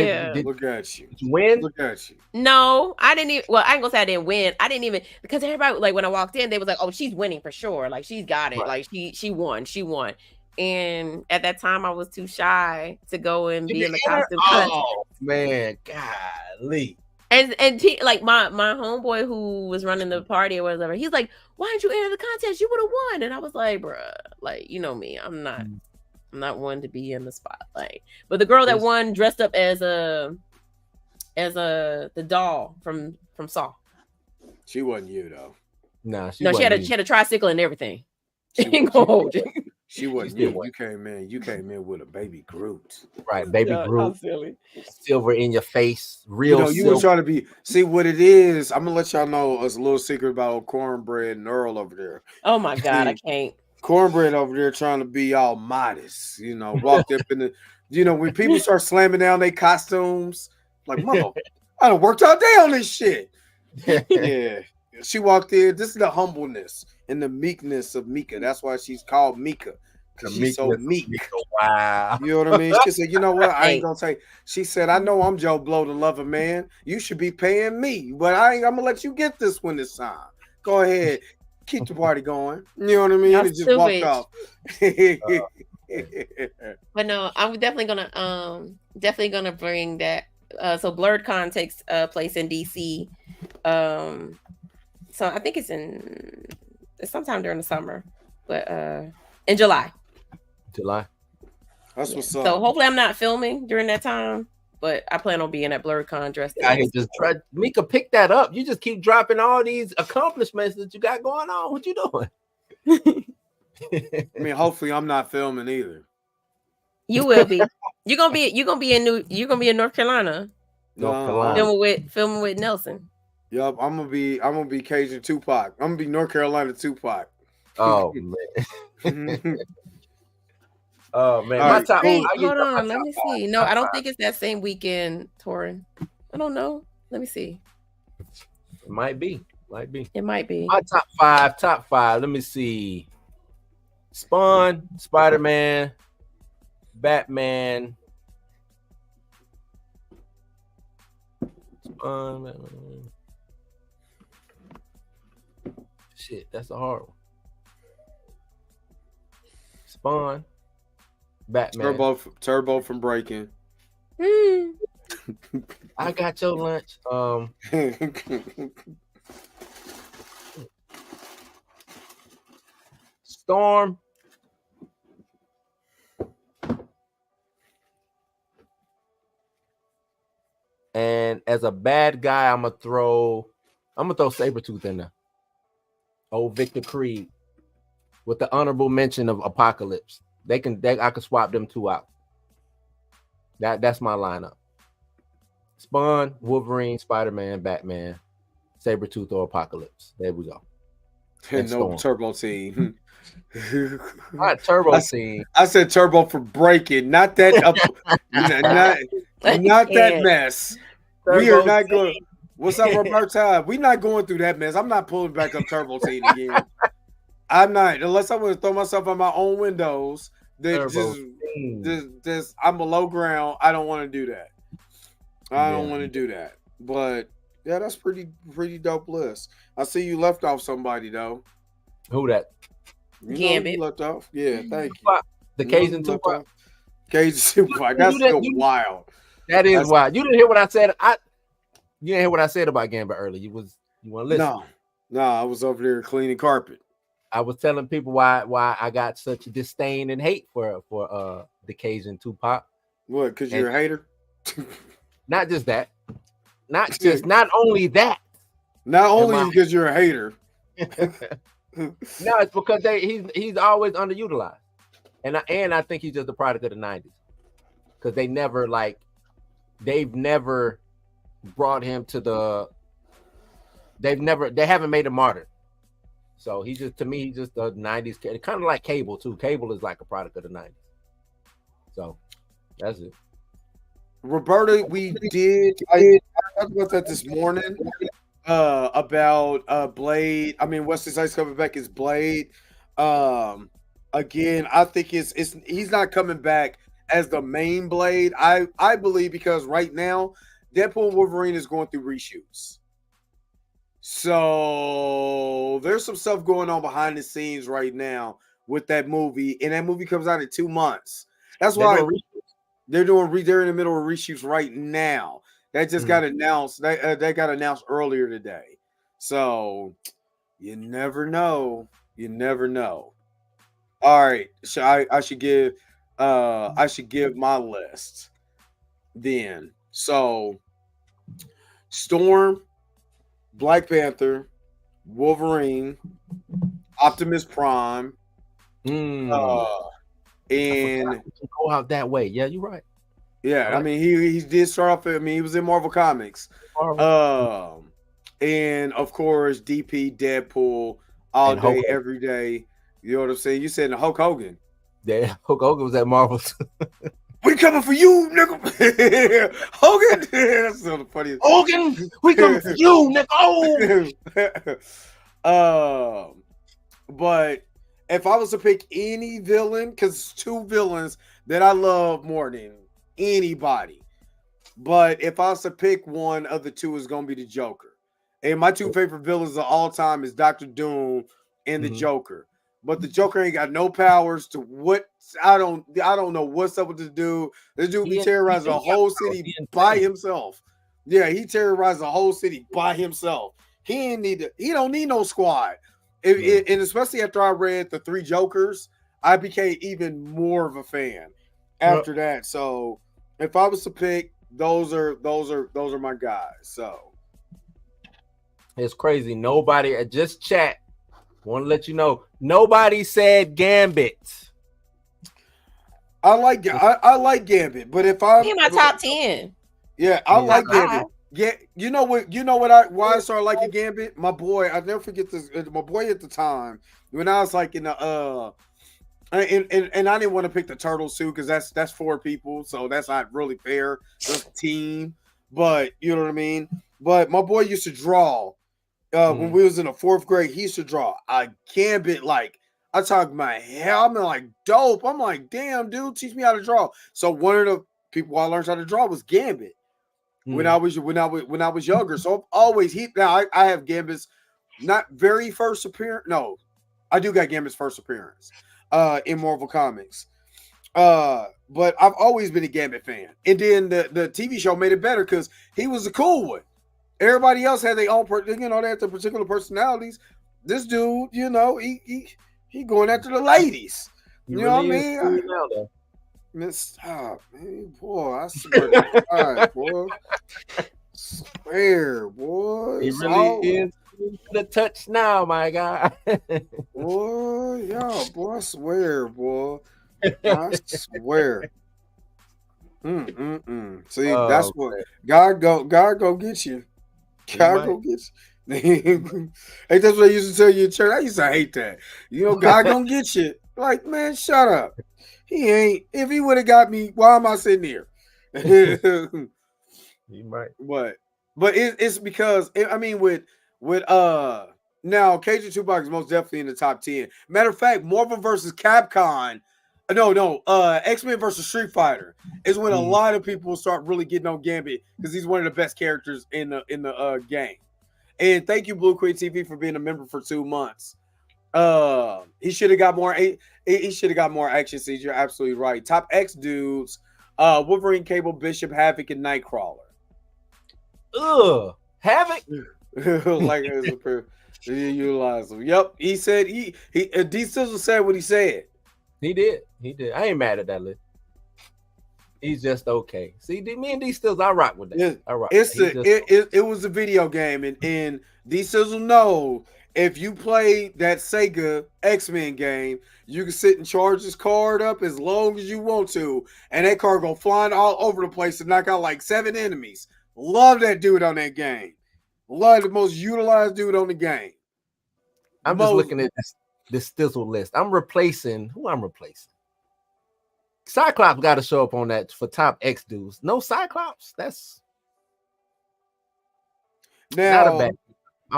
at you. Did you win? Look at you. No, I didn't even. Well, I ain't gonna say I didn't win. I didn't even, because everybody, like, when I walked in, they was like, "Oh, she's winning for sure. Like, she's got it. Like, she won. She won." And at that time, I was too shy to go and be in the costume. Oh man, golly! And like my homeboy who was running the party or whatever, he's like, "Why didn't you enter the contest? You would have won." And I was like, "Bruh, like, you know me, I'm not one to be in the spotlight." But the girl that won dressed up as the doll from Saw. She wasn't you though. No, she had a tricycle and everything. She ain't gonna hold you. She wasn't you. You came in with a baby Groot. Right, baby Groot. I'm silly. Silver in your face, real. You were trying to be. See what it is. I'm gonna let y'all know a little secret about Cornbread and Earl over there. Oh my God, I can't. Cornbread over there trying to be all modest. Walked up in the. When people start slamming down their costumes, like, mother, I done worked all day on this shit. Yeah. She walked in. This is the humbleness and the meekness of Mika. That's why she's called Mika. Because she's so meek. Wow. You know what I mean? She said, "You know what? I ain't gonna say." She said, "I know I'm Joe Blow, the lover man. You should be paying me, but I'm gonna let you get this one this time. Go ahead, keep the party going." You know what I mean? And just walked off. But no, I'm definitely gonna bring that. So BlurredCon takes place in DC. So I think it's sometime during the summer, but in July. That's what's up. So hopefully I'm not filming during that time, but I plan on being at BlurredCon dressed. Mika, pick that up. You just keep dropping all these accomplishments that you got going on. What you doing? I mean, hopefully I'm not filming either. You will be. You're gonna be in North Carolina. Filming with Nelson. Yup, I'm gonna be Cajun Tupac. I'm gonna be North Carolina Tupac. Oh man. Oh man. My top. Wait, hold on. Let me see. No, I don't think it's that same weekend, Torin. I don't know. Let me see. It might be. It might be. My top five. Let me see. Spawn, Spider-Man, Batman. Shit, that's a hard one. Spawn, Batman. Turbo from Breaking. I got your lunch. Storm. And as a bad guy, I'm gonna throw Sabretooth in there. Old Victor Creed with the honorable mention of Apocalypse. I could swap them two out. That's my lineup. Spawn, Wolverine, Spider-Man, Batman, Sabretooth, or Apocalypse. There we go. No Turbo Team. Not Turbo Team. I said Turbo for Breaking, not that not that mess. Turbo we are not Team. going. What's up, Roberta? We're not going through that mess. I'm not pulling back up Turbo Team again. I'm not, unless I want to throw myself on my own windows. Just I'm below ground. I don't want to do that. I don't want to do that. But yeah, that's pretty dope list. I see you left off somebody though. Who that? Gambit. You left off. Yeah, thank you. The Cajun Tupac. Cajun Tupac. That's still wild. That is wild. You didn't hear what I said. You didn't hear what I said about Gambit earlier. You want to listen? No, I was over there cleaning carpet. I was telling people why I got such disdain and hate for the Cajun Tupac. What? Because you're a hater? Not just that. Not only that. Not only because you're a hater. No, it's because he's always underutilized, and I think he's just a product of the '90s because they've never brought him to they haven't made him modern. So he's just, to me, he's just a '90s kid, kind of like Cable too. Cable is like a product of the '90s. So that's it. Roberta, I talked about that this morning. About Blade. I mean, Wesley Snipes coming back as Blade. Again, I think he's not coming back as the main Blade. I believe because right now, Deadpool and Wolverine is going through reshoots. So there's some stuff going on behind the scenes right now with that movie, and that movie comes out in 2 months. That's why they're in the middle of reshoots right now. That just got announced. That got announced earlier today. So you never know. You never know. All right. So I should give my list then. So Storm, Black Panther, Wolverine, Optimus Prime, and go out that way. Yeah, you're right. Yeah, I mean he did start off. I mean he was in Marvel Comics, and of course DP, Deadpool, all and day, Hulk every day. You know what I'm saying? You said Hulk Hogan. Yeah, Hulk Hogan was at Marvel. We coming for you, nigga. Hogan. That's so funny. Hogan, we coming for you, nigga. But if I was to pick any villain, because 2 villains that I love more than anybody, but if I was to pick one of the 2, is going to be the Joker. And my 2 favorite villains of all time is Dr. Doom and the Joker. But the Joker ain't got no powers to what I don't know what's up with this dude. This dude be terrorizing a whole city by himself. Yeah, he terrorized the whole city by himself. He don't need no squad. And especially after I read the 3 Jokers, I became even more of a fan after that. So if I was to pick, those are my guys. So it's crazy. Nobody just chat. Want to let you know, nobody said Gambit. I like Gambit, but if I'm in my top 10, yeah, I like Gambit. Yeah, you know what? Why I started liking Gambit? My boy, I'll never forget this. My boy at the time when I was like in the and I didn't want to pick the Turtles too because that's 4 people, so that's not really fair. That's a team, but you know what I mean. But my boy used to draw. When we was in the 4th grade, he used to draw a Gambit. Like I talk my hell, I'm like dope. I'm like, damn, dude, teach me how to draw. So one of the people I learned how to draw was Gambit when I was younger. So I've always now I have Gambit's not very first appearance. No, I do got Gambit's first appearance. in Marvel Comics. But I've always been a Gambit fan. And then the TV show made it better because he was the cool one. Everybody else had their own, they had their particular personalities. This dude, he going after the ladies. You know what I mean? Stop, man, boy. I swear to God, boy. Swear, boy. He really is the touch now, my guy. Boy, boy, I swear, boy. I swear. See, that's what man. God go get you. God go get you. Hey, that's what I used to tell you in church. I used to hate that. God gonna get you. Like, man, shut up. He ain't. If he would have got me, why am I sitting here? He might. But it's because with now Cajun Tupac is most definitely in the top 10. Matter of fact, Marvel versus Capcom. X-Men versus Street Fighter is when a lot of people start really getting on Gambit because he's one of the best characters in the game. And thank you, Blue Queen TV, for being a member for 2 months. He should have got more. He should have got more action scenes. You're absolutely right. Top X dudes: Wolverine, Cable, Bishop, Havoc, and Nightcrawler. Havoc. Like he utilized them. Yep, he said he D Sizzle said what he said. He did. I ain't mad at that list. He's just okay. See, me and D Stills, I rock with that. Yeah, I rock. It was a video game, and D Sizzle know if you play that Sega X-Men game, you can sit and charge this card up as long as you want to, and that card go flying all over the place and knock out like 7 enemies. Love that dude on that game. Love the most utilized dude on the game. I'm just looking at this Stizzle list. I'm replacing. Cyclops got to show up on that for top X dudes. No Cyclops. That's now, not a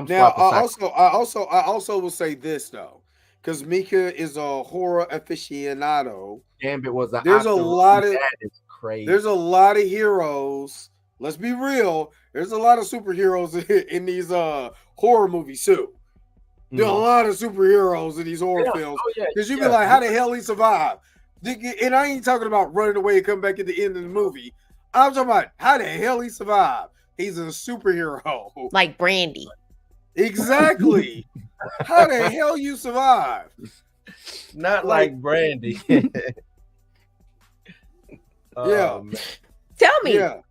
bad. I also will say this though, because Mika is a horror aficionado. Gambit was there's a lot of that is crazy. There's a lot of heroes. Let's be real. There's a lot of superheroes in these horror movies too. There are a lot of superheroes in these horror films. Because you be like, how the hell he survived? And I ain't talking about running away and come back at the end of the movie. I'm talking about how the hell he survived. He's a superhero. Like Brandy. Exactly. How the hell you survive? Not like Brandy. Yeah. Tell me. Yeah.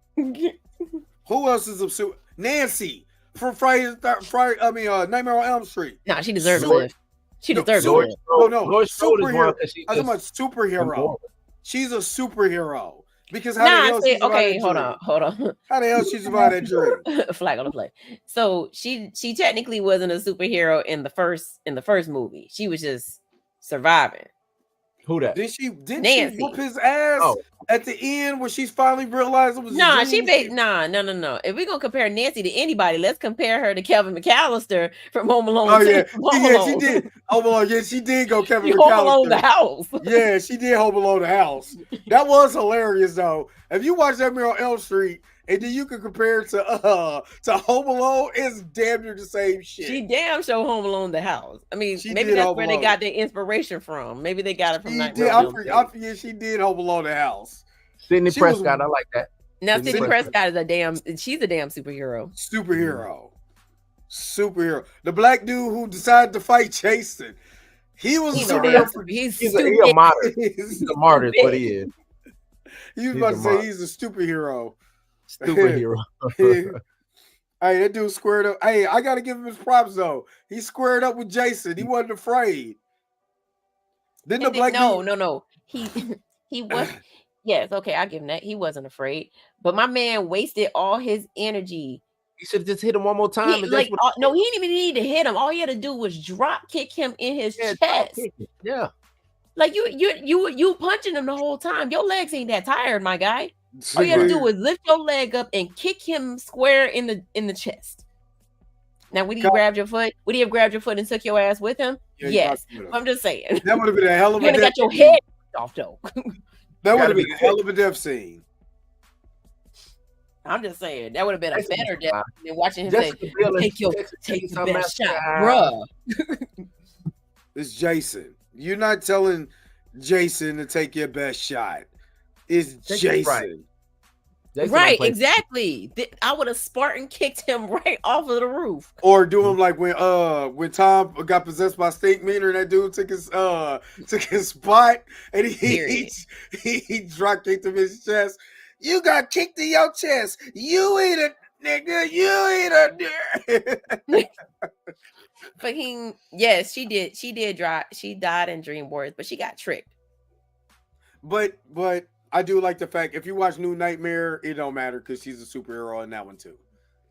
Who else is a super? Nancy from Nightmare on Elm Street. No, she deserves to live. She deserves to live. No, superhero. I'm talking about superhero. She's a superhero. Because how the hell hold on. How the hell she survived that dream? Flag on the play. So she technically wasn't a superhero in the first movie. She was just surviving. Who that? Did she whoop his ass at the end when she's finally realized it was no. If we're gonna compare Nancy to anybody, let's compare her to Kevin McAllister from Home Alone. Oh yeah, she did. Home Alone, yeah, she did go Kevin McAllister. Home Alone the house. Yeah, she did Home Alone the house. That was hilarious though. If you watch that on Elm Street, and then you can compare it to Home Alone, it's damn near the same shit. She damn sure Home Alone the house. I mean, maybe that's where they got their inspiration from. Maybe they got it from Nightmare on Elm Street. I forget she did Home Alone the house. Sidney Prescott, I like that. Now Sidney Prescott is she's a damn superhero. Superhero. The black dude who decided to fight Jason. He was a superhero. He's a martyr. He's a martyr is what he is. He was about to say he's a superhero. Hey, that dude squared up. Hey, I gotta give him his props though. He squared up with Jason. He wasn't afraid. Then the black dude... No. He was. Yes, okay, I give him that. He wasn't afraid, but my man wasted all his energy. He should have just hit him one more time. He didn't even need to hit him. All he had to do was drop kick him in his chest. Yeah. Like you punching him the whole time. Your legs ain't that tired, my guy. All you have to do is lift your leg up and kick him square in the chest. Now, would he have grabbed your foot? Would he have grabbed your foot and took your ass with him? Yes. I'm just saying. That would have been a hell of a death. You got your head off though. That would have been a hell of a death scene. I'm just saying that would have been a better death than watching him say, "Take the best shot, bruh." It's Jason. You're not telling Jason to take your best shot. It's Jason. Right, exactly. I would have Spartan kicked him right off of the roof. Or do him like when Tom got possessed by Steak Meaner and that dude took his spot and he drop kicked him in his chest. You got kicked in your chest. You ain't a nigga. You ain't a Fucking yes, she did. She did drop. She died in Dream Warriors, but she got tricked. But I do like the fact if you watch New Nightmare, it don't matter because she's a superhero in that one too.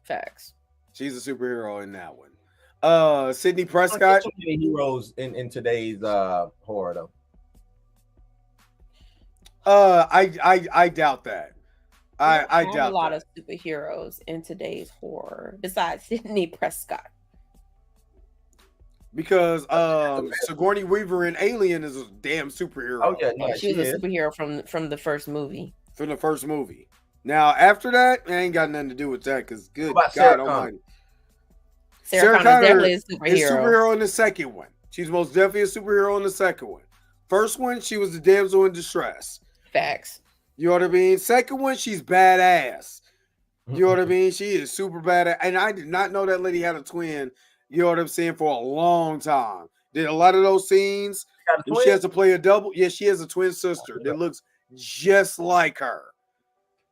Facts. She's a superhero in that one. Sidney Prescott. So many heroes in today's horror though. I doubt that. I doubt a lot of superheroes in today's horror besides Sidney Prescott. Because Sigourney Weaver in Alien is a damn superhero. Oh yeah, she was a superhero from the first movie. From the first movie. Now after that, it ain't got nothing to do with that. Because good God Almighty, Sarah Connor definitely is a superhero. Is superhero in the second one. She's most definitely a superhero in the second one. First one, she was the damsel in distress. Facts. You know what I mean? Second one, she's badass. You know what I mean? She is super badass. And I did not know that lady had a twin. You know what I'm saying? For a long time. Did a lot of those scenes. She has to play a double. Yeah, she has a twin sister that looks just like her.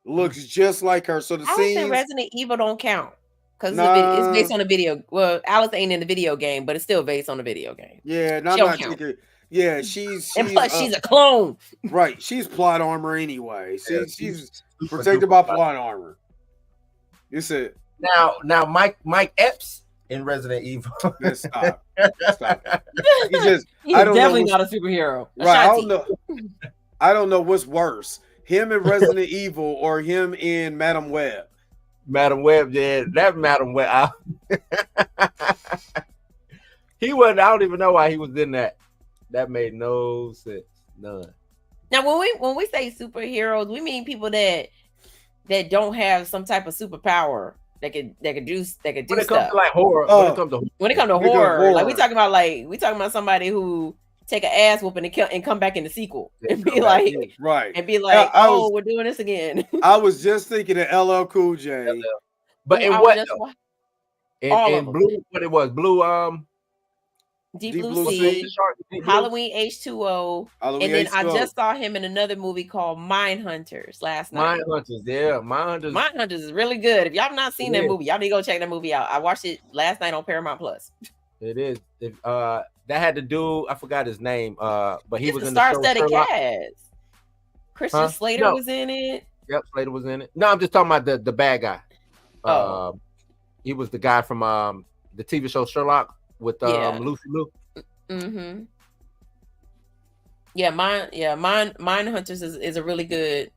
Looks just like her. So the scenes. Alice in Resident Evil don't count because it's based on a video. Well, Alice ain't in the video game, but it's still based on the video game. Yeah, no, I'm not thinking. Yeah, she's and plus she's a clone. Right, she's plot armor anyway. She's protected by plot armor. You said now Mike Epps in Resident Evil. Stop. He's definitely not a superhero. Right. I don't know what's worse. Him in Resident Evil or him in Madam Web. Madam Web, yeah. That Madam Web. He wasn't, I don't even know why he was in that. That made no sense. None. Now when we say superheroes, we mean people that don't have some type of superpower. That could do when it stuff. comes to like horror, when it comes to horror, like we talking about somebody who take an ass whooping and come back in the sequel and be like, right, and be like, we're doing this again. I was just thinking of LL Cool J, but in what? In blue, what it was, blue Deep Blue Sea, Halloween H2O, and then I just saw him in another movie called Mindhunters last night. Mindhunters is really good. If y'all have not seen that movie, y'all need to go check that movie out. I watched it last night on Paramount Plus. It is. That had to do. I forgot his name. But he was in the star-studded cast. Christian Slater was in it. Yep, Slater was in it. No, I'm just talking about the bad guy. He was the guy from the TV show Sherlock. With Lucy Liu. Mm-hmm. Mindhunters is a really good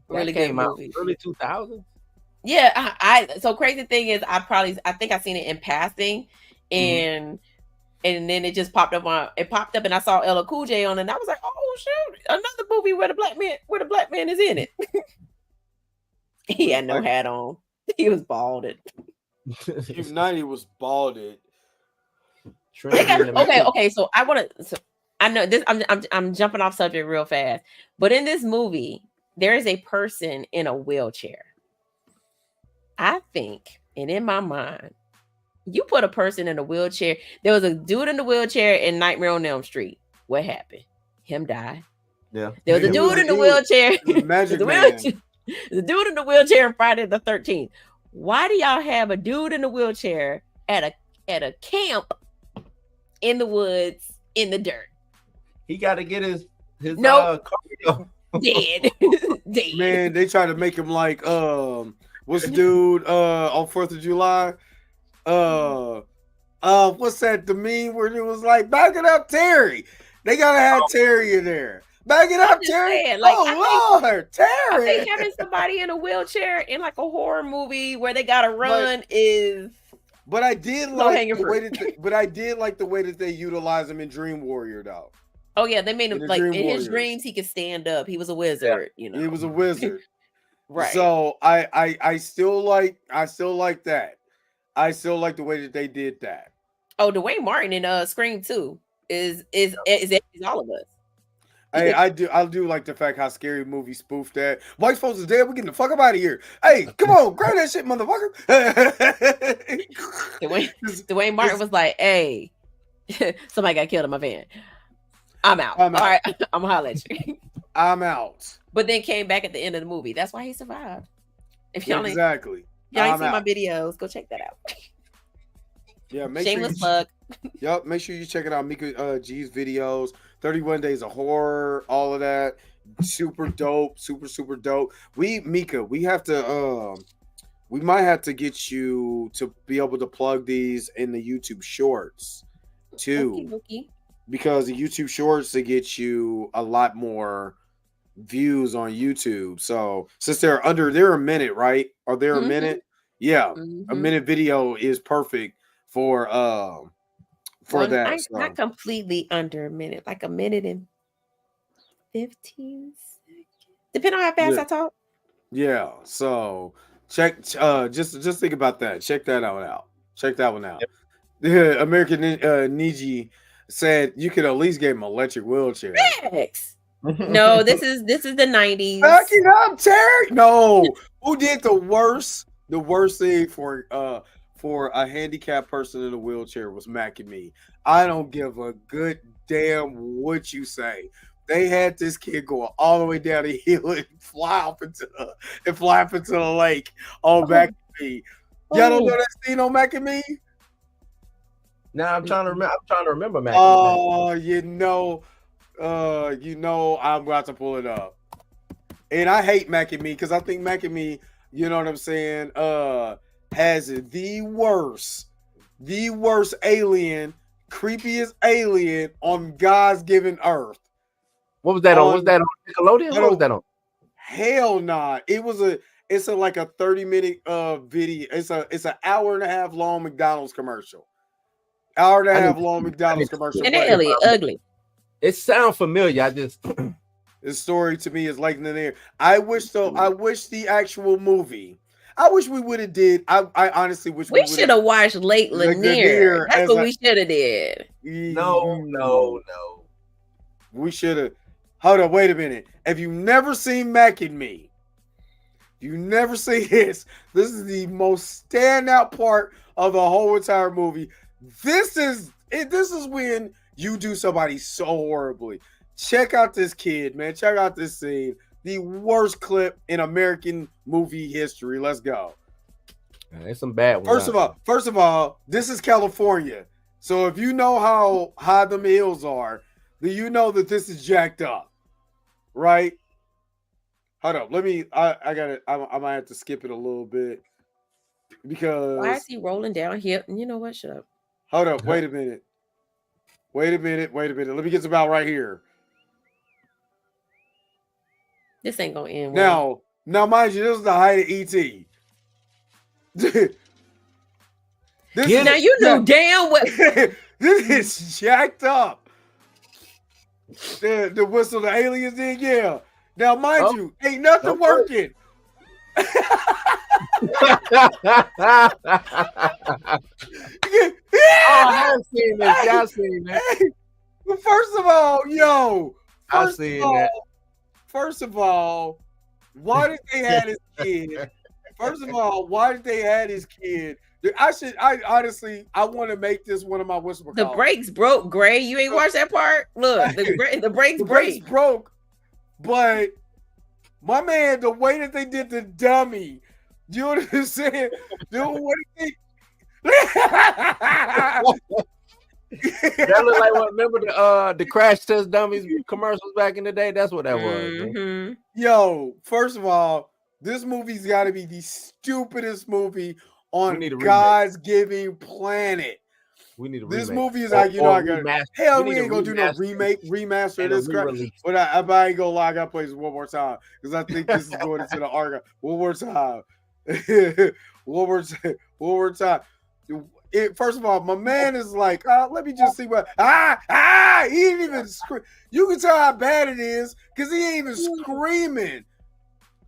movie. Early 2000s. Yeah, I so crazy thing is I think I seen it in passing, and then it just popped up and I saw LL Cool J on it, and I was like, oh shoot, another movie where the black man is in it. He had no hat on. He was balded. Even 90 was balded. Okay. So I know this. I'm jumping off subject real fast, but in this movie, there is a person in a wheelchair. I think, and in my mind, you put a person in a wheelchair. There was a dude in the wheelchair in Nightmare on Elm Street. What happened? Him died. Yeah. There was a dude in the wheelchair. The dude in the wheelchair in Friday the 13th. Why do y'all have a dude in the wheelchair at a camp? In the woods, in the dirt. He got to get his cardio. Dead. Man, they try to make him like what's the dude on 4th of July? What's that? The meme where it was like, back it up, Terry. They gotta have Terry in there. Back it up, Terry. Saying, Lord, Terry. I think having somebody in a wheelchair in like a horror movie where they gotta run is. But I did like the way that they utilize him in Dream Warrior, though. Oh yeah, they made him like in his dreams he could stand up. He was a wizard, you know. He was a wizard, right? So I still like that. I still like the way that they did that. Oh, Dwayne Martin in Scream 2. is all of us. Hey, I do like the fact how Scary Movie spoofed that. White folks is dead. We're getting the fuck up out of here. Hey, come on, grab that shit, motherfucker. Dwayne Martin was like, "Hey, somebody got killed in my van. I'm out. All right, I'm gonna holler at you. I'm out." But then came back at the end of the movie. That's why he survived. If y'all ain't seen my videos, go check that out. Yeah, shameless plug. Yep, make sure you check it out. Mika G's videos, 31 Days of Horror, all of that. Super dope, super dope. We have to we might have to get you to be able to plug these in the YouTube shorts too. Okay. Because the YouTube shorts they get you a lot more views on YouTube. So since they're a minute, right? Are they a minute? Yeah. A minute video is perfect for that. Not completely under a minute, like a minute and 15 seconds. Depending on how fast I talk. Yeah. So check just think about that. Check that out. Check that one out. Yep. American Niji said you could at least get him an electric wheelchair. Rex. No, this is the 90s. Backing up, Terry. No. Who did the worst thing for a handicapped person in a wheelchair was Mac and Me. I don't give a good damn what you say. They had this kid going all the way down the hill and fly up into the lake on Mac and Me. Y'all don't know that scene on Mac and Me? No, I'm trying to remember Mac. Oh, I'm about to pull it up. And I hate Mac and Me because I think Mac and Me, you know what I'm saying, has the worst alien, creepiest alien on God's given earth. What was that on? Was that on Nickelodeon? What was that on? Hell nah. It's like a 30-minute video. It's an hour and a half long McDonald's commercial. Hour and a half long McDonald's commercial. And they're ugly. It sounds familiar. I just this story to me is like in the air. I wish the actual movie. I wish we would have did. I honestly wish we should have watched Lake Lanier. That's what we should have did. No. We should have. Hold on, wait a minute. If you've never seen Mac and Me, you never see this. This is the most standout part of the whole entire movie. This is when you do somebody so horribly. Check out this kid, man. Check out this scene. The worst clip in American movie history. Let's go. There's some bad ones. First of all, this is California. So if you know how high them hills are, then you know that this is jacked up. Right? Hold up. I got it. I might have to skip it a little bit. Because why is he rolling down here? You know what? Shut up. Hold up. Wait a minute. Let me get some out right here. This ain't gonna end well. Now, mind you, this is the height of ET. Now you know damn well. This is jacked up. The whistle the aliens did, yeah. Now, mind you, ain't nothing working. I have seen this. Y'all seen that. First of all, I've seen that. First of all, why did they have his kid? I honestly want to make this one of my whistle calls. The brakes broke, Gray. You ain't watched that part? Look, the brakes broke. But my man, the way that they did the dummy, you know what I'm saying? Dude, what did that look like what? Remember the Crash Test Dummies commercials back in the day? That's what that was. Yo, first of all, this movie's got to be the stupidest movie on God's giving planet. We need a this remake. Movie is like, you know, I got hell. We ain't gonna do no remaster of this crap. But I ain't gonna lie, I gotta play this one more time because I think this is going into the archive. One more time. One more time. First of all, my man is like, let me just see what. He ain't even scream. You can tell how bad it is because he ain't even screaming.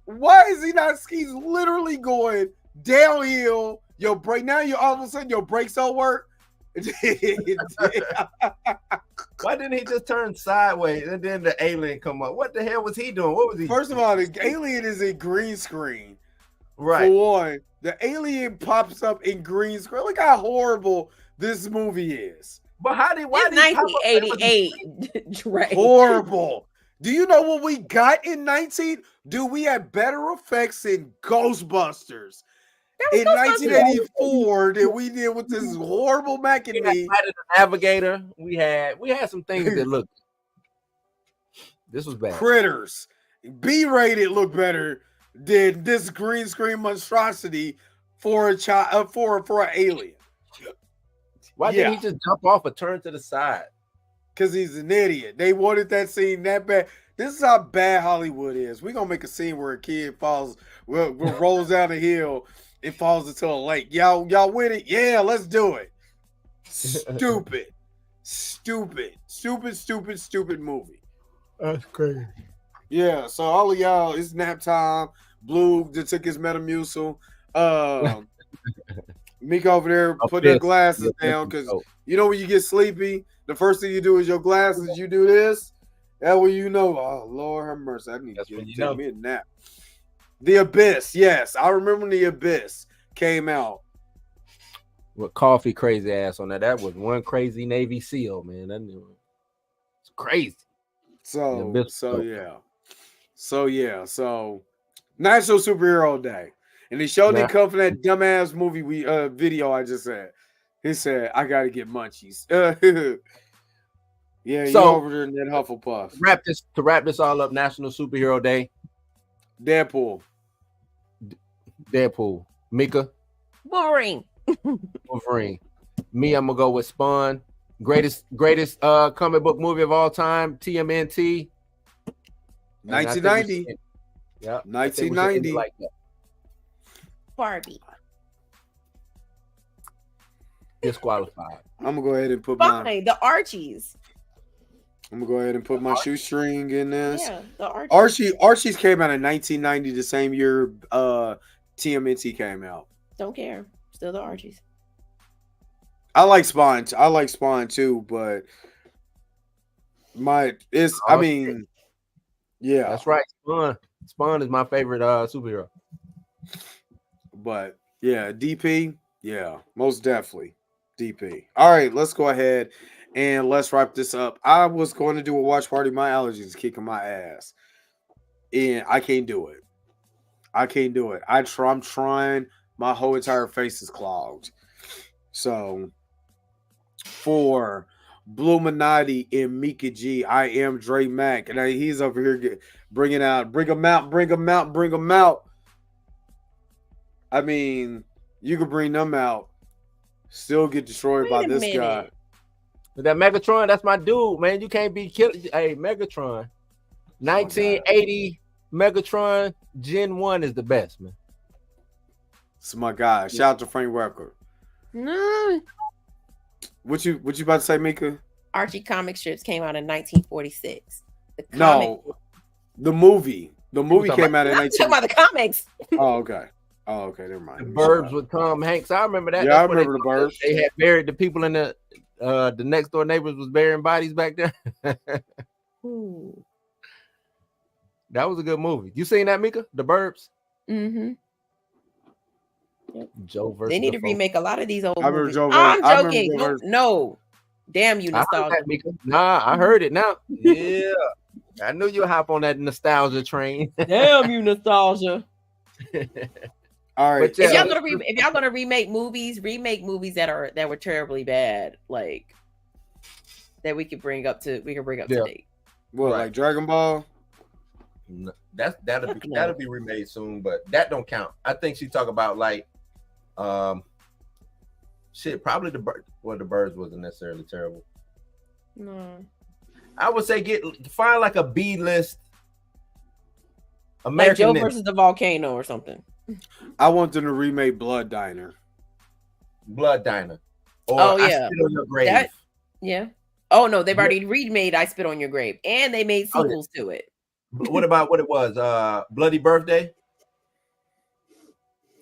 Why is he not? He's literally going downhill. Your brake. Now you all of a sudden your brakes don't work. Why didn't he just turn sideways and then the alien come up? What the hell was he doing? What was he? First of all, the alien is in green screen. Right. For one, the alien pops up in green screen. Look how horrible this movie is. But why did 1988? Right. Horrible. Do you know what we got in 19? Dude, we had better effects in Ghostbusters in 1984 than we did with this horrible Mac and Me. The Navigator. We had some things that looked. This was bad. Critters. B-rated look better than this green screen monstrosity for a child for an alien. Why didn't he just jump off or turn to the side? Because he's an idiot. They wanted that scene that bad. This is how bad Hollywood is. We're going to make a scene where a kid rolls down a hill and falls into a lake. Y'all with it? Yeah, let's do it. Stupid movie. That's crazy. Yeah, so all of y'all, it's nap time. Blue just took his Metamucil. Mika over there putting her glasses down because you know when you get sleepy, the first thing you do is your glasses. You do this. That way you know. Oh Lord have mercy! I need to take me a nap. The Abyss, yes, I remember when The Abyss came out. With Coffee crazy ass on that. That was one crazy Navy SEAL, man. It's crazy. So National Superhero Day. And he showed me come from that dumbass movie video I just said. He said, I gotta get munchies. Yeah, so, you over there in that Hufflepuff. To wrap this all up, National Superhero Day. Deadpool. Mika. Wolverine. Me, I'm gonna go with Spawn. Greatest comic book movie of all time, TMNT. 1990. Yeah. 1990. Like that. Barbie. Disqualified. I'm gonna go ahead and put the Archies. I'm gonna go ahead and put my shoestring in this. Yeah, the Archies. Archies came out in 1990, the same year TMNT came out. Don't care. Still the Archies. I like Spawn. I like Spawn too, but yeah. That's right. Spawn is my favorite superhero. But yeah, DP, yeah, most definitely DP. All right, let's go ahead and let's wrap this up. I was going to do a watch party. My allergies kicking my ass, and I can't do it. I'm trying. My whole entire face is clogged. So for Bluminati and Mika G, I am Dre Mack, and he's over here bring him out. I mean, you could bring them out, still get destroyed by this guy. That Megatron, that's my dude, man. You can't be killed. Hey, Megatron. 1980 Megatron Gen 1 is the best, man. It's my guy. Shout out to Frank Welker. No. What you about to say, Mika? Archie comic strips came out in 1946. The movie. The movie came out in 19. Talking about the comics. Oh, okay. Never mind. The Burbs with Tom Hanks. I remember that. Yeah, I remember the Burbs. They had buried the people in the next door neighbors was burying bodies back there. That was a good movie. You seen that, Mika? The Burbs? Mm-hmm. Yep. Joe versus they need to remake a lot of these old movies. I'm joking. No. Damn you, nostalgia. I heard it now. Yeah. I knew you'd hop on that nostalgia train. Damn you, nostalgia. All right. If y'all gonna remake movies that were terribly bad, like that we could bring up to date. What, like Dragon Ball? No, that'll be remade soon, but that don't count. I think she talk about like probably the Birds wasn't necessarily terrible. No. I would say find like a B-list American, like Joe versus the Volcano or something. I want them to remake Blood Diner. Or I Spit on Your Grave. Yeah. Oh no, they've already remade I Spit on Your Grave, and they made sequels to it. What about what it was? Bloody Birthday?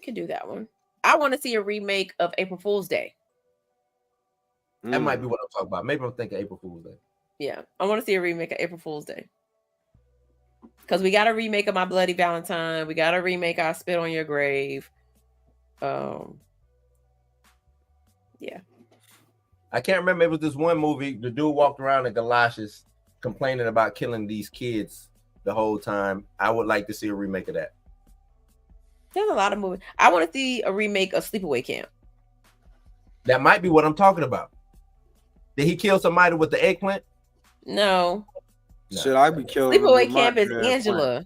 Could do that one. I want to see a remake of April Fool's Day. That might be what I'm talking about. Maybe I'm thinking April Fool's Day. Yeah, I want to see a remake of April Fool's Day. Because we got a remake of My Bloody Valentine. We got a remake of I Spit on Your Grave. Yeah. I can't remember. It was this one movie. The dude walked around in galoshes complaining about killing these kids the whole time. I would like to see a remake of that. There's a lot of movies. I want to see a remake of Sleepaway Camp. That might be what I'm talking about. Did he kill somebody with the eggplant? No. Should I be killing? Sleepaway Camp is Angela.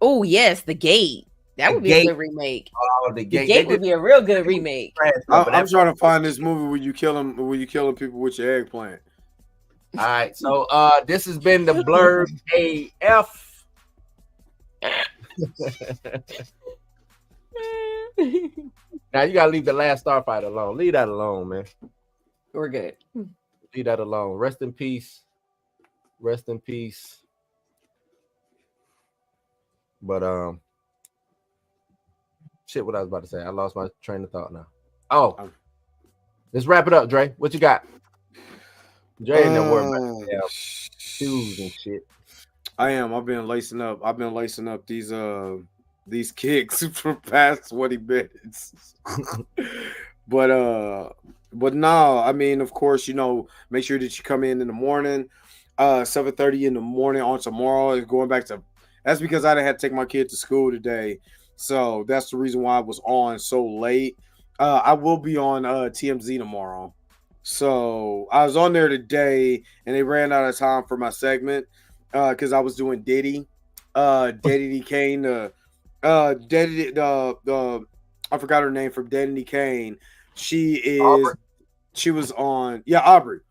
Oh yes, The Gate. That would be a good remake. Oh, The Gate. The Gate would be a real good remake. I'm trying to find this movie where you kill them, where you killing people with your eggplant. All right, so this has been the Blurred AF. Now you gotta leave the Last Starfighter alone. Leave that alone, man. We're good. Leave that alone. Rest in peace. Rest in peace. But shit, what I was about to say. I lost my train of thought now. Oh, let's wrap it up, Dre. What you got? Dre ain't never worried about shoes and shit. I am. I've been lacing up these kicks for past 20 minutes. But no, I mean, of course, you know, make sure that you come in the morning, 7:30 in the morning on tomorrow. Going back to, that's because I had to take my kid to school today, so that's the reason why I was on so late. I will be on TMZ tomorrow, so I was on there today, and they ran out of time for my segment because I was doing Diddy Kane, I forgot her name from Diddy Kane. Aubrey. She was on Aubrey.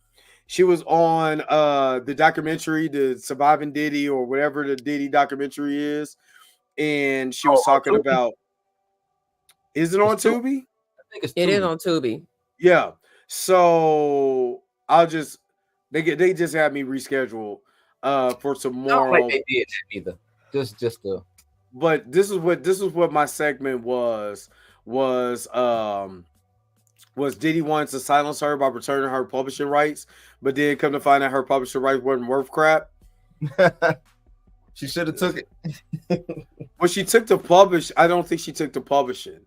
She was on the documentary, the Surviving Diddy or whatever the Diddy documentary is, and she was talking about. Is it on Tubi? I think it's Tubi. It is on Tubi. Yeah. So I'll just they just had me reschedule for tomorrow. Not like they did that either. Just the. But this is what my segment was Diddy wants to silence her by returning her publishing rights, but then come to find out her publishing rights wasn't worth crap. She should have took it. Well, she took the publish. I don't think she took the publishing.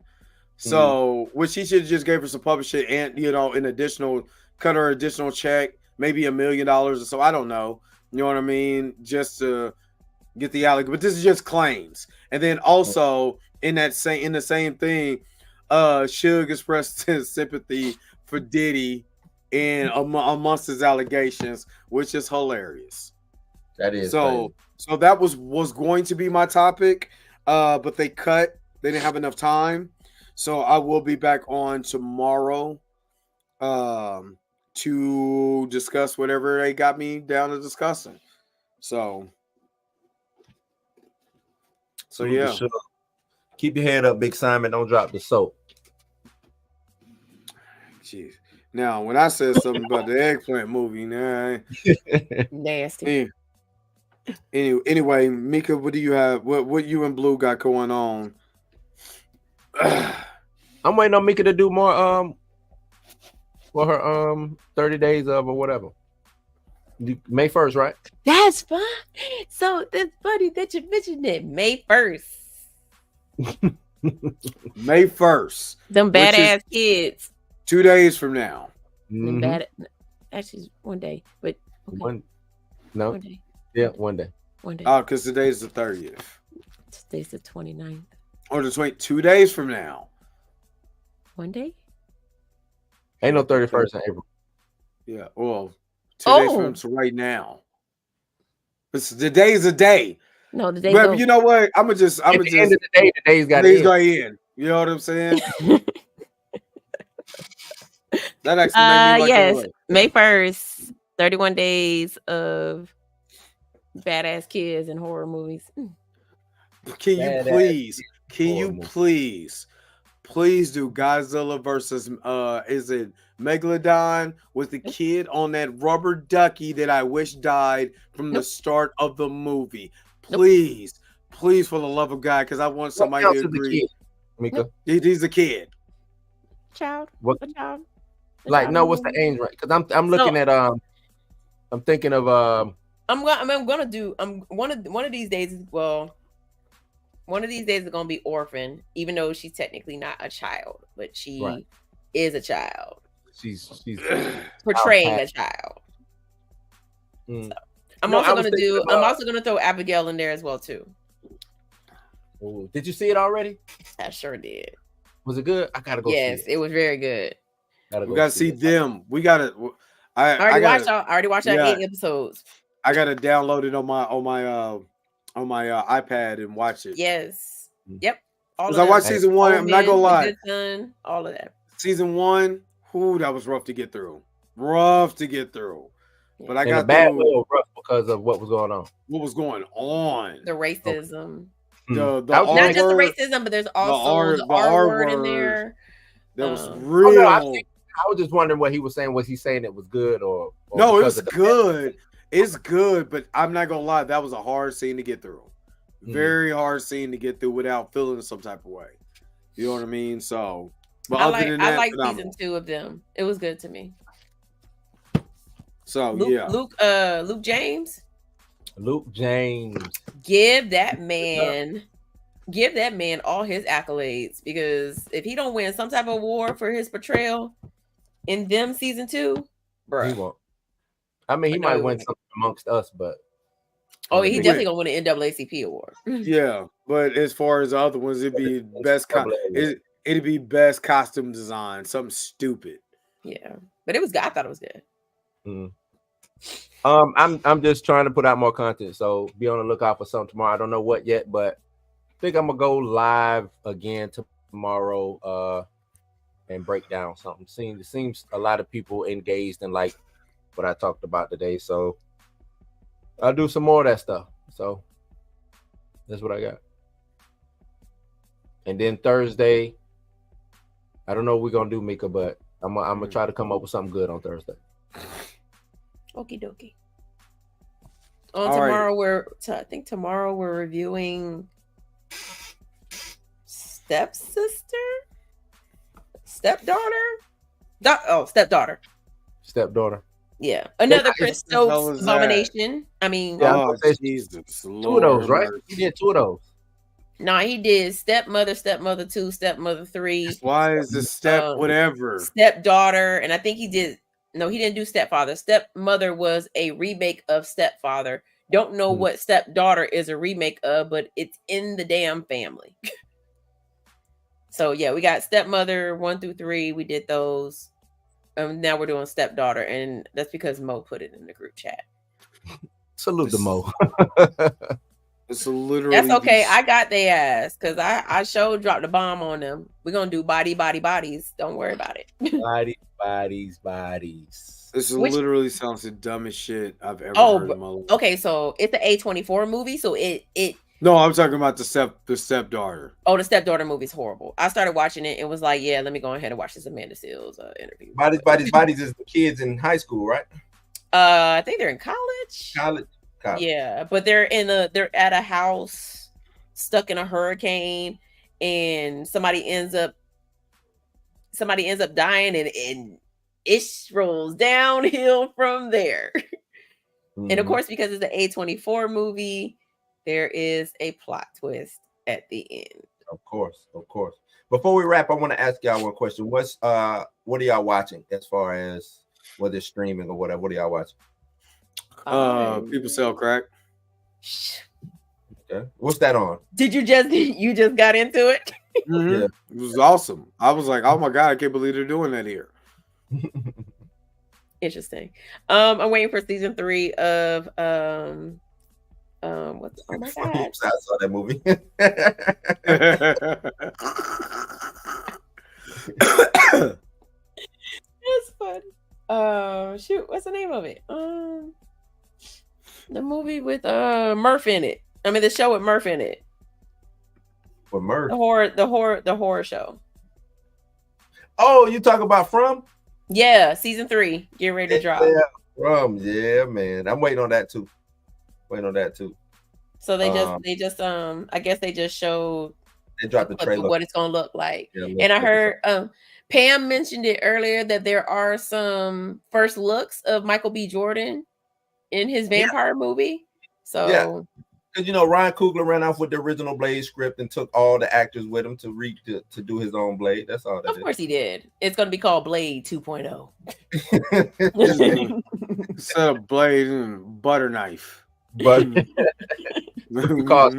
So what she should have just gave her some publishing and, you know, an additional, cut her additional check, maybe $1 million or so. I don't know. You know what I mean? Just to get the allegation. But this is just claims. And then also in the same thing, Suge expressed his sympathy for Diddy and amongst his allegations, which is hilarious. That is so that was going to be my topic, but they didn't have enough time. So I will be back on tomorrow to discuss whatever they got me down to discussing. So yeah. Sure. Keep your head up, Big Simon. Don't drop the soap. Jeez. Now, when I said something about the eggplant movie, nah. Nasty. Anyway, Mika, what do you have? What you and Blue got going on? I'm waiting on Mika to do more for her 30 days of or whatever. May 1st, right? That's fine. So that's funny that you mentioned it. May 1st. May 1st. Them badass kids. 2 days from now. Mm-hmm. Actually, 1 day, but okay. One day. Yeah, 1 day. 1 day. Oh, because today's the 30th. Today's the 29th. Or the 2 days from now. 1 day? Ain't no 31st in April. Yeah, well, 2 days from right now. The day is a day. No, the day. But you know what? I'm gonna just. At the end of the day, the day's got to end. You know what I'm saying? That actually made me like yes, May 1st, 31 days of badass kids and horror movies. Can you please do Godzilla versus is it Megalodon with the kid on that rubber ducky that I wish died from the start of the movie? Please, please, for the love of God, because I want somebody to agree. Mika, he's a kid. Child. What child? Like, no, what's the age range? Because I'm looking at I'm thinking of I'm gonna do one of these days. Well, one of these days is gonna be Orphan, even though she's technically not a child, but she is a child. She's portraying a child. Mm. So, I'm also gonna throw Abigail in there as well too. Ooh, did you see it already? I sure did. Was it good? I gotta go. Yes, it was very good. We gotta see them. We gotta. I already watched 8 episodes. I gotta download it on my iPad and watch it. Yes. Yep. Because I watched season 1. I'm not gonna lie. Good Son, all of that. Season 1. Ooh, that was rough to get through. But I got bad rough because of what was going on. What was going on? The racism. The not just the racism, but there's also the R word in there. That was real. I was just wondering what he was saying. Was he saying it was good or no? It was good. It's good, but I'm not gonna lie. That was a hard scene to get through. Very hard scene to get through without feeling some type of way. You know what I mean? So, but I like season 2 of them. It was good to me. So Luke James. Give that man all his accolades, because if he don't win some type of award for his portrayal in them season 2, bro, he won't. I mean, he might win something amongst us, but he definitely gonna win an NAACP award. Yeah, but as far as the other ones, it'd be it'd be best costume design, something stupid. Yeah, but I thought it was good. Mm. I'm just trying to put out more content, so be on the lookout for something tomorrow. I don't know what yet, but I think I'm gonna go live again tomorrow and break down something. It seems a lot of people engaged in like what I talked about today, so I'll do some more of that stuff. So that's what I got. And then Thursday, I don't know what we're gonna do, Mika, but I'm gonna try to come up with something good on Thursday. Okie dokie. Tomorrow we're reviewing Stepdaughter. Yeah, another Chris Stokes abomination. I mean, Jesus, 2 of those, right? He did 2 of those. No, he did Stepmother 2, Stepmother 3. Why is the whatever? Stepdaughter, and I think he did. No, he didn't do Stepfather. Stepmother was a remake of Stepfather. Don't know what Stepdaughter is a remake of, but it's in the damn family. So yeah, we got Stepmother 1 through 3. We did those. Now we're doing Stepdaughter, and that's because Mo put it in the group chat. Salute to Mo. It's literally. That's okay. I got their ass because I showed dropped the bomb on them. We're gonna do bodies. Don't worry about it. Bodies. This literally sounds the dumbest shit I've ever heard in my life. Okay, so it's an A24 movie, so it. No, I'm talking about the stepdaughter. Oh, the Stepdaughter movie is horrible. I started watching it and was like, yeah, let me go ahead and watch this Amanda Seales interview. Bodies is the kids in high school, right? I think they're in college. College. Yeah, but they're at a house stuck in a hurricane, and somebody ends up dying, and it rolls downhill from there. Mm-hmm. And of course, because it's an A24 movie, there is a plot twist at the end. Of course. Before we wrap, I want to ask y'all one question. What are y'all watching as far as whether it's streaming or whatever? What are y'all watching? People Sell Crack. Okay. What's that on? Did you just got into it? Mm-hmm. Yeah. It was awesome. I was like, oh my God, I can't believe they're doing that here. Interesting. I'm waiting for season 3 of what's oh my God. I saw that movie. It's fun. Shoot, what's the name of it? The movie with Murph in it. I mean, the show with Murph in it. With Murph. The horror show. Oh, you talk about From? Yeah, season 3. Get ready to drop. Yeah, From. Yeah, man. I'm waiting on that too. So they just I guess they just showed They dropped the trailer. What it's gonna look like. Yeah, and I heard Pam mentioned it earlier that there are some first looks of Michael B. Jordan in his vampire movie. So because Ryan Coogler ran off with the original Blade script and took all the actors with him to do his own Blade. That's all. Of course he did. It's going to be called Blade 2.0. Instead of Blade and butter knife. But because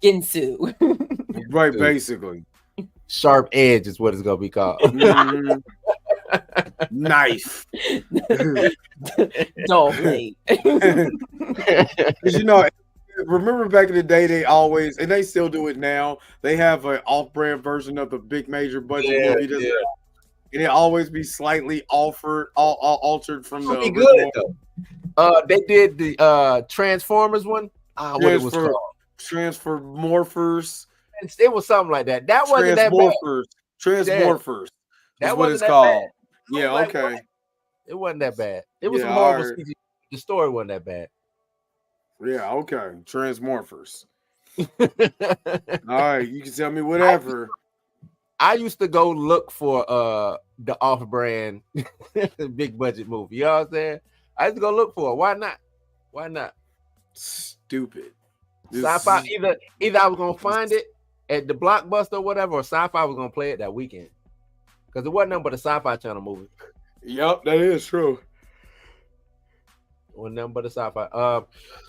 Ginsu. Right, basically. Sharp Edge is what it's gonna be called. Knife. Dull blade. Remember back in the day, they always, and they still do it now, they have an off-brand version of the big major budget movie. And it always be slightly altered from the good though. They did the Transformers one. What it was called? Transformers. It was something like that. That wasn't that bad. Transmorphers. That what wasn't it's that called. bad. Yeah, like, okay. What? It wasn't that bad. It was some horrible CG. The story wasn't that bad. Yeah, okay. Transmorphers. All right, you can tell me whatever. I used to go look for the off-brand big budget movie. You know what I'm saying? I used to go look for it. Why not? Why not? Stupid. Sci-fi. Either I was gonna find it at the Blockbuster or whatever, or Sci-Fi was gonna play it that weekend. Because it wasn't nothing but a Sci-Fi Channel movie. Yep, that is true. Wasn't nothing but a Sci-Fi.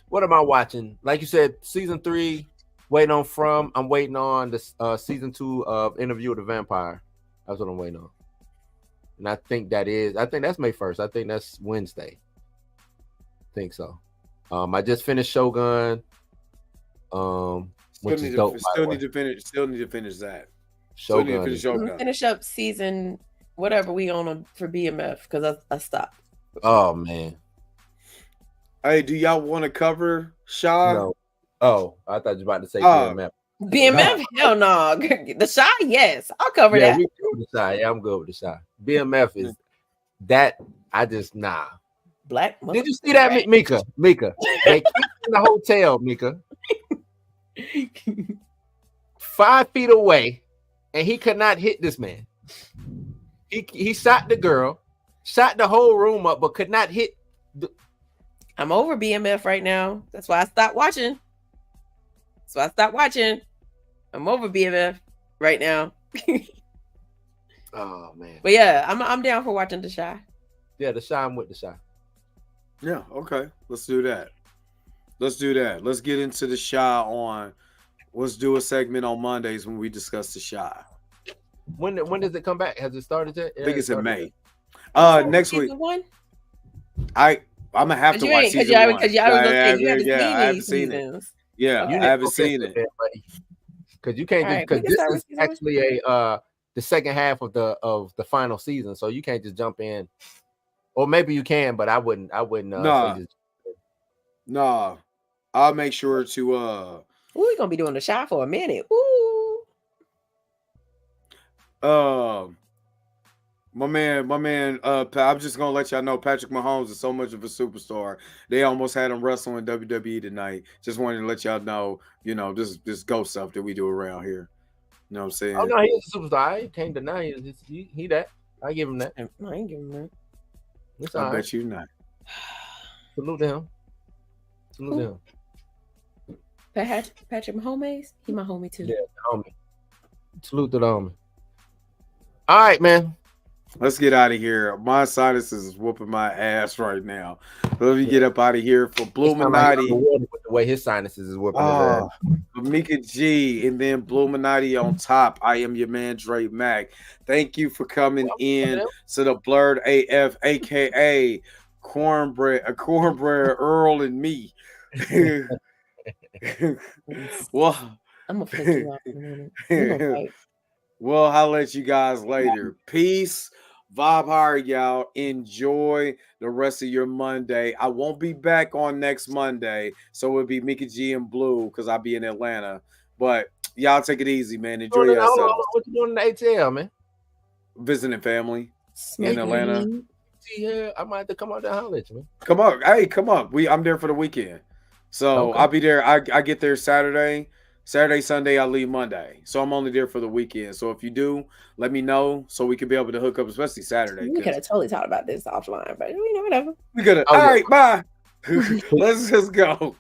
What am I watching? Like you said, season 3. I'm waiting on this season 2 of Interview with the Vampire. That's what I'm waiting on. And I think that's May 1st. I think that's Wednesday. I think so. I just finished Shogun. Which is dope. Still need to finish that. Shogun. Finish up season whatever we on for BMF because I stopped. Oh man. Hey, do y'all want to cover Shy? No. Oh, I thought you were about to say BMF. BMF? Hell no. The Shy, yes. I'll cover that. We good with the Shy. Yeah, I'm good with the Shy. BMF is that I just Black. Did you see that, Mika? They keep in the hotel, Mika. 5 feet away, and he could not hit this man. He shot the girl, shot the whole room up, but could not hit. I'm over BMF right now. That's why I stopped watching. I'm over BMF right now. Oh man. But yeah, I'm down for watching The Shy. Yeah, The Shy. I'm with The Shy. Yeah, okay. Let's do that. Let's get into The Shy let's do a segment on Mondays when we discuss The Shy. When does it come back? Has it started yet? I think it's in May. Next week. One? I'm gonna have to watch season 1. Because y'all I haven't seen it. Yeah, I haven't seen it. Because you can't just because this is actually the second half of the final season, so you can't just jump in. Or maybe you can, but I wouldn't. No, I'll make sure to. We're gonna be doing The Shy for a minute. Ooh. My man. I'm just gonna let y'all know Patrick Mahomes is so much of a superstar. They almost had him wrestle in WWE tonight. Just wanted to let y'all know, this ghost stuff that we do around here. You know what I'm saying? Oh no, he's a superstar. I can't deny he that. I give him that. No, I ain't giving him that. It's I bet you not. Salute to him. Patrick Mahomes, he my homie too. Yeah, homie. Salute to the homie. All right, man. Let's get out of here. My sinuses is whooping my ass right now. Let me get up out of here for Bluminati. With the way his sinuses is whooping his ass. Mika G and then Bluminati on top. I am your man, Dre Mac. Thank you for coming in to the Blurred AF, aka Cornbread Earl and me. Well, I'm gonna flip you off in a minute. Well, I'll let you guys later. Peace. Vibe hard, y'all. Enjoy the rest of your Monday. I won't be back on next Monday, so it'll be Mika G and Blue because I'll be in Atlanta. But y'all take it easy, man. Enjoy yourselves. What you doing in the ATL, man? Visiting family in Atlanta. Yeah, I might have to come out there and holler at you, man. Come on. Hey, come on. I'm there for the weekend. So Okay. I'll be there. I get there Saturday, Sunday. I leave Monday. So I'm only there for the weekend. So if you do, let me know so we can be able to hook up, especially Saturday. We could have totally talked about this offline, but whatever. We could have. All right, bye. Let's just go.